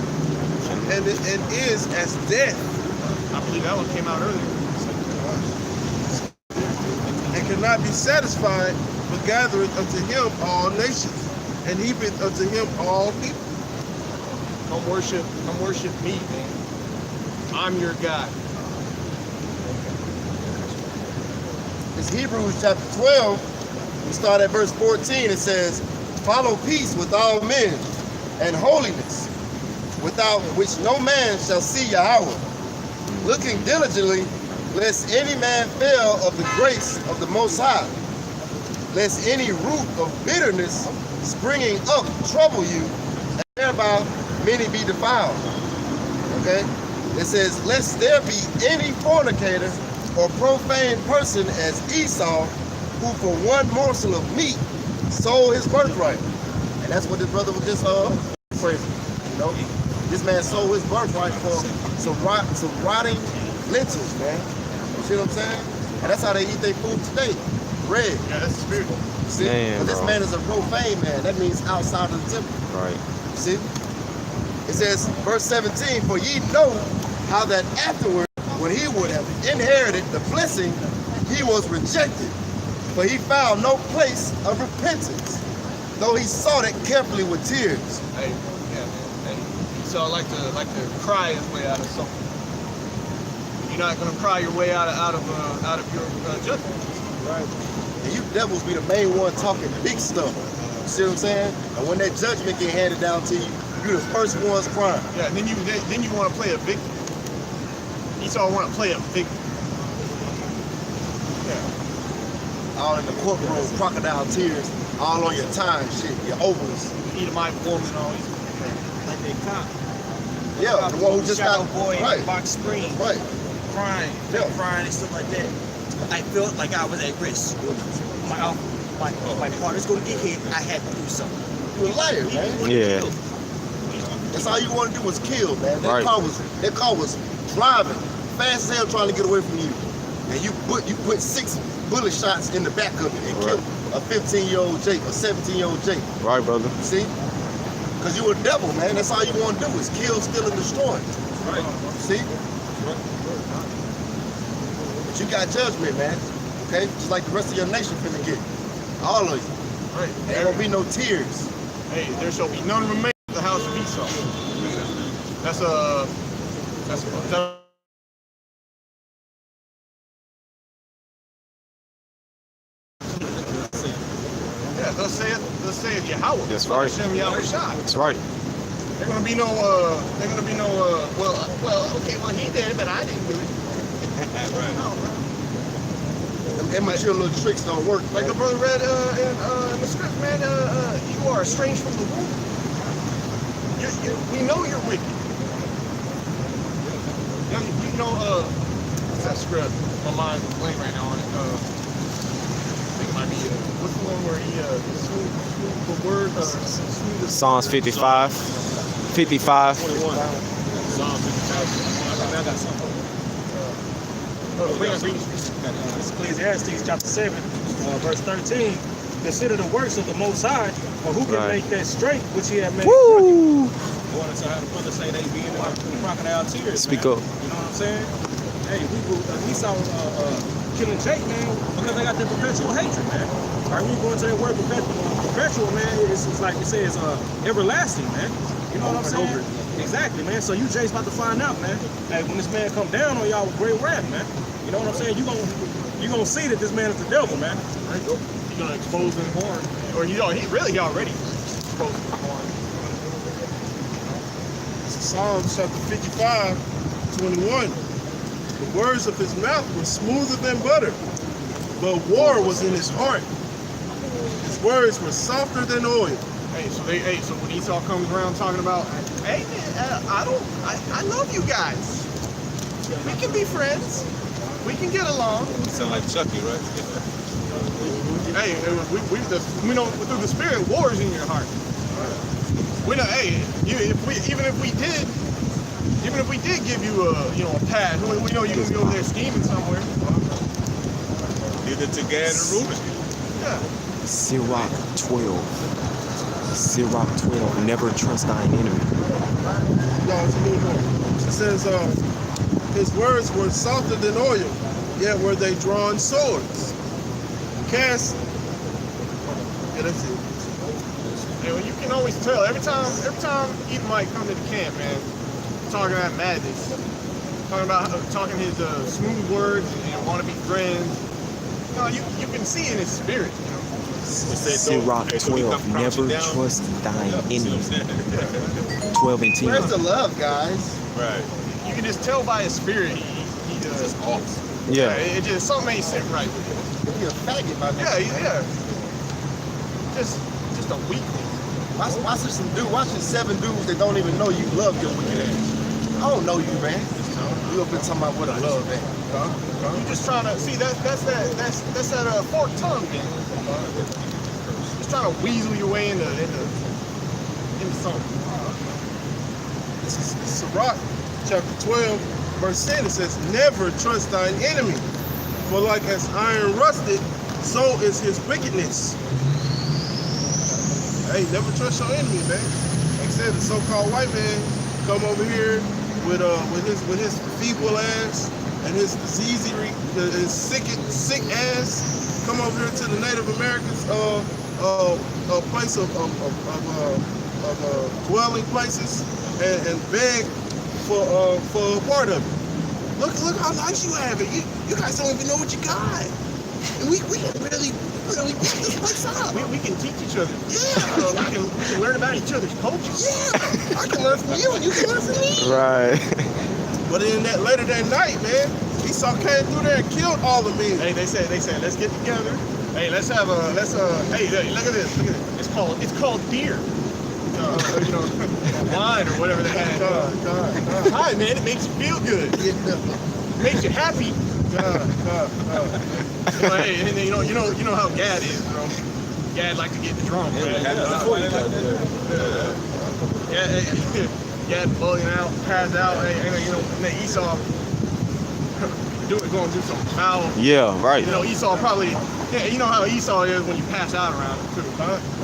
and is as death. I believe that one came out earlier. And cannot be satisfied, but gathereth unto him all nations, and heapeth unto him all people. Come worship me, man. I'm your God. It's Hebrews chapter 12. We start at verse 14. It says, "Follow peace with all men and holiness, without which no man shall see Yahweh, looking diligently, lest any man fail of the grace of the Most High, lest any root of bitterness springing up trouble you, and thereby many be defiled." Okay? It says, "Lest there be any fornicator or profane person as Esau, who for one morsel of meat sold his birthright." And that's what this brother was just praising. This man sold his birthright for some rotting lentils, man. You see what I'm saying? And that's how they eat their food today. Bread. Yeah, that's spiritual. See? But this man is a profane man. That means outside of the temple. Right. See? It says, verse 17, "For ye know how that afterward, when he would have inherited the blessing, he was rejected, for he found no place of repentance, though he sought it carefully with tears." Hey, yeah, man. Hey, Esau like to cry his way out of something. You're not gonna cry your way out of your judgment. Right. And you devils be the main one talking big stuff. You see what I'm saying? And when that judgment get handed down to you, you the first ones crying. Yeah, and then you want to play a victim. Esau want to play a victim. Yeah. All in the courtroom, crocodile tears, all on your time, shit, your ovals. Edomite woman, all these. Like they cop. Yeah, the one who just got boy in right. Box Springs, Right. crying, crying and stuff like that. I felt like I was at risk. My partner's gonna get hit. I had to do something. You a liar, man. Yeah. That's all you want to do was kill, man. Right. That car was driving fast as hell trying to get away from you, and you put 6 bullet shots in the back of it and killed a 15-year-old Jake, a 17-year-old Jake. Right, brother. See? Because you a devil, man. That's all you want to do is kill, steal, and destroy. Right. See? But you got judgment, man. Okay? Just like the rest of your nation finna get. All of you. Right. There ain't gonna be no tears. Hey, there shall be none remain of the house of Esau. That's yeah, thus saith Yahweh. That's right. Hashem Yahweh Shai. That's right. They're gonna be no okay, well he did it, but I didn't do it. Them immature little tricks don't work. Like the brother read in the script, man, you are estranged from the womb. We know you're wicked. You know, what's that script? My mind's blank right now on it. I think it might be, what's the one where he, the word, Psalms 55. 55. 21. Psalm 55. I got something. This Ecclesiastes chapter 7, verse 13. Consider the works of the Most High, or who can make that straight which he had made crooked. According to how the brothers say they be in the crocodile tears. Speak man. up. You know what I'm saying? Hey, we saw killing Jake, man, because they got that perpetual hatred, man. All right, when you go into that word perpetual, man, it's like it says everlasting, man. You know what I'm saying? Exactly, man. So you Jake's about to find out, man. Hey, when this man come down on y'all with great wrath, man. You know what I'm saying? You gonna see that this man is the devil, man. Right? He's gonna expose him more. Or he already exposed him more. Psalms chapter 55, 21. The words of his mouth were smoother than butter, but war was in his heart. His words were softer than oil. So when Esau comes around talking about, hey man, I love you guys. We can be friends. We can get along. You sound like Chucky, right? Hey, we know through the spirit, war is in your heart. We know, hey, even if we did give you a pad, we know you can be over there scheming somewhere. Did it to Gad and Reuben. Yeah. Sirach 12. Sirach 12. Never trust thine enemy. No, it's a little more. It says, his words were softer than oil, yet were they drawn swords. Cast. Yeah, that's it. Hey, well, you can always tell every time Edomite come to the camp, man, talking that madness, talking his smooth words and want to be friends. You can see in his spirit, you know. Sirach 12. Never trust thine enemy. 12 and 10. Where's the love, guys? Right. You can just tell by his spirit he does off. Yeah. It just something ain't set right with him. He a faggot by now. Yeah. Just a weakling. Watch this 7 dudes that don't even know you love your wicked ass. I don't know you, man. You up been talking about what I love, man. You just trying to see that's that forked tongue, man. Just trying to weasel your way into something. This is Sirach chapter 12, verse 10. It says, never trust thine enemy, for like as iron rusted, so is his wickedness. Hey, never trust your enemy, man. Like I said, the so-called white man come over here with his feeble ass and his his sick ass, come over here to the Native Americans place of dwelling places and beg for a part of it. Look how nice you have it. You guys don't even know what you got. And we can really pick this place up. We can teach each other. Yeah. We can learn about each other's cultures. Yeah. I can learn from you and you can learn from me. Right. But in later that night, man, Esau came through there and killed all the men. Hey, they said, let's get together. Hey, look at this. It's called beer. Wine or whatever they had. Hi, man, it makes you feel good. It makes you happy. Hey, and you know how Gad is, bro. Gad like to get drunk, man. Gad bugging out, pass out. Hey, and then Esau going to do some foul. Yeah, right. Esau probably. Yeah, you know how Esau is when you pass out around him too.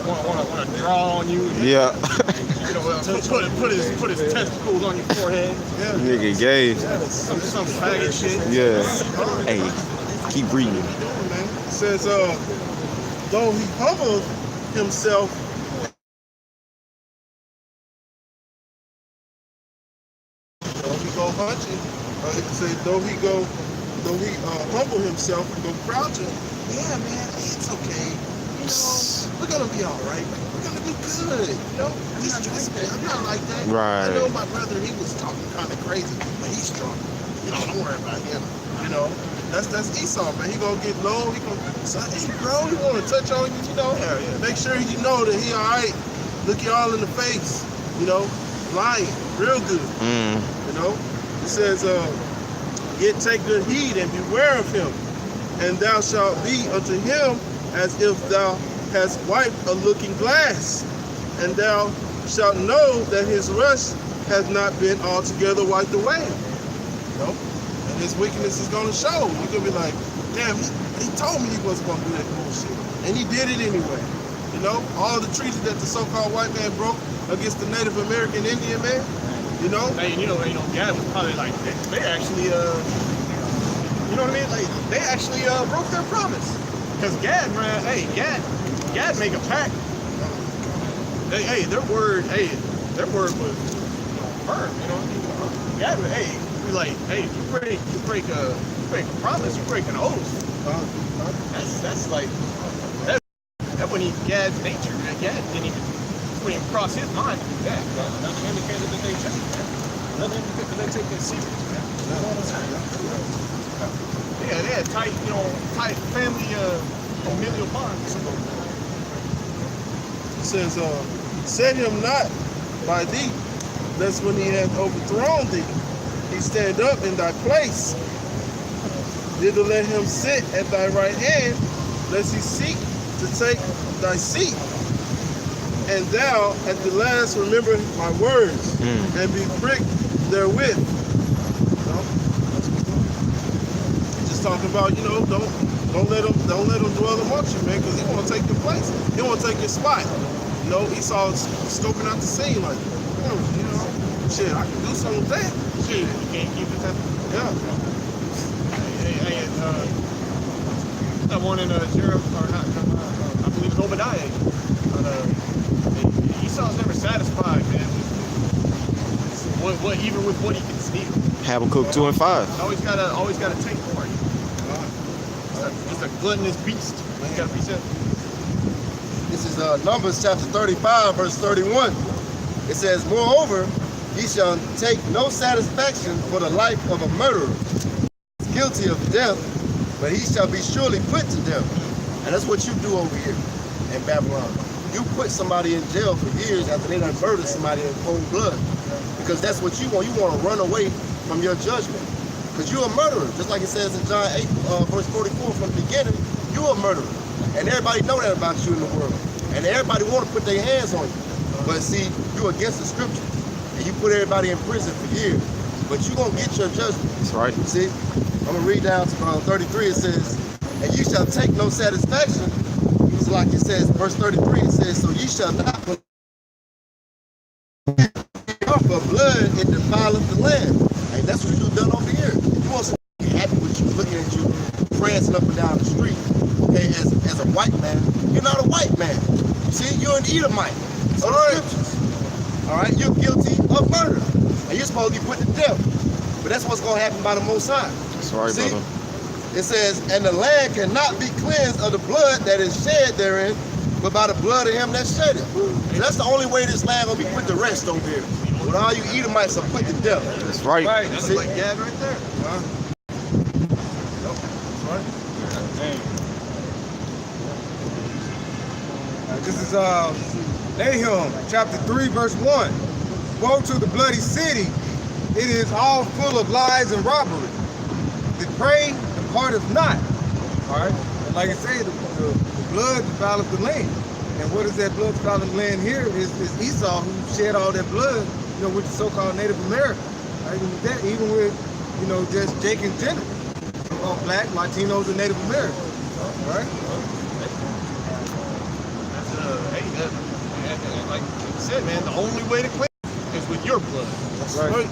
Want to draw on you. Yeah. Put his testicles on your forehead. Yeah. Nigga gay. Some faggot shit. Yeah. Hey, keep reading. Man, says, though he humbled himself, though he go hunting, it say though he humble himself and go crouching. Yeah, man, it's okay. You know, we're gonna be all right. We're gonna be good. You know, just trust me. I'm not like that. Right. I know my brother. He was talking kind of crazy, but he's strong. You know, don't worry about him. You know, that's Esau, man. He gonna get low. He gonna say, hey, bro, he wanna touch on you. You know, make sure you know that he all right. Look you all in the face. You know, lying real good. You know, it says, yet take good heed and beware of him, and thou shalt be unto him as if thou hast wiped a looking glass, and thou shalt know that his rust has not been altogether wiped away. You know? And his wickedness is going to show. You're going to be like, damn, he told me he wasn't going to do that bullshit. And he did it anyway. You know, all the treaties that the so-called white man broke against the Native American Indian man, you know? Hey, you know, Gad was probably like, they actually, you know what I mean? Like, they actually broke their promise. Because Gad made a pact. Their word was firm, you know? Gad, we like, hey, you break a promise, you break an oath. That's like, that wouldn't even Gad's nature. Gad wouldn't even cross his mind to do that. Nothing indicated that they changed that. Nothing indicated that they take it serious, man. Yeah, they had tight family familial bonds. It says, set him not by thee, lest when he hath overthrown thee, he stand up in thy place. Thither let him sit at thy right hand, lest he seek to take thy seat. And thou at the last remember my words, and be pricked therewith. You know? Just talking about, you know, don't let him dwell amongst you, man, because he want to take your place. He want to take your spot. You know, Esau's scoping out the scene like, you know, shit, I can do something with that. Shit, you can't keep it that. Yeah. That one in Jeremiah, or not, I believe it's Obadiah. Esau's never satisfied, man. Even with what he can steal. Habakkuk 2 and 5. Always gotta take more. He's a gluttonous beast. You gotta be set. This is Numbers chapter 35, verse 31. It says, moreover, ye shall take no satisfaction for the life of a murderer, guilty of death, but he shall be surely put to death. And that's what you do over here in Babylon. You put somebody in jail for years after they done murdered somebody in cold blood. Because that's what you want. You want to run away from your judgment. Because you're a murderer. Just like it says in John 8, verse 44, from the beginning, you're a murderer. And everybody know that about you in the world. And everybody want to put their hands on you. But see, you're against the scriptures. And you put everybody in prison for years. But you're going to get your judgment. That's right. See, I'm going to read down to 33. It says, and you shall take no satisfaction. It's like it says, verse 33, it says, so ye shall not put for blood, it defileth the land. And that's what you've done over here. You want to be happy with you, looking at you, prancing up and down the street. Okay, as a white man, you're not a white man. See, you're an Edomite. All right. All right, you're guilty of murder. And you're supposed to be put to death. But that's what's going to happen by the Most High. That's right, see? brother. It says, and the land cannot be cleansed of the blood that is shed therein, but by the blood of him that shed it. So that's the only way this land gonna be put to rest over here. When all you Edomites are put to death. That's right. Right, that's like Gad right there. This is Nahum, chapter 3, verse 1. Woe to the bloody city. It is all full of lies and robbery. The prey departeth not. All right? And like I say, the blood defileth the land. And what is that blood defiling the land here is Esau, who shed all that blood, you know, with the so-called Native Americans. Right? Even with, you know, just Jake and Jenner. Black, Latinos, and Native Americans. All right? Like you said, man, the only way to cleanse is with your blood. That's right.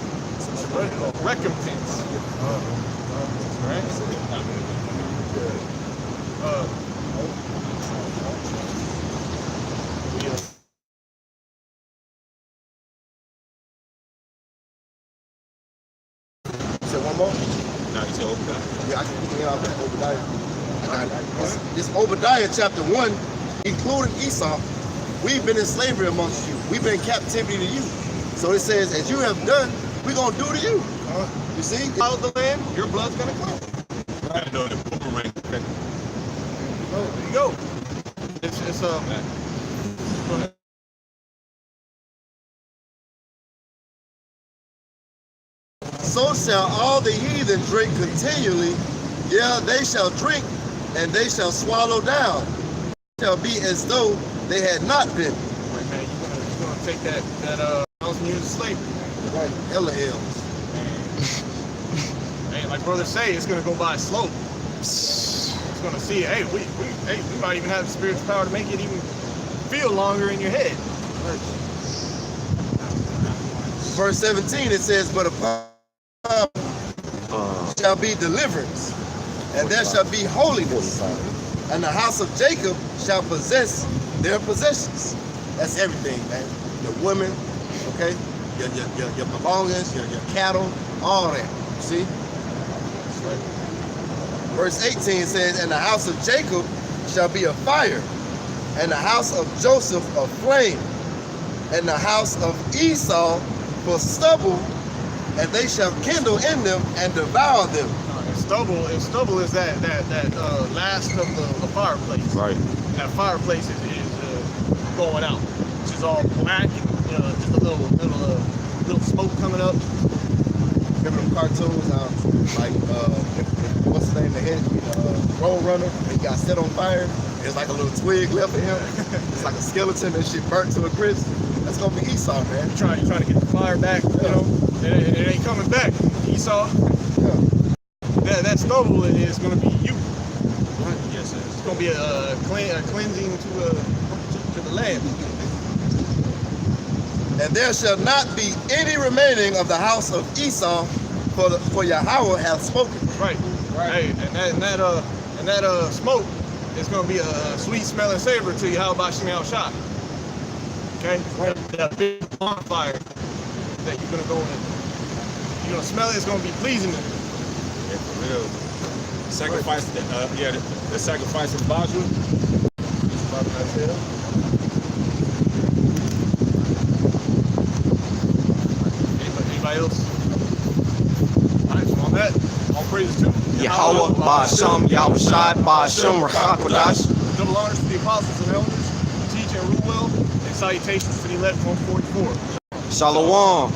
Recompense. Right? said Obadiah. Yeah, I can pick it out of Obadiah. I got it. This Obadiah chapter 1, including Esau, we've been in slavery amongst you. We've been in captivity to you. So it says, as you have done, we're going to do to you. You see? Out of the land, your blood's going to come. I know the boomerang effect. There you go. It's go ahead. So shall all the heathen drink continually. Yeah, they shall drink, and they shall swallow down. Shall be as though they had not been. Right, man, you're gonna take that 1,000 years of slavery. Right, hella hells. Hey, like brothers say, it's gonna go by slow. It's gonna see, hey, we might even have the spiritual power to make it even feel longer in your head. Verse 17, it says, but upon shall be deliverance, and there shall be holiness, and the house of Jacob shall possess their possessions. That's everything, man. Your women, okay? Your belongings, your cattle, all that. You see? Right. Verse 18 says, and the house of Jacob shall be a fire, and the house of Joseph a flame, and the house of Esau for stubble, and they shall kindle in them and devour them. And stubble is that last of the fireplace. Right. That fireplace is going out, which is all black, just a little smoke coming up. Remember them cartoons? Like what's his name? The head Road Runner. He got set on fire. There's like a little twig left of him. It's like a skeleton and shit burnt to a crisp. That's gonna be Esau, man. You're trying to get the fire back. It ain't coming back. Esau. Yeah. That stubble is gonna be you. Right? Yes, sir. It's gonna be a cleansing to the land. And there shall not be any remaining of the house of Esau, for Yahweh hath spoken. Right. Hey, and that smoke is gonna be a sweet smelling savor to Yahweh Shem Shah. Okay? Right. That big bonfire that you're gonna go in. You're gonna smell it, it's gonna be pleasing to you. Yeah, for real. Sacrifice, the sacrifice of Bajra. Anybody else? All right, so on that, all praises to Yahweh, Ba'Shem, Yahushai, Ba'Shem, Rachakodash. double honors to the apostles and elders who teach and rule well, and salutations to the elect 144. Shalom.